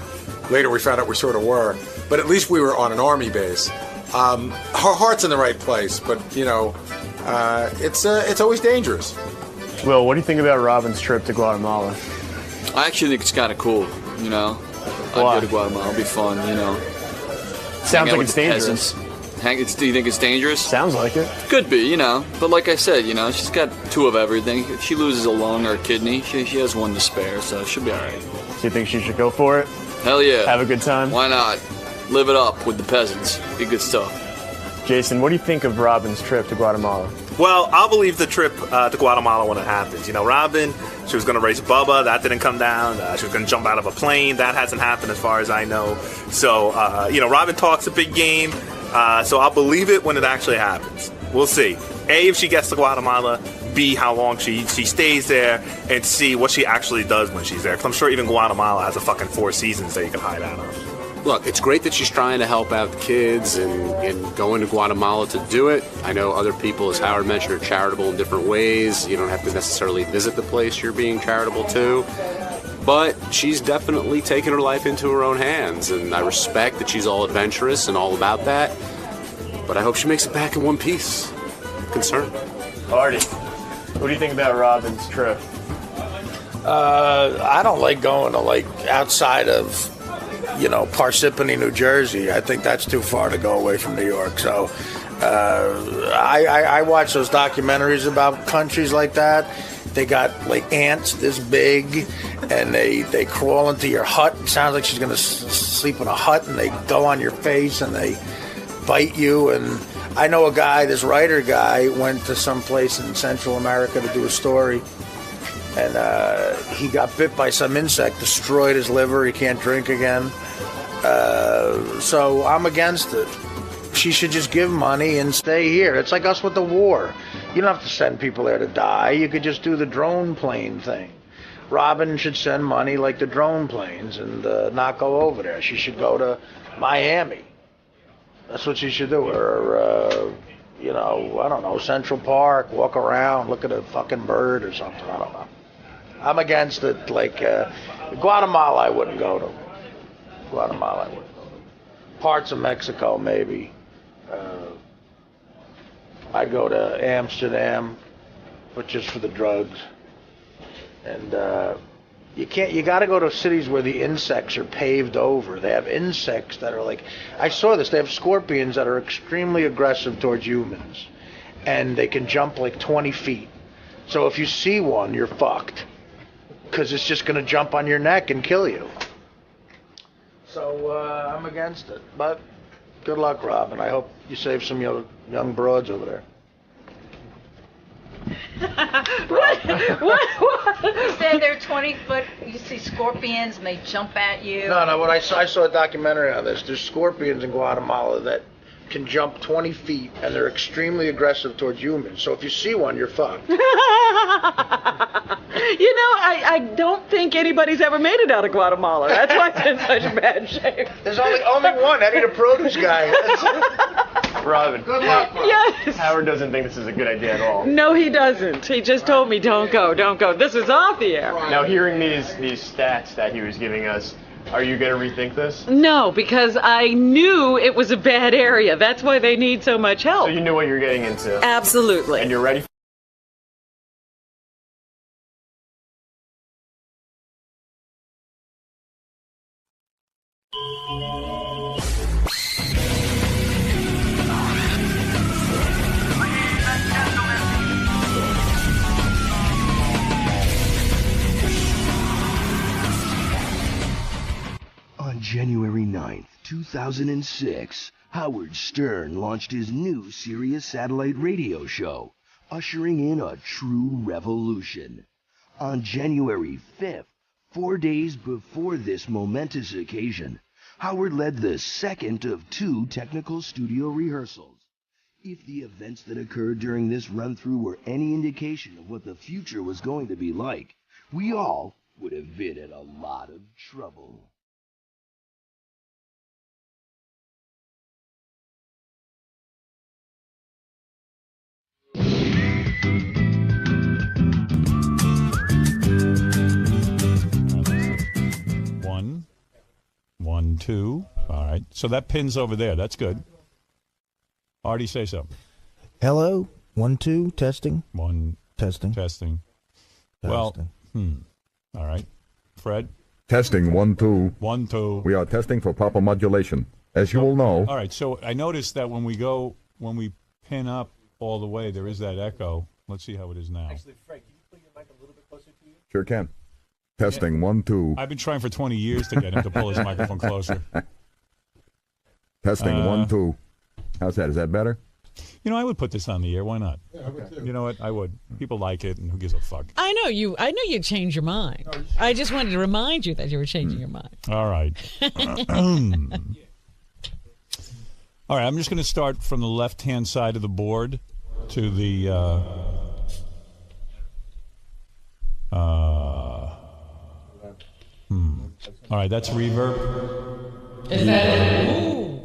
later we found out we sort of were. But at least we were on an army base. Her heart's in the right place, but, it's always dangerous. Will, what do you think about Robin's trip to Guatemala? I actually think it's kind of cool, I'd go to Guatemala. It'll be fun, Sounds like it's dangerous. Do you think it's dangerous? Sounds like it. Could be, But like I said, she's got 2 of everything. If she loses a lung or a kidney, she has 1 to spare, so she'll be all right. So you think she should go for it? Hell yeah. Have a good time? Why not? Live it up with the peasants. Be good stuff. Jason, what do you think of Robin's trip to Guatemala? Well, I'll believe the trip to Guatemala when it happens. Robin, she was going to race Bubba. That didn't come down. She was going to jump out of a plane. That hasn't happened as far as I know. So, Robin talks a big game. So I'll believe it when it actually happens. We'll see. A, if she gets to Guatemala. B, how long she stays there. And C, what she actually does when she's there. Because I'm sure even Guatemala has a fucking 4 seasons that you can hide out of. Look, it's great that she's trying to help out the kids and going to Guatemala to do it. I know other people, as Howard mentioned, are charitable in different ways. You don't have to necessarily visit the place you're being charitable to. But she's definitely taken her life into her own hands, and I respect that she's all adventurous and all about that. But I hope she makes it back in one piece. I'm concerned. Artie, what do you think about Robin's trip? I don't like going to outside of Parsippany, New Jersey. I think that's too far to go away from New York. So I watch those documentaries about countries like that. They got ants this big, and they crawl into your hut. It sounds like she's going to sleep in a hut, and they go on your face and they bite you. And I know a guy, this writer guy, went to some place in Central America to do a story. And he got bit by some insect, destroyed his liver. He can't drink again. So I'm against it. She should just give money and stay here. It's like us with the war. You don't have to send people there to die. You could just do the drone plane thing. Robin should send money like the drone planes and not go over there. She should go to Miami. That's what she should do. Or, I don't know, Central Park, walk around, look at a fucking bird or something. I don't know. I'm against it. Guatemala, I wouldn't go to. Guatemala, I wouldn't go to. Parts of Mexico, maybe. I'd go to Amsterdam, but just for the drugs. And you got to go to cities where the insects are paved over. They have insects that are I saw this. They have scorpions that are extremely aggressive towards humans, and they can jump 20 feet. So if you see one, you're fucked, because it's just going to jump on your neck and kill you. So I'm against it. But Good luck, Robin. I hope you save some young broads over there. What? Said they're 20 foot. You see scorpions and they jump at you. No. What I saw a documentary on this. There's scorpions in Guatemala that can jump 20 feet, and they're extremely aggressive towards humans. So if you see one, you're fucked. I don't think anybody's ever made it out of Guatemala. That's why it's in such bad shape. There's only one. Eddie the produce guy. Robin. Good luck, Robin. Yes. Howard doesn't think this is a good idea at all. No, he doesn't. He just told me, don't go. This is off the air. Now, hearing these stats that he was giving us, are you going to rethink this? No, because I knew it was a bad area. That's why they need so much help. So you knew what you were getting into? Absolutely. And you're ready? On January 9th, 2006, Howard Stern launched his new Sirius satellite radio show, ushering in a true revolution. On January 5th, 4 days before this momentous occasion, Howard led the second of 2 technical studio rehearsals. If the events that occurred during this run-through were any indication of what the future was going to be like, we all would have been in a lot of trouble. One, two. All right. So that pin's over there. That's good. Artie, say something. Hello. 1, 2. Testing. 1. Testing. Testing. Well, all right. Fred? Testing 1, 2. 1, 2. We are testing for proper modulation. As you will know. All right. So I noticed that when we pin up all the way, there is that echo. Let's see how it is now. Actually, Fred, can you put your mic a little bit closer to you? Sure can. Testing 1, 2. I've been trying for 20 years to get him to pull his microphone closer. Testing 1, 2. How's that? Is that better? I would put this on the air. Why not? Yeah, I would too. You know what? I would. People like it, and who gives a fuck? I know you'd change your mind. I just wanted to remind you that you were changing your mind. All right. All right. I'm just going to start from the left-hand side of the board to the. All right. That's reverb. Is that? Ooh.